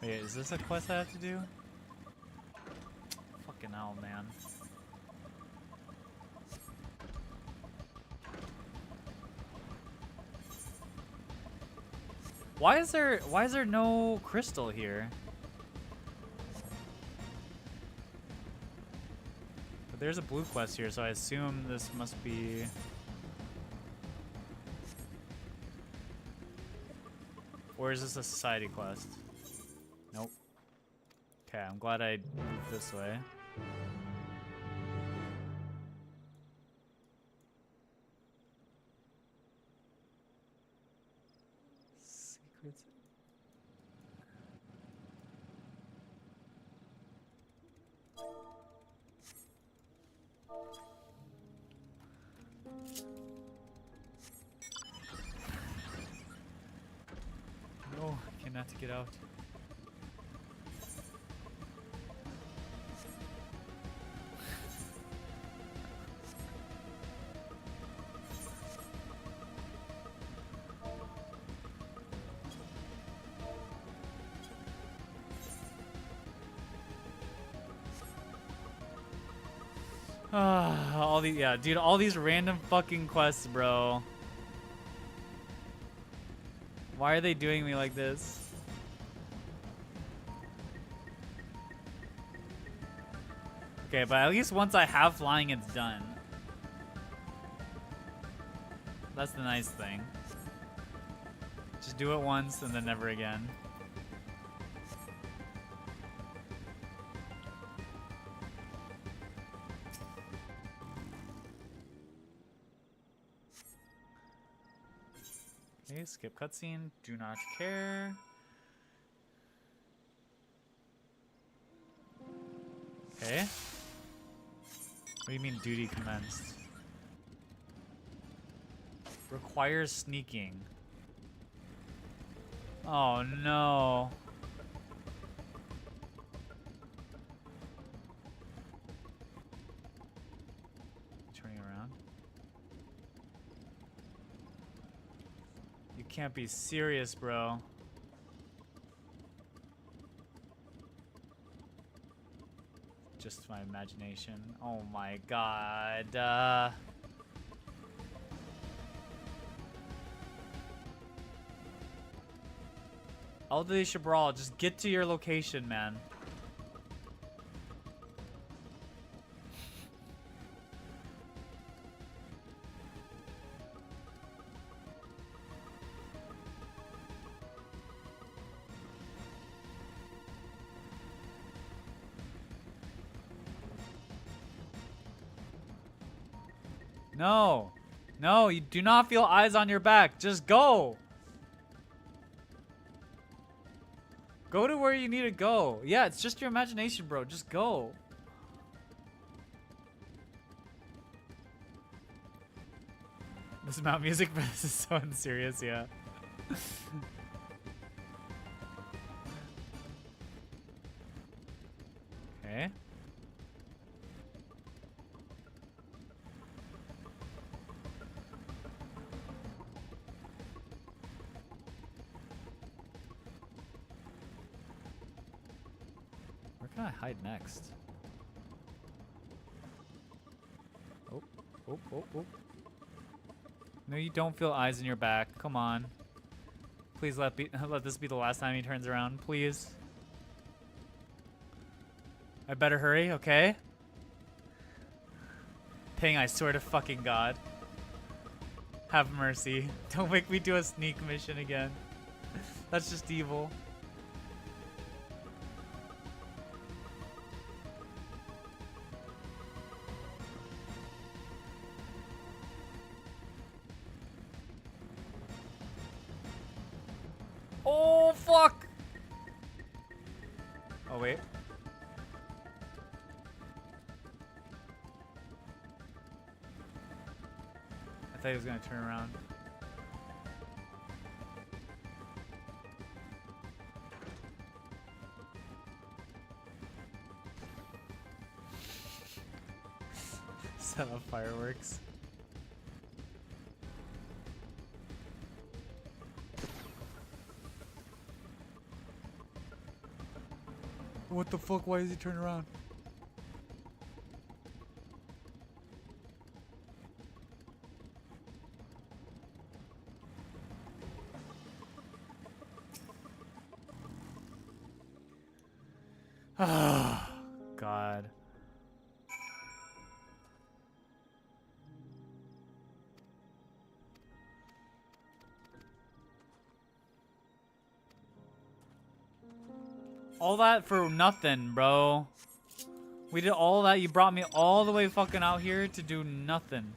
Wait, is this a quest I have to do? Fucking hell, man. Why is there no crystal here? But there's a blue quest here, so I assume this must be. Or is this a society quest? Nope. Okay, I'm glad I moved this way. Secrets. No, I cannot get out. All these, yeah, dude, all these random fucking quests, bro. Why are they doing me like this? Okay, but at least once I have flying, it's done. That's the nice thing. Just do it once and then never again. Okay, skip cutscene. Do not care. Okay. What do you mean duty commenced? Requires sneaking. Oh no. Turning around. You can't be serious, bro. Just my imagination. Oh my god. Elderly Shabral, just get to your location, man. No. No, you do not feel eyes on your back. Just go. Go to where you need to go. Yeah, it's just your imagination, bro. Just go. This Mount music, but this is so unserious, yeah. Okay. Where can I hide next? Oh, oh, oh, oh. No, you don't feel eyes in your back. Come on. Please let this be the last time he turns around, please. I better hurry, okay? Ping, I swear to fucking God. Have mercy. Don't make me do a sneak mission again. That's just evil. Oh, fuck! Oh, wait. thought he was gonna turn around. Set up fireworks. What the fuck? Why is he turning around? Oh, God. All that for nothing, bro. We did all that. You brought me all the way fucking out here to do nothing.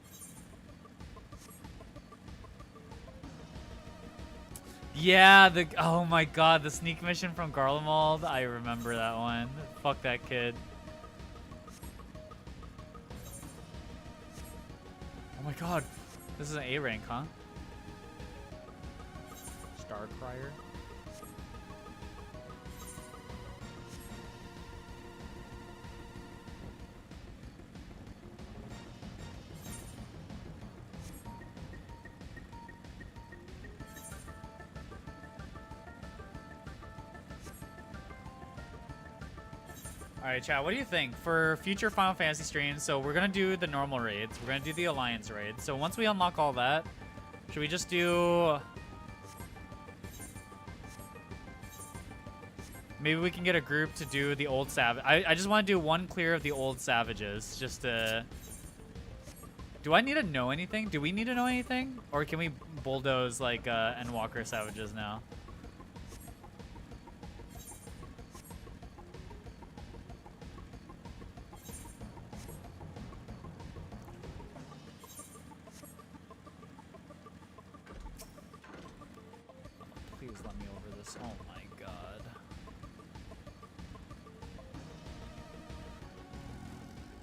Yeah, oh my god, the sneak mission from Garlemald. I remember that one. Fuck that kid. Oh my god. This is an A rank, huh? Star Crier. Alright, chat, what do you think for future Final Fantasy streams? So we're gonna do the normal raids. We're gonna do the Alliance raids. So once we unlock all that, should we just do... Maybe we can get a group to do the old Savage. I just want to do one clear of the old Savages, just to... Do I need to know anything? Do we need to know anything? Or can we bulldoze, like, Endwalker Savages now? Please let me over this. Oh my god.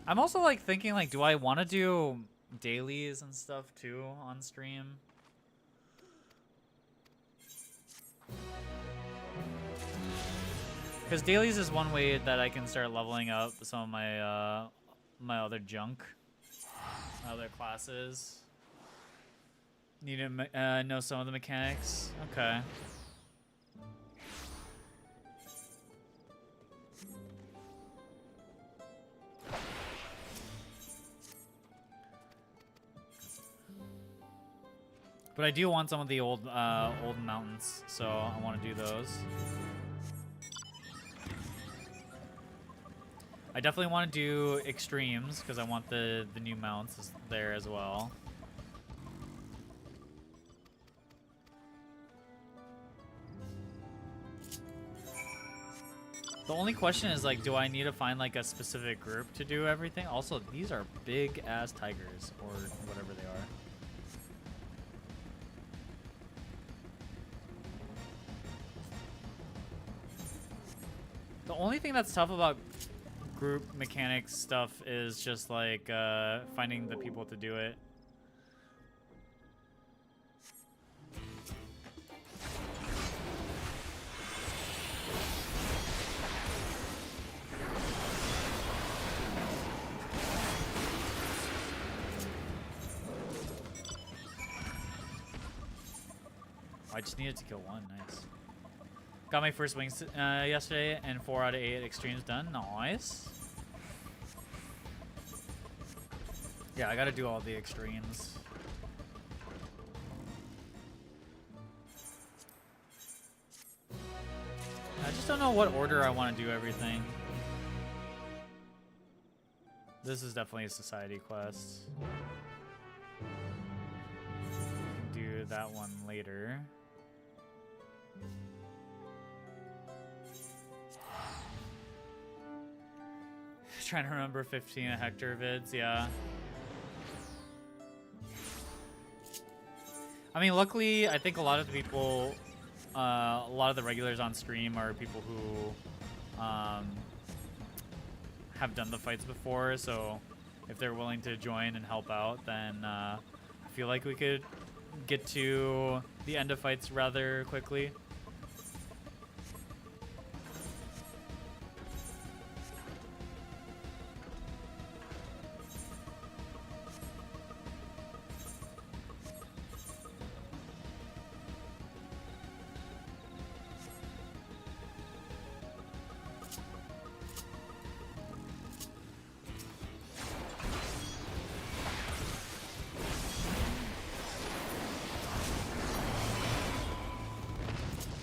I'm also like thinking like, do I want to do dailies and stuff too on stream? Because dailies is one way that I can start leveling up some of my my other junk, my other classes. Need to know some of the mechanics. Okay. But I do want some of the old mountains, so I want to do those. I definitely want to do extremes because I want the new mounts there as well. The only question is like, do I need to find like a specific group to do everything? Also, these are big ass tigers or whatever they are. The only thing that's tough about group mechanics stuff is just like finding the people to do it. I just needed to kill one. Nice. Got my first wings yesterday, and 4 out of 8 extremes done. Nice. Yeah, I gotta do all the extremes. I just don't know what order I want to do everything. This is definitely a society quest. We can do that one later. Trying to remember 15 Hector vids, yeah. I mean, luckily, I think a lot of the people, a lot of the regulars on stream are people who have done the fights before, so if they're willing to join and help out, then I I feel like we could get to the end of fights rather quickly.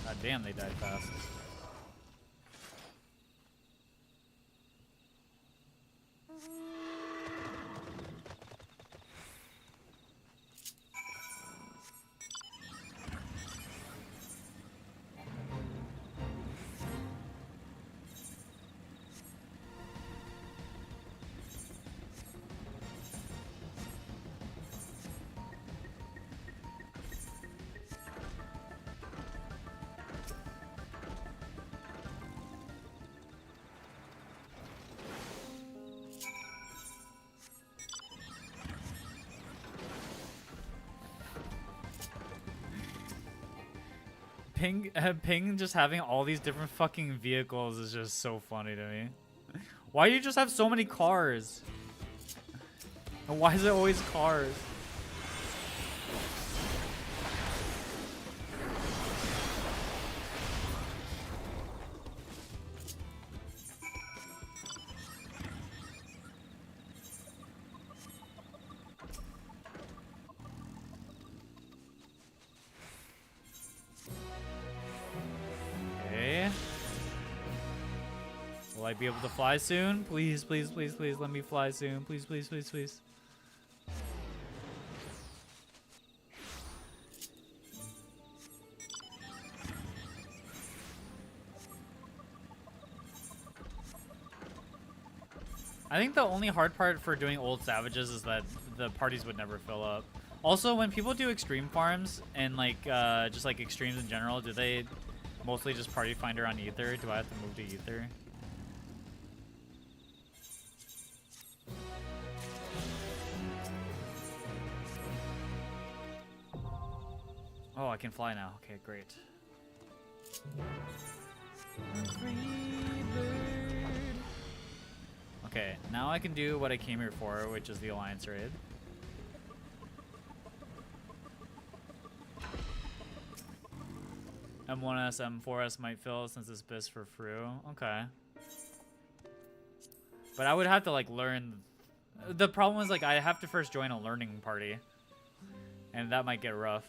God damn, they died fast. Ping just having all these different fucking vehicles is just so funny to me. Why do you just have so many cars? And why is it always cars? Will I be able to fly soon? Please, please, please, please let me fly soon. Please, please, please, please. I think the only hard part for doing old savages is that the parties would never fill up. Also, when people do extreme farms and like just like extremes in general, do they mostly just party finder on ether? Do I have to move to ether? Oh, I can fly now. Okay, great. Okay, now I can do what I came here for, which is the Alliance raid. M1S, M4S might fill since it's BIS for Fru. Okay. But I would have to like learn. The problem is like I have to first join a learning party. And that might get rough.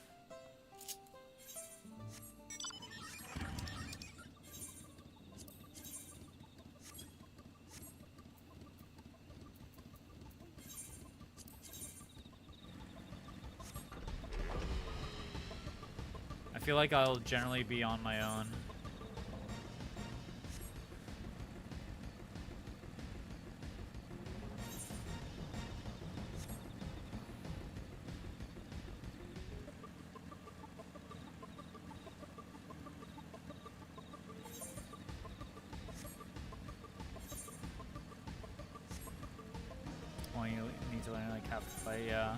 I feel like I'll generally be on my own. Oh, you need to learn like half the fight, yeah.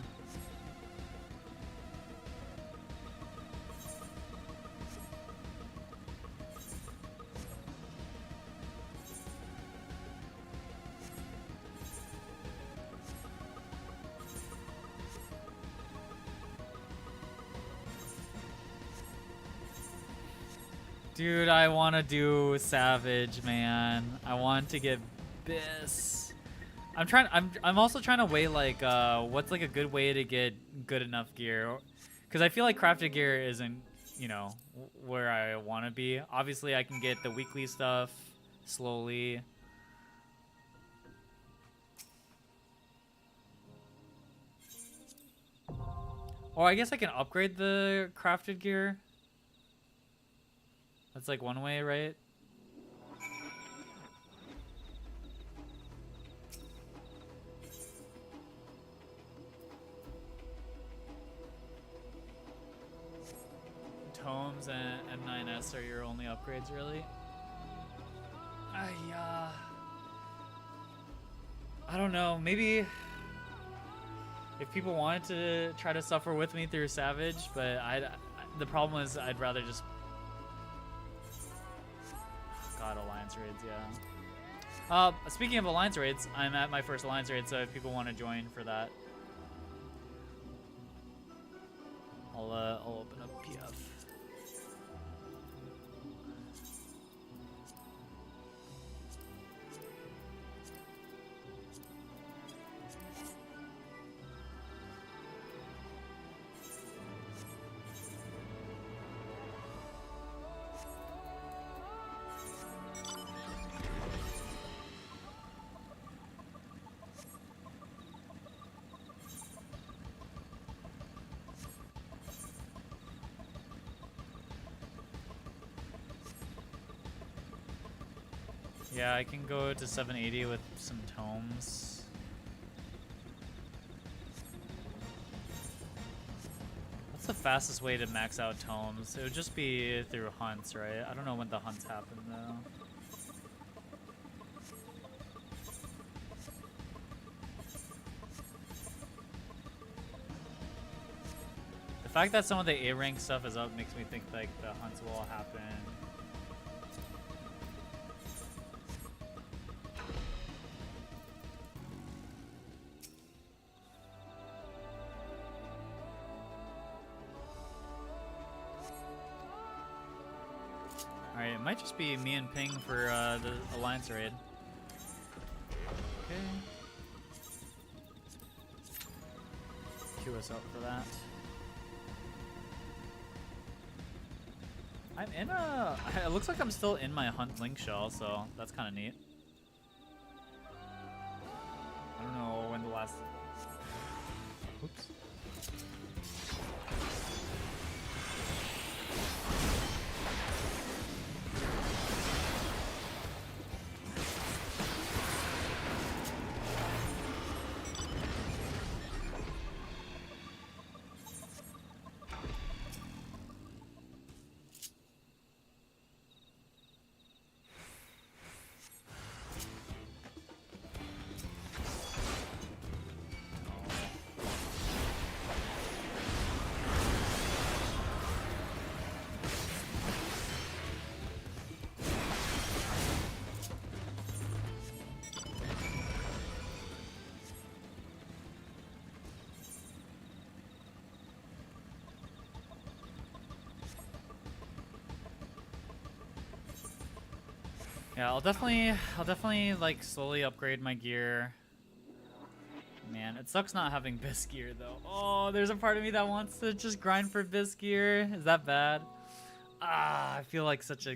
Dude, I want to do Savage, man. I want to get BIS. I'm also trying to weigh like what's like a good way to get good enough gear, because I feel like crafted gear isn't, you know, where I want to be. Obviously, I can get the weekly stuff slowly. Or I guess I can upgrade the crafted gear. That's like one way, right? Tomes and M9S are your only upgrades, really? I don't know. Maybe If people wanted to try to suffer with me through Savage, but the problem is I'd rather just... God, Alliance raids, yeah. Speaking of Alliance raids, I'm at my first Alliance raid, so if people want to join for that, I'll open up PF. Yeah, I can go to 780 with some tomes. What's the fastest way to max out tomes? It would just be through hunts, right? I don't know when the hunts happen though. The fact that some of the A-rank stuff is up makes me think like the hunts will happen. Alright, it might just be me and Ping for the Alliance raid. Okay. Queue us up for that. I'm in a... It looks like I'm still in my Hunt Link shell, so that's kind of neat. I don't know when the last... Oops. Yeah, I'll definitely like slowly upgrade my gear. Man, it sucks not having Bisque gear though. Oh, there's a part of me that wants to just grind for Bisque gear. Is that bad? Ah, I feel like such a...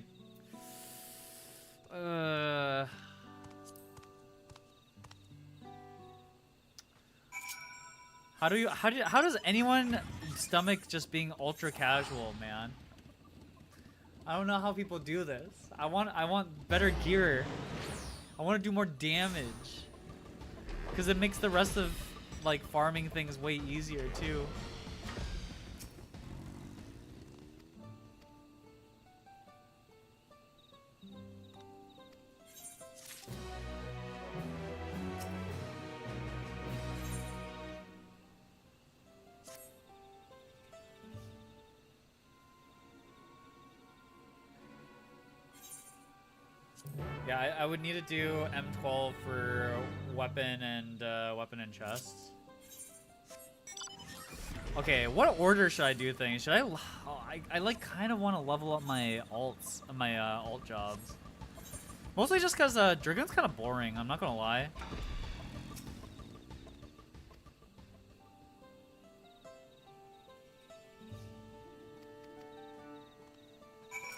How does anyone stomach just being ultra casual, man? I don't know how people do this. I want better gear. I want to do more damage. Because it makes the rest of like farming things way easier too. Yeah, I would need to do M12 for weapon and chests. Okay, what order should I do things? Should I? Oh, I like kind of want to level up my alts, my alt jobs. Mostly just because Dragoon's kind of boring. I'm not gonna lie.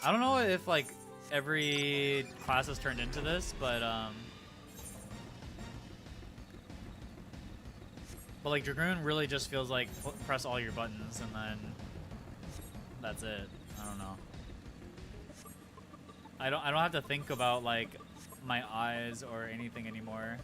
I don't know if like every class has turned into this, but like Dragoon really just feels like press all your buttons and then that's it. I don't know. I don't have to think about like my eyes or anything anymore.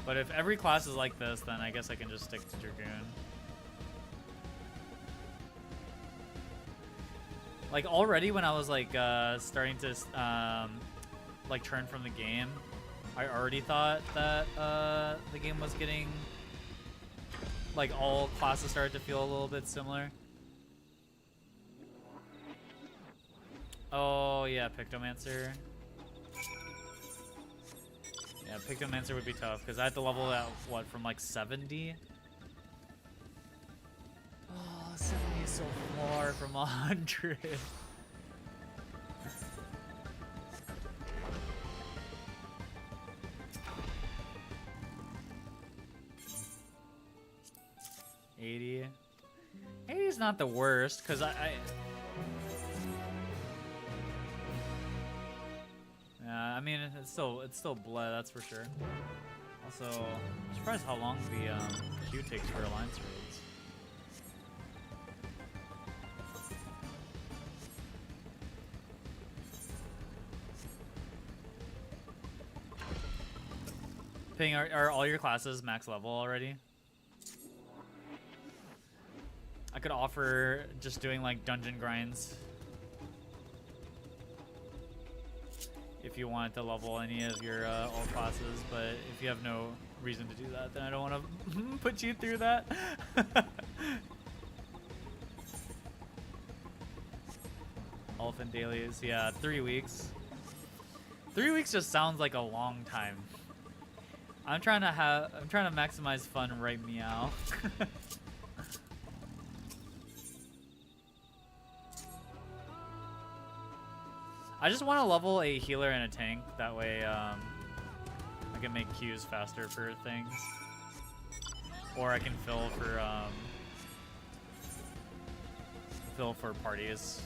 But if every class is like this, then I guess I can just stick to Dragoon. Like already when I was like starting to like turn from the game, I already thought that the game was getting like all classes started to feel a little bit similar. Oh yeah, Pictomancer. Yeah, Pictomancer would be tough because I had to level that what from like 70. Oh, 70 is so far from 100. $80 is not the worst because I mean it's still blood, that's for sure. Also, I'm surprised how long the queue takes for alliance raids. Ping, are all your classes max level already? I could offer just doing like dungeon grinds if you wanted to level any of your alt classes, but if you have no reason to do that, then I don't want to put you through that. Elephant dailies, yeah, 3 weeks. 3 weeks just sounds like a long time. I'm trying to maximize fun right meow. I just want to level a healer and a tank. That way, I can make queues faster for things, or I can fill for parties.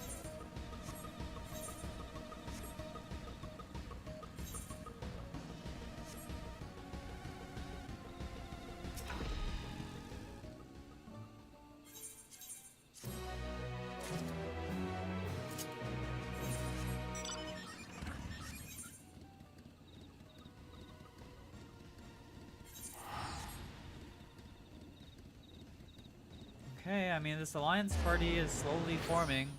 Okay, I mean, this alliance party is slowly forming.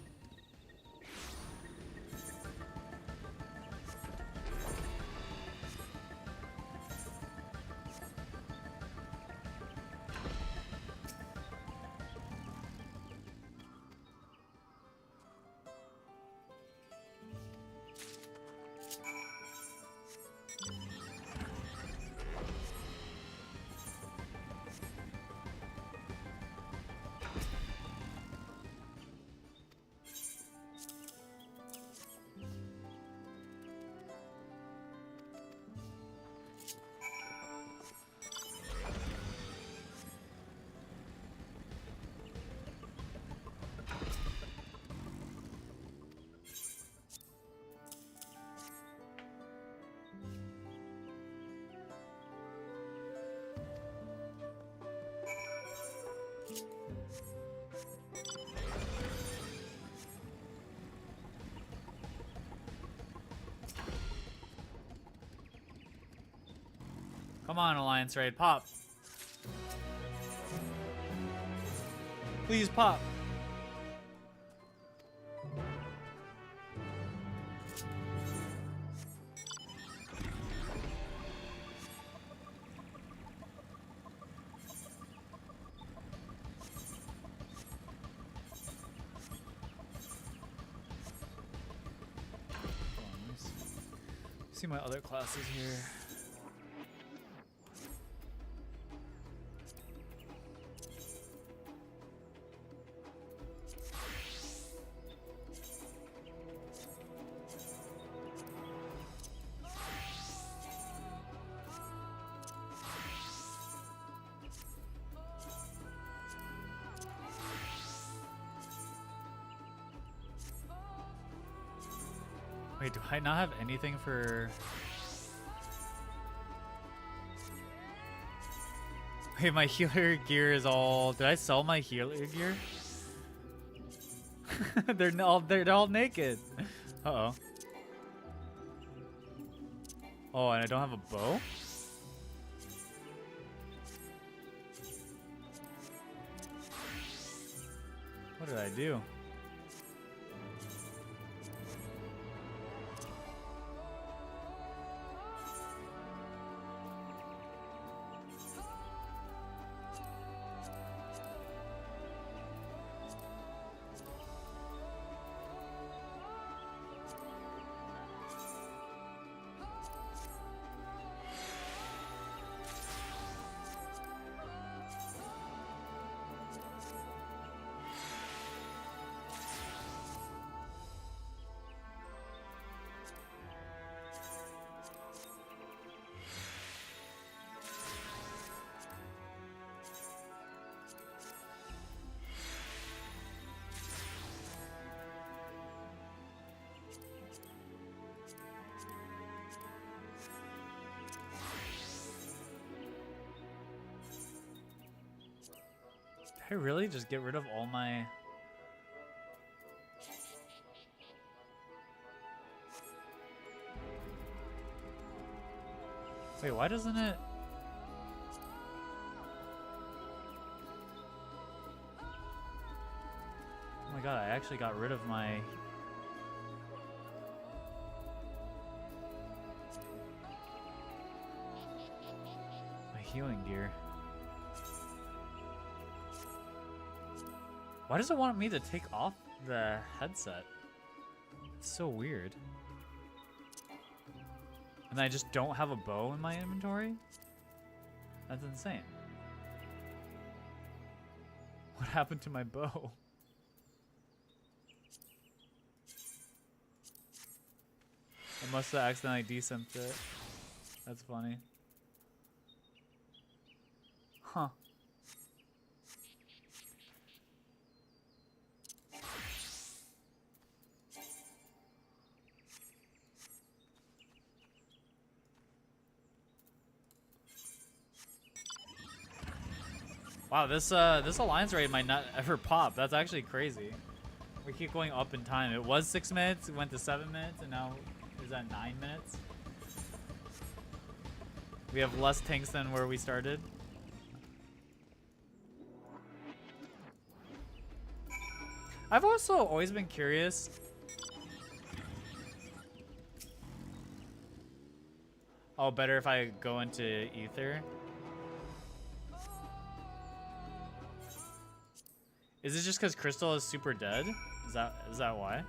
Come on, alliance raid, pop. Please pop. See my other classes here. Wait, do I not have anything for... Wait, my healer gear is all... Did I sell my healer gear? they're all naked. Uh-oh. Oh, and I don't have a bow? What did I do? I really just get rid of all my... Wait, why doesn't it... Oh my god, I actually got rid of my... healing gear. Why does it want me to take off the headset? It's so weird. And I just don't have a bow in my inventory? That's insane. What happened to my bow? I must have accidentally desynped it. That's funny. Huh. Wow, this alliance raid might not ever pop. That's actually crazy. We keep going up in time. It was 6 minutes, it went to 7 minutes, and now is at 9 minutes. We have less tanks than where we started. I've also always been curious. Oh, better if I go into Ether. Is it just because Crystal is super dead? Is that why?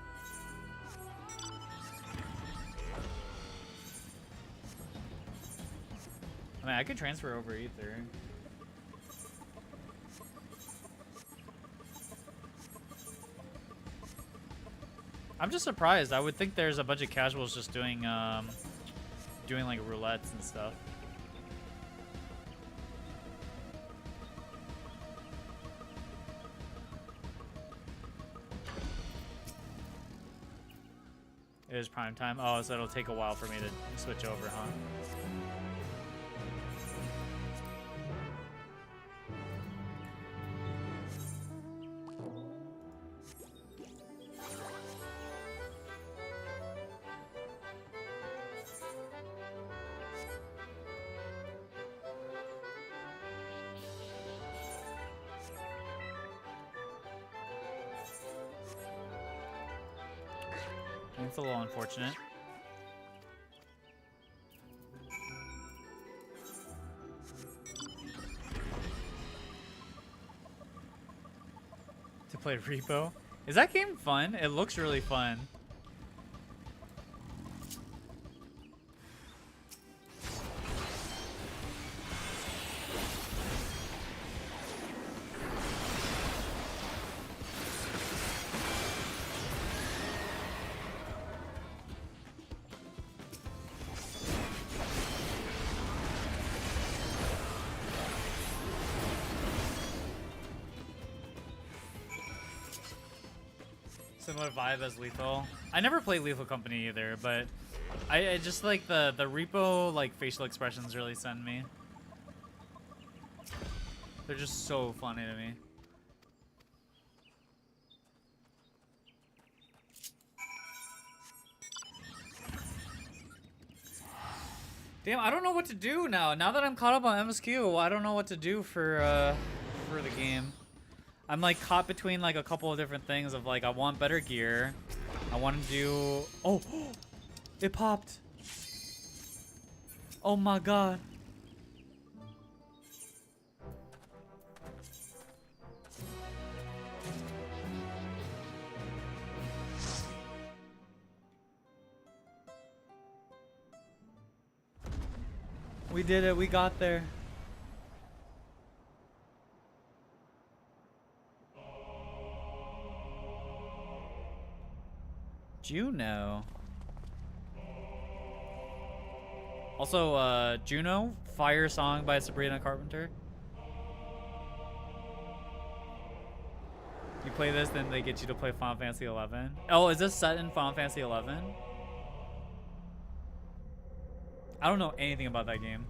I mean, I could transfer over Ether. I'm just surprised. I would think there's a bunch of casuals just doing like roulettes and stuff. It is prime time. Oh, so it'll take a while for me to switch over, huh? It's a little unfortunate. To play Repo. Is that game fun? It looks really fun. Similar vibe as Lethal. I never played Lethal Company either, but I just like the Repo like facial expressions really send me. They're just so funny to me. Damn, I don't know what to do now. Now that I'm caught up on MSQ, I don't know what to do for the game. I'm like caught between like a couple of different things of like I want better gear. I want to do... Oh! It popped! Oh my god. We did it, we got there. Juno. Also, Juno, Fire Song by Sabrina Carpenter. You play this, then they get you to play Final Fantasy 11. Oh, is this set in Final Fantasy 11? I don't know anything about that game.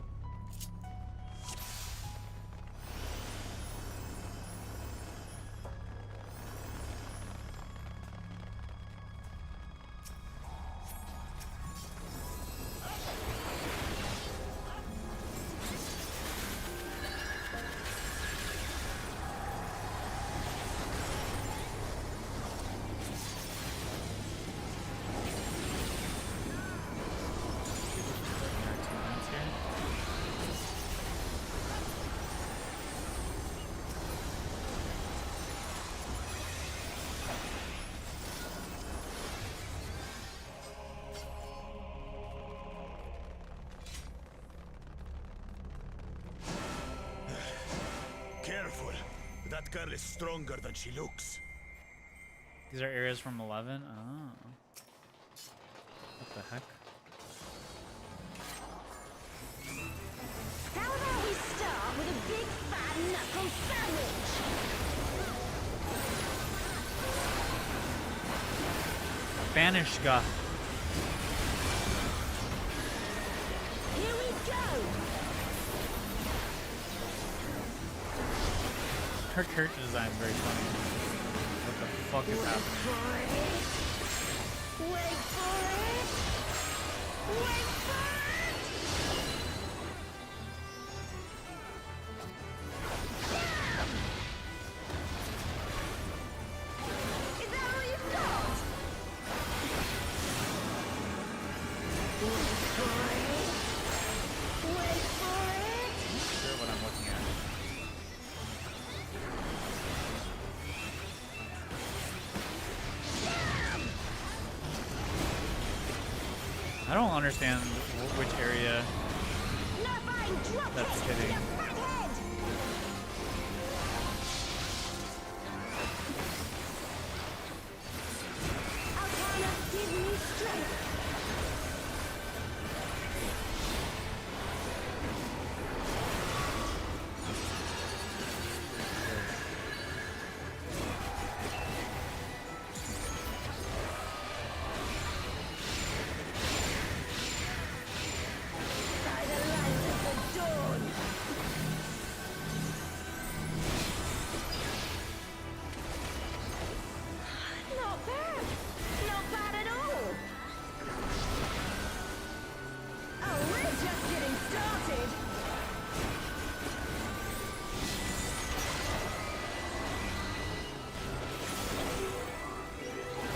That girl is stronger than she looks. These are areas from 11? Oh. What the heck? How about we start with a big fat knuckle sandwich? Banishka. Here we go! Her character design is very funny. What the fuck is happening? Wait for it! Wait for it! Is that all you've got? Wait for it! Wait for it! I'm not sure what I'm looking at. I don't understand which area that's hitting. Give me strength. By the light of the dawn. Not bad. Not bad at all. Oh, we're just getting started.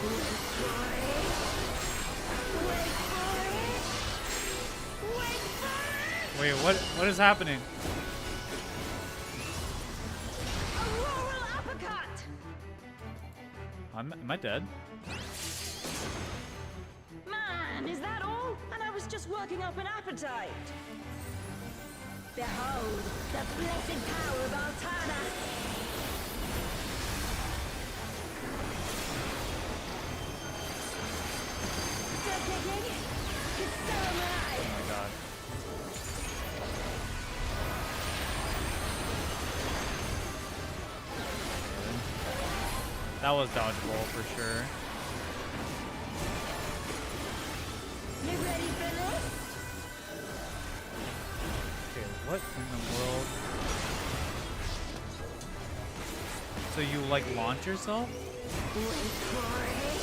Wait for it. Wait for it. Wait for it. Wait, what is happening? Auroral uppercut. Am I dead? Man, is that all? And I was just working up an appetite. Behold, the blessed power of Altana. Still kicking? 'Cause so am I. Oh my god. That was dodgeable for sure. You ready for this? Okay, what in the world? So you like launch yourself? Wait for it.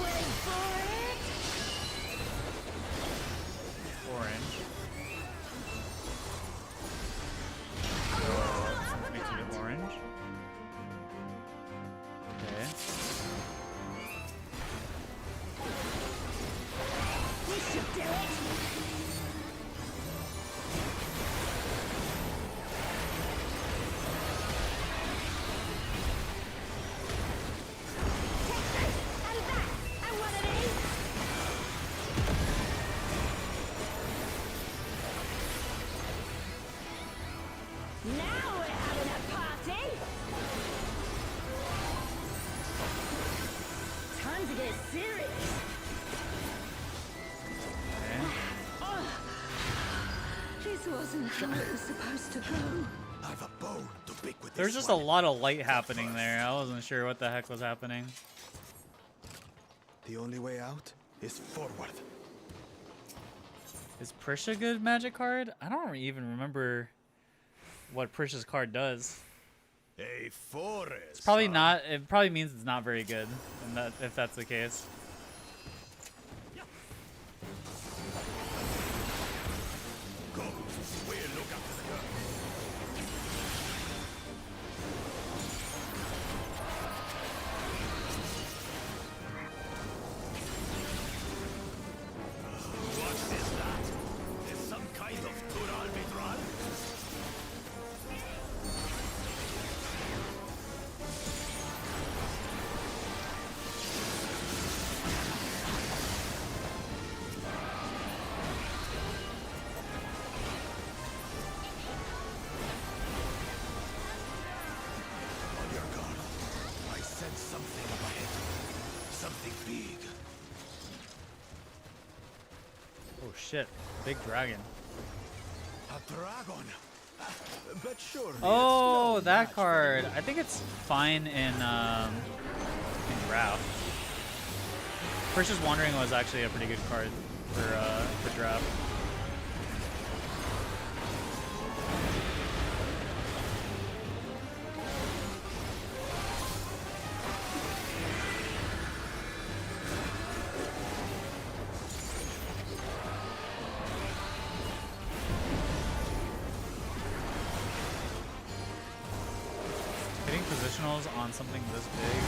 Wait for it. Orange. So this makes you get orange. Okay. This should do it. Now we're having a party! Time to get serious! Okay. This wasn't how it was supposed to go. I've a bone to pick with There's this just a one. lot of light happening there. I wasn't sure what the heck was happening. The only way out is forward. Is Prisha a good magic card? I don't even remember what Prisha's card does. A forest. It's probably not. It probably means it's not very good, and that if that's the case. Go. We'll look after the girl. What is that? Is some kind of Tural Vidral? shit. Big dragon. A dragon. But sure. Oh, that card. I think it's fine in draft. First Wandering was actually a pretty good card for draft. Hitting positionals on something this big.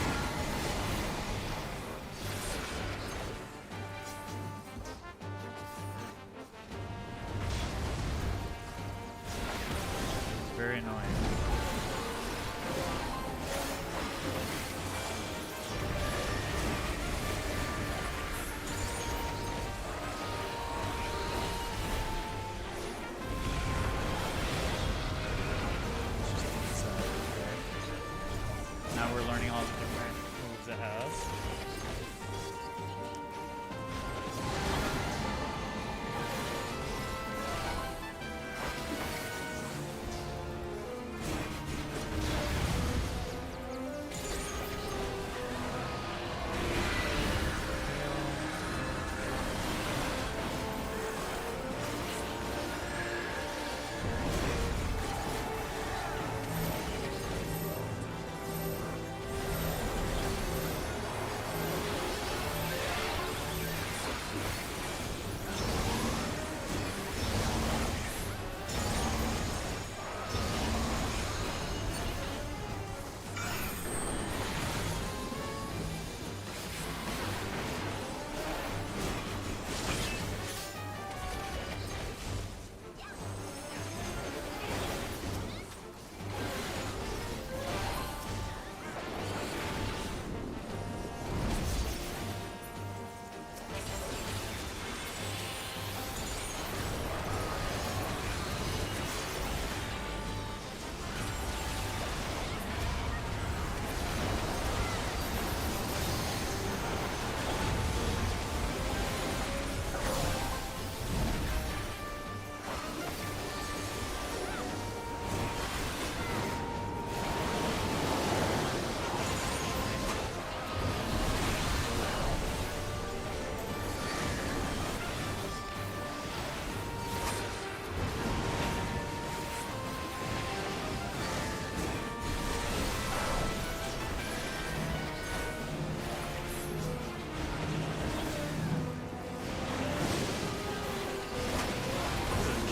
Very annoying. Now we're learning all the different moves it has.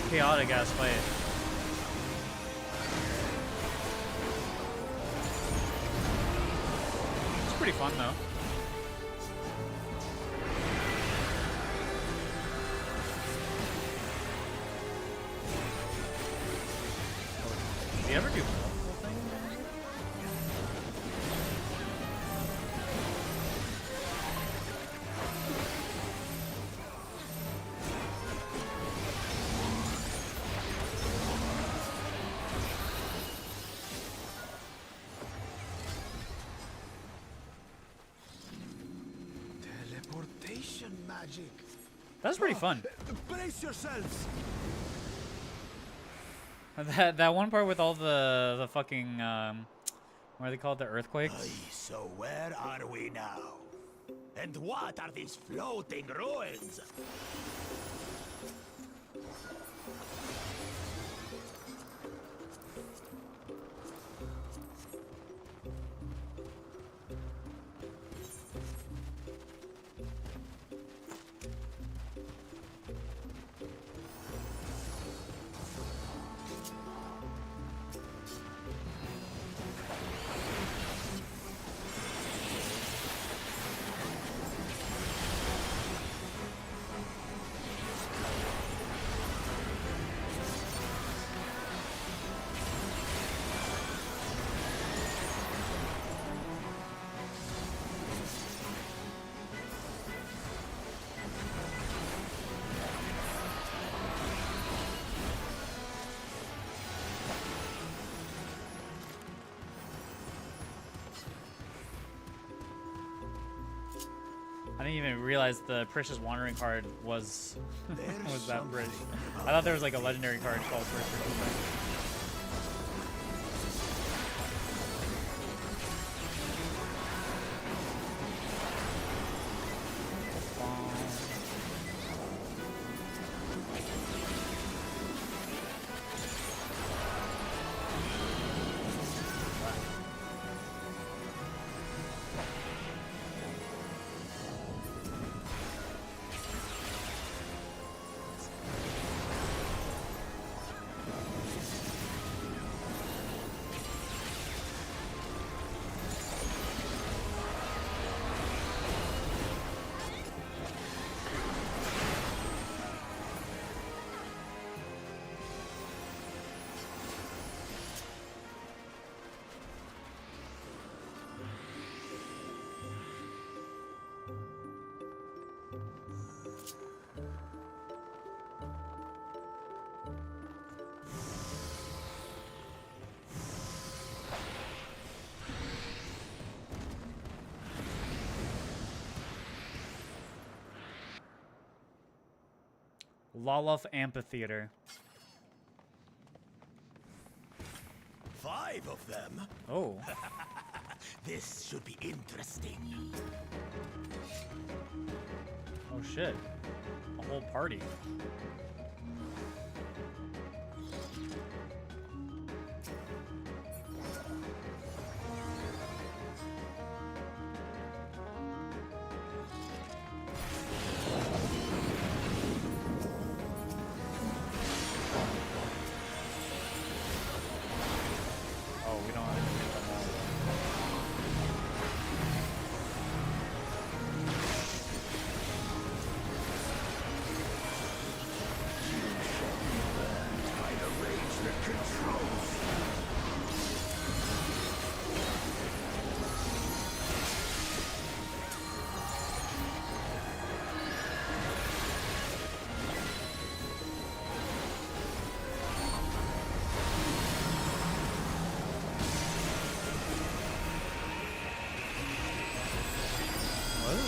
Chaotic ass fight. It's pretty fun though. Does he ever do multiple things? Teleportation magic. That's pretty fun. Brace yourselves. That one part with all the fucking what are they called, the earthquakes? So where are we now? And what are these floating ruins? didn't even realize the Precious Wandering card was was that pretty. I thought there was like a legendary card called Precious. Loloth Amphitheater. 5 of them? Oh. This should be interesting. Oh shit. A whole party.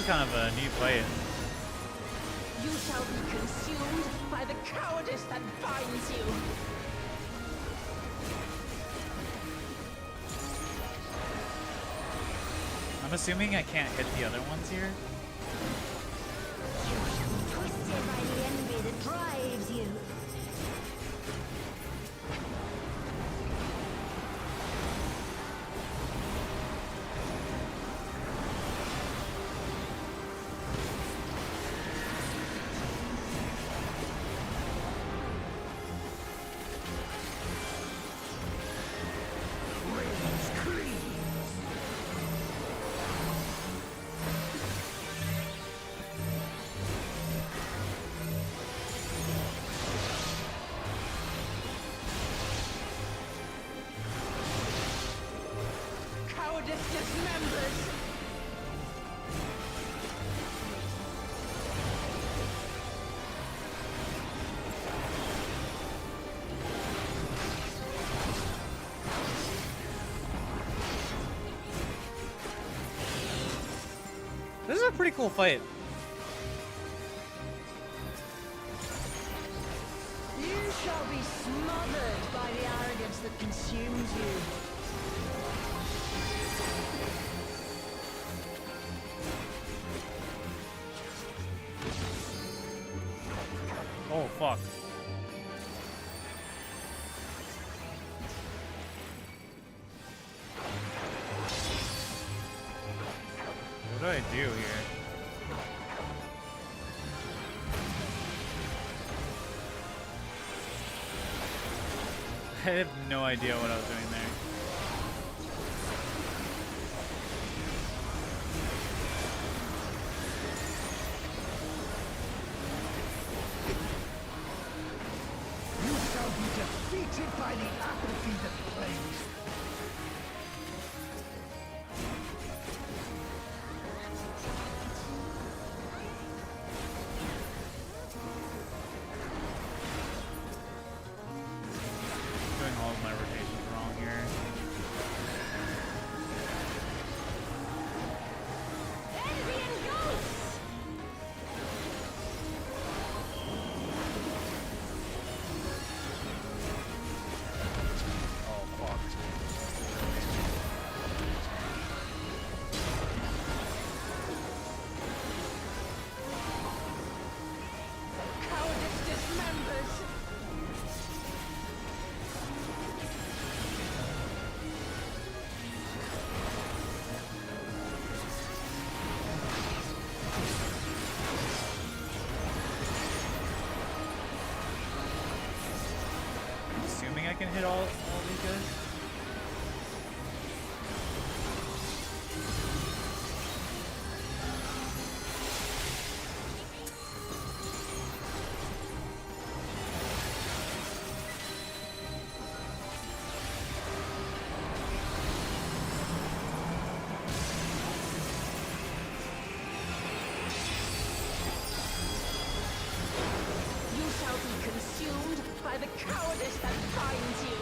Kind of a neat fight. You shall be consumed by the cowardice that binds you. I'm assuming I can't hit the other ones here. Twisted by the envy that drives you. This is a pretty cool fight. You shall be smothered by the arrogance that consumes you. Oh, fuck. What do I do here? I have no idea what I was doing there. You shall be defeated by the apathy that plagues. Doing all of my rotations wrong here. Envy and ghosts! assuming I can hit all these guys. You shall be consumed by the cowardice that binds you.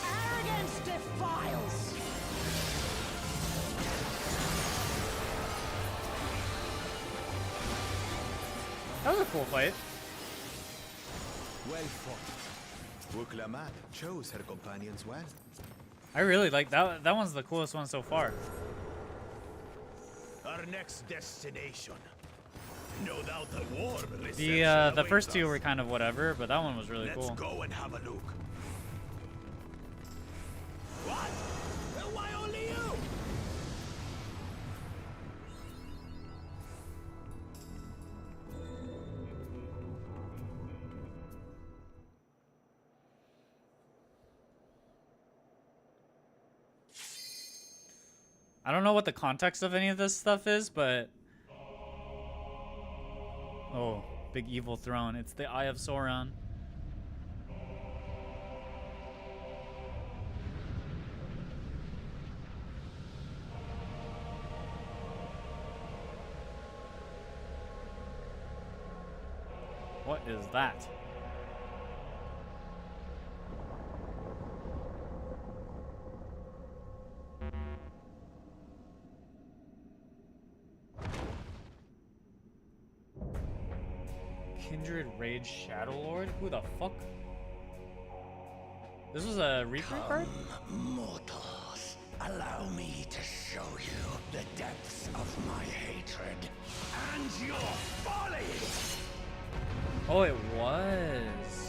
Arrogance defiles. That was a cool fight. Well fought. Wuklamat chose her companions well. I really like that. That one's the coolest one so far. Our next destination. No doubt a warm reception The awaits first two us. were kind of whatever, but that one was really Let's cool. go and have a look. What? Why only you? I don't know what the context of any of this stuff is, but oh, big evil throne. It's the Eye of Sauron. What is that? Kindred Rage Shadow Lord? Who the fuck? This was a recruit card? Mortals, allow me to show you the depths of my hatred and your folly! Oh, it was.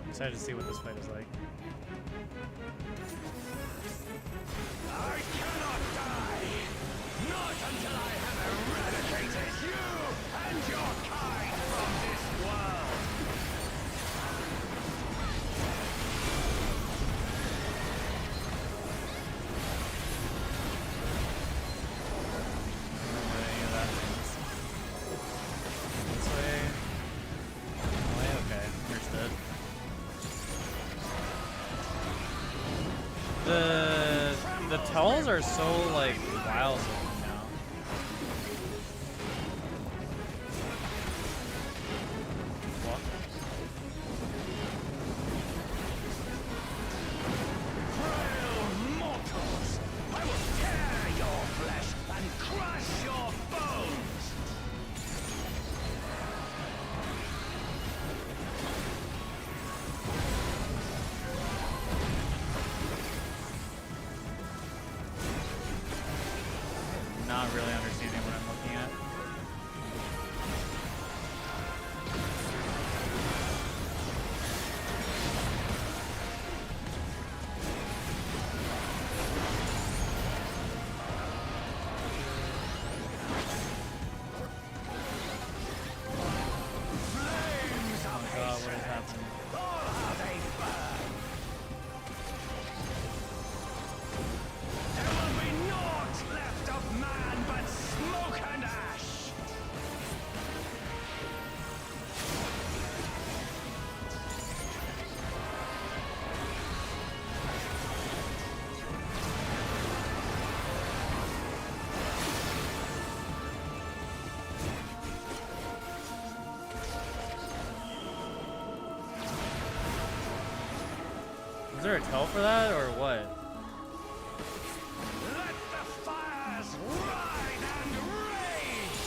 Excited to see what this fight is like. I cannot die! Not until I have eradicated you and your kind from this world! What any of that means. This way. Oh, yeah, okay. Understood. The tells are so like wild looking now. What? Frail mortals! I will tear your flesh and crush your bones! Is there a tell for that or what? Let the fires ride and rage!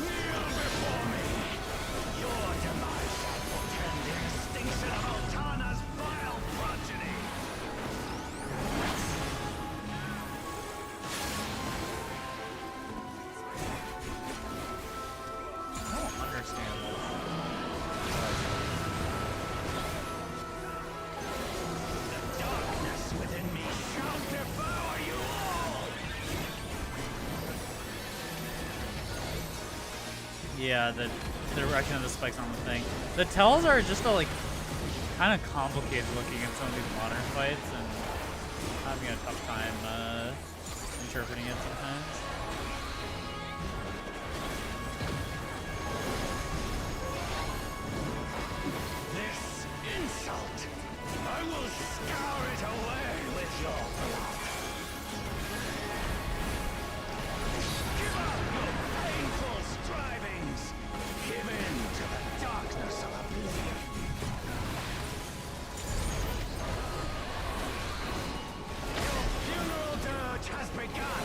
Kneel before me! Your demise shall portend the extinction of Altana's vile progeny! I don't understand this. The darkness within me shall devour you all! Yeah, the direction of the spikes on the thing. The tells are just like kind of complicated looking in some of these modern fights, and I'm having a tough time interpreting it sometimes. This insult, I will scour it away with your blood. Give up your painful strivings. Give in to the darkness of oblivion. Your funeral dirge has begun.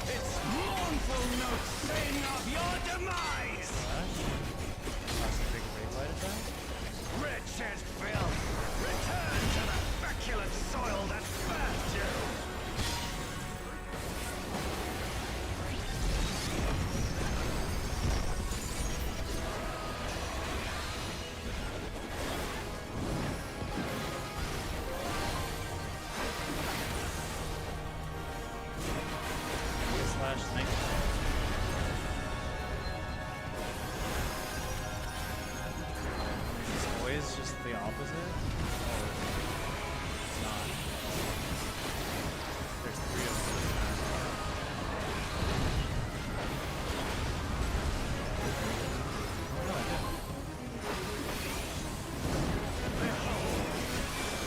Its mournful notes sing of your demise. That's a big raid light attack. Wretched filth, return to the feculent soil that birthed you! Slash snake. Is this always just the opposite? Or it's not? There's three of them. Oh, no, I didn't.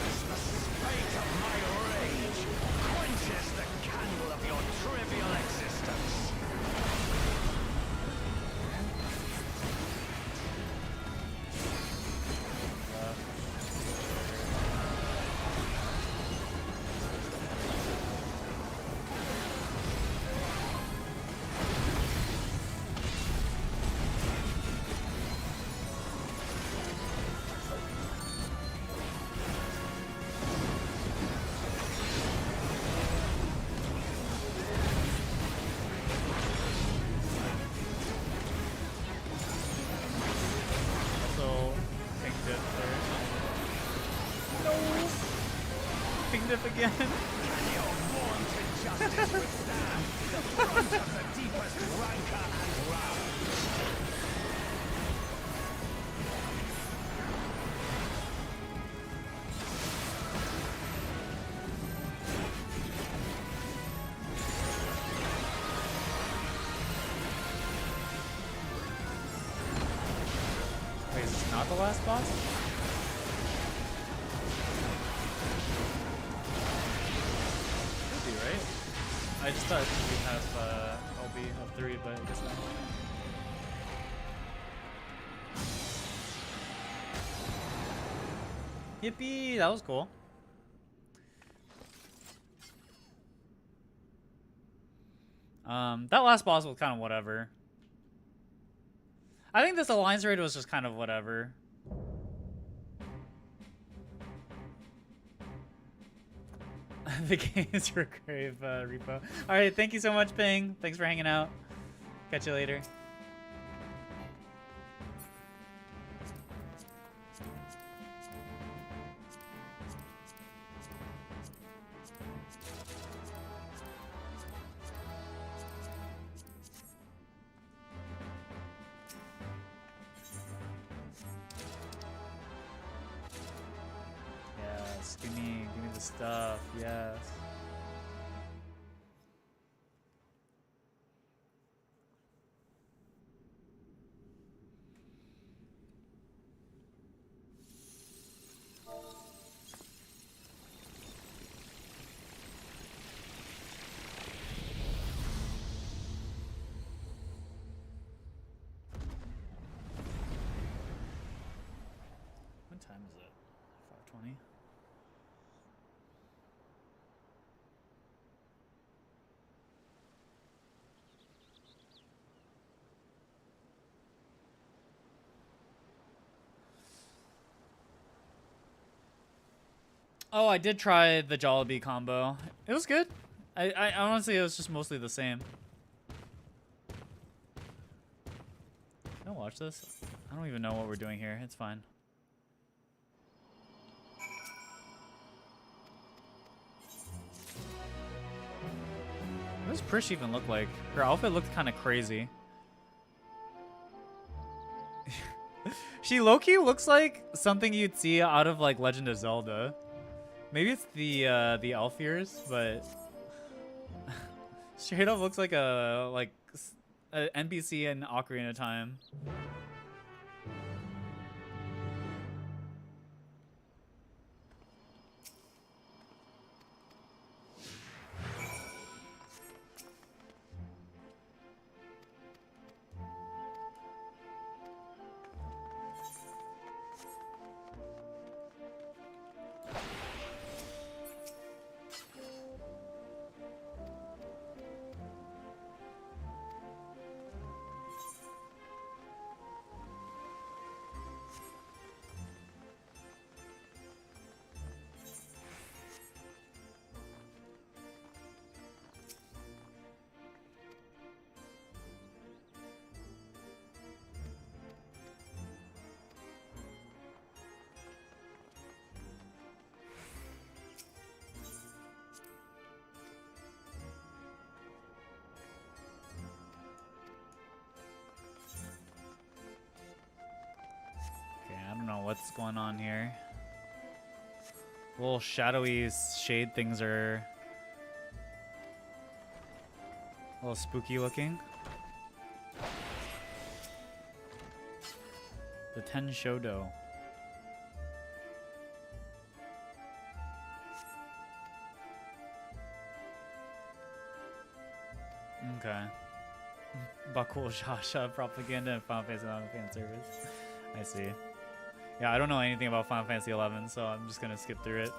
As the spate of my rage quenches the candle of your trivial existence. Also, pink dip there. No! Pink dip again! Can your vaunted justice withstand the brunt of the deepest rancor and wrath? Wait, is this not the last boss? Could be, right? I just thought we have LB of 3, but I guess not. Yippee! That was cool. That last boss was kind of whatever. I think this alliance raid was just kind of whatever. The games were grave, Repo. Alright, thank you so much, Ping. Thanks for hanging out. Catch you later. Yes, give me the stuff. Yes. Oh, I did try the Jollibee combo. It was good. I honestly, it was just mostly the same. Can I watch this? I don't even know what we're doing here. It's fine. What does Prish even look like? Her outfit looked kind of crazy. She low-key looks like something you'd see out of like Legend of Zelda. Maybe it's the elf ears, but straight up looks like a NPC in Ocarina of Time. What's going on here? Little shadowy shade things are a little spooky looking. The Ten Shodo. Okay. Bakul Shasha propaganda and Final Fantasy 11 fan service. I see. Yeah, I don't know anything about Final Fantasy 11, so I'm just gonna skip through it.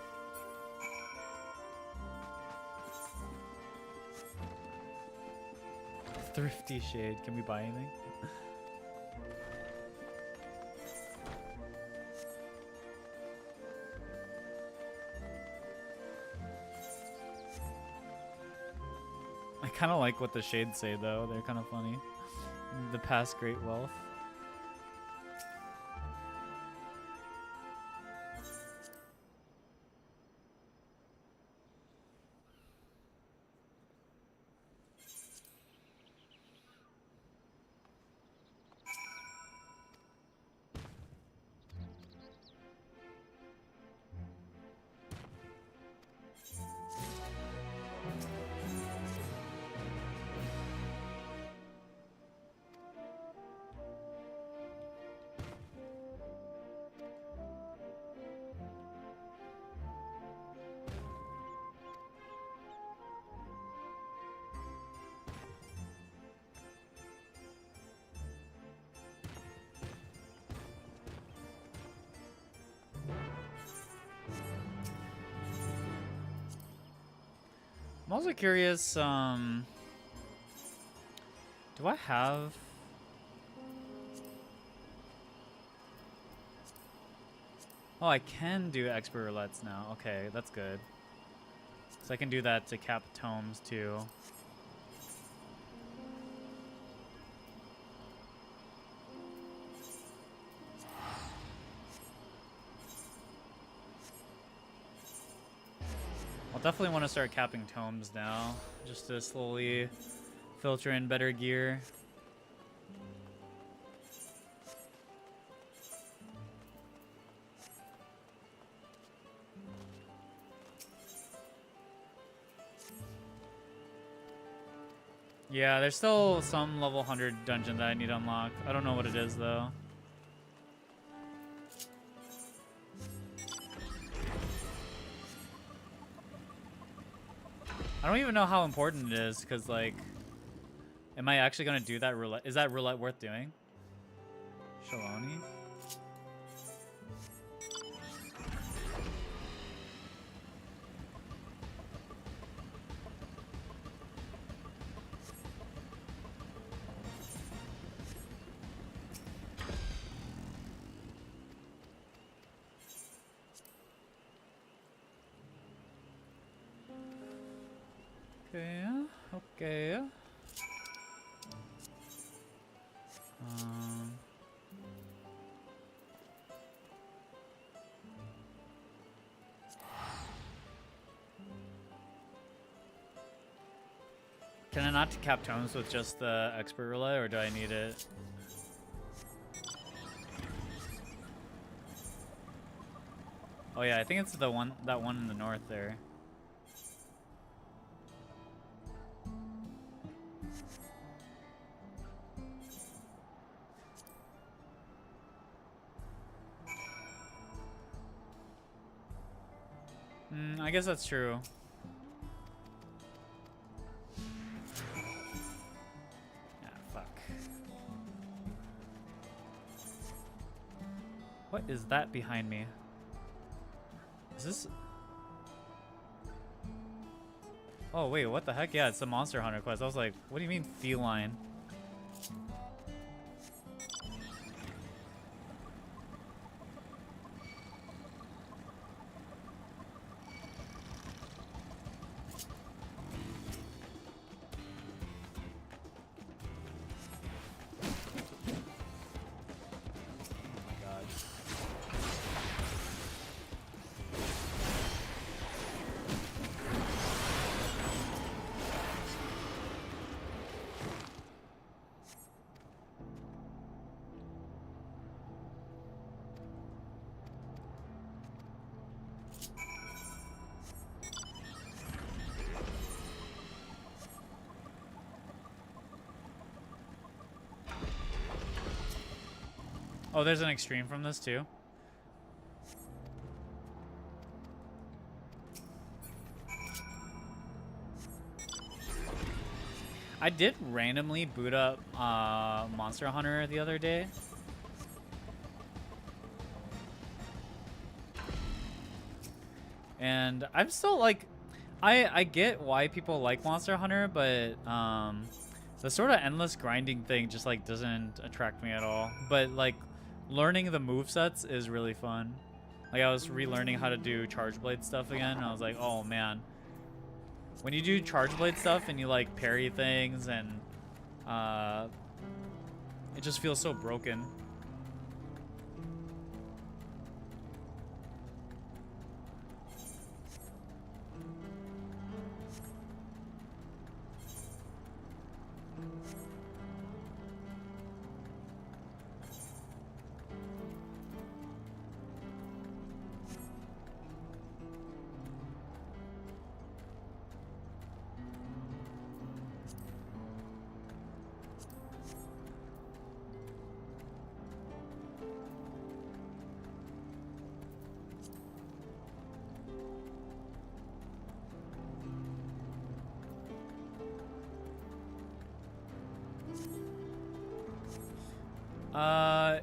Thrifty shade. Can we buy anything? I kind of like what the shades say, though. They're kind of funny. The past great wealth. I'm also curious, do I have... Oh, I can do expert roulettes now. Okay, that's good. So I can do that to cap tomes too. I'll definitely want to start capping tomes now, just to slowly filter in better gear. Yeah, there's still some level 100 dungeon that I need to unlock. I don't know what it is though. I don't even know how important it is, because, like, am I actually going to do that roulette? Is that roulette worth doing? Shaloni? Okay, okay. Can I not cap tones with just the expert relay, or do I need it? Oh yeah, I think it's the one, that one in the north there. I guess that's true. Ah, fuck. What is that behind me? Is this... Oh wait, what the heck? Yeah, it's the Monster Hunter quest. I was like, what do you mean feline? Oh, there's an extreme from this too. I did randomly boot up Monster Hunter the other day. And I'm still like, I get why people like Monster Hunter, but the sort of endless grinding thing just like doesn't attract me at all. But like learning the movesets is really fun. Like I was relearning how to do Charge Blade stuff again, and I was like, oh man. When you do Charge Blade stuff and you like parry things and it just feels so broken.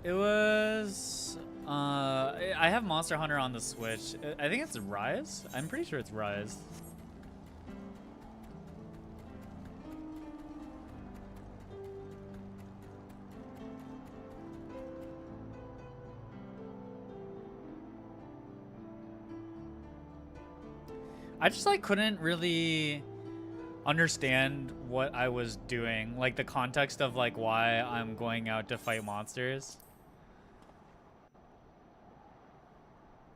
It was, I have Monster Hunter on the Switch. I think it's Rise. I'm pretty sure it's Rise. I just like couldn't really understand what I was doing, like the context of like why I'm going out to fight monsters.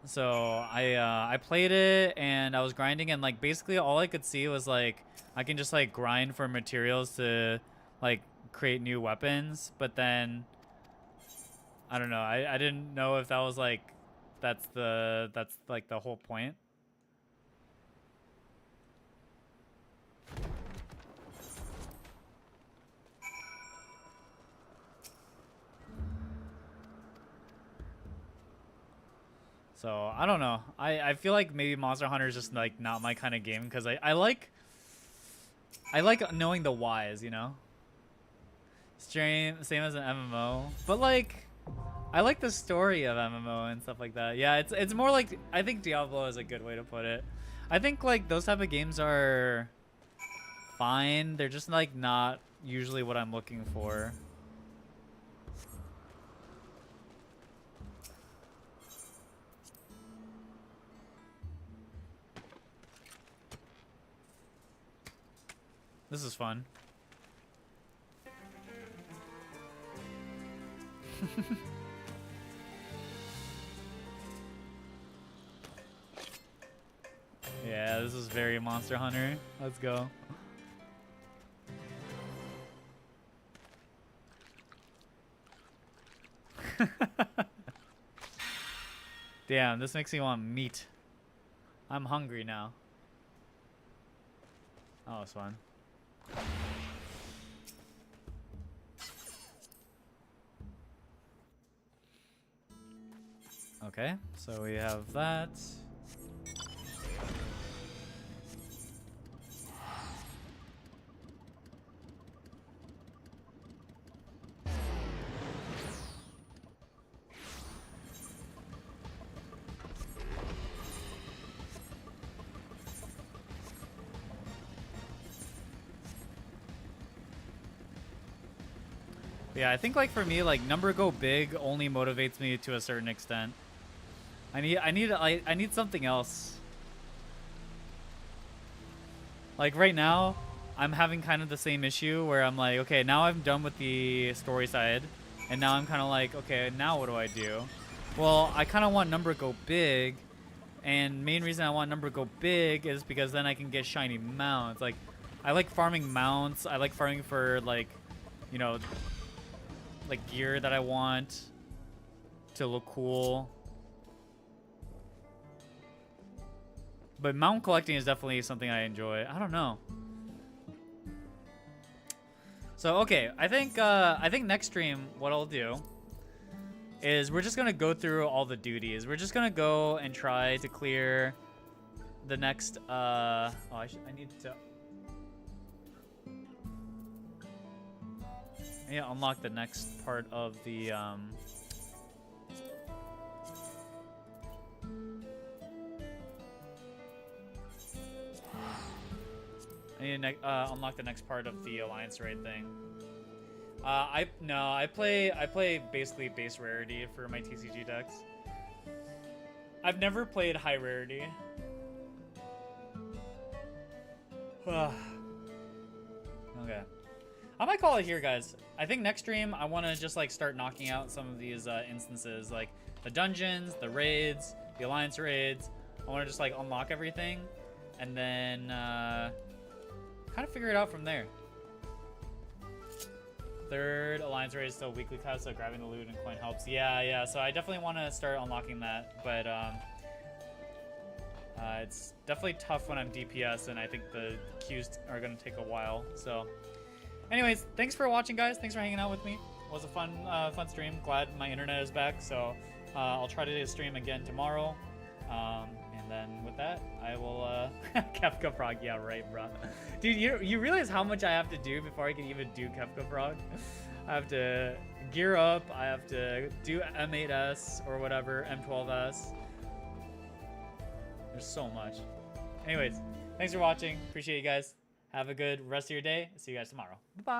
So I played it and I was grinding, and like basically all I could see was like I can just like grind for materials to like create new weapons, but then I don't know, I didn't know if that was like that's like the whole point. So I don't know. I feel like maybe Monster Hunter is just like not my kind of game, because I like knowing the whys, you know. Same as an MMO, but like I like the story of MMO and stuff like that. Yeah, it's more like, I think Diablo is a good way to put it. I think like those type of games are fine. They're just like not usually what I'm looking for. This is fun. Yeah, this is very Monster Hunter. Let's go. Damn, this makes me want meat. I'm hungry now. Oh, it's fun. Okay, so we have that. Yeah, I think like for me, like number go big only motivates me to a certain extent. I need something else. Like right now, I'm having kind of the same issue where I'm like, okay, now I'm done with the story side, and now I'm kind of like, okay, now what do I do? Well, I kind of want number go big, and main reason I want number go big is because then I can get shiny mounts. Like, I like farming mounts. I like farming for like, you know, like gear that I want to look cool. But mount collecting is definitely something I enjoy. I don't know. So okay, I think next stream what I'll do is we're just gonna go through all the duties. We're just gonna go and try to clear the next. I need to unlock the next part of the. I need to unlock the next part of the Alliance Raid thing. I play basically base rarity for my TCG decks. I've never played high rarity. Okay. I might call it here, guys. I think next stream I want to just like start knocking out some of these instances, like the dungeons, the raids, the Alliance raids. I want to just like unlock everything, and then kind of figure it out from there. Third Alliance raid is still weekly test, so grabbing the loot and coin helps. Yeah. So I definitely want to start unlocking that, but it's definitely tough when I'm DPS, and I think the queues are gonna take a while. So, anyways, thanks for watching, guys. Thanks for hanging out with me. It was a fun stream. Glad my internet is back. So I'll try to stream again tomorrow. And then with that, I will Kefka Frog. Yeah, right, bro. Dude, you realize how much I have to do before I can even do Kefka Frog? I have to gear up. I have to do M8S or whatever, M12S. There's so much. Anyways, thanks for watching. Appreciate you guys. Have a good rest of your day. See you guys tomorrow. Bye-bye.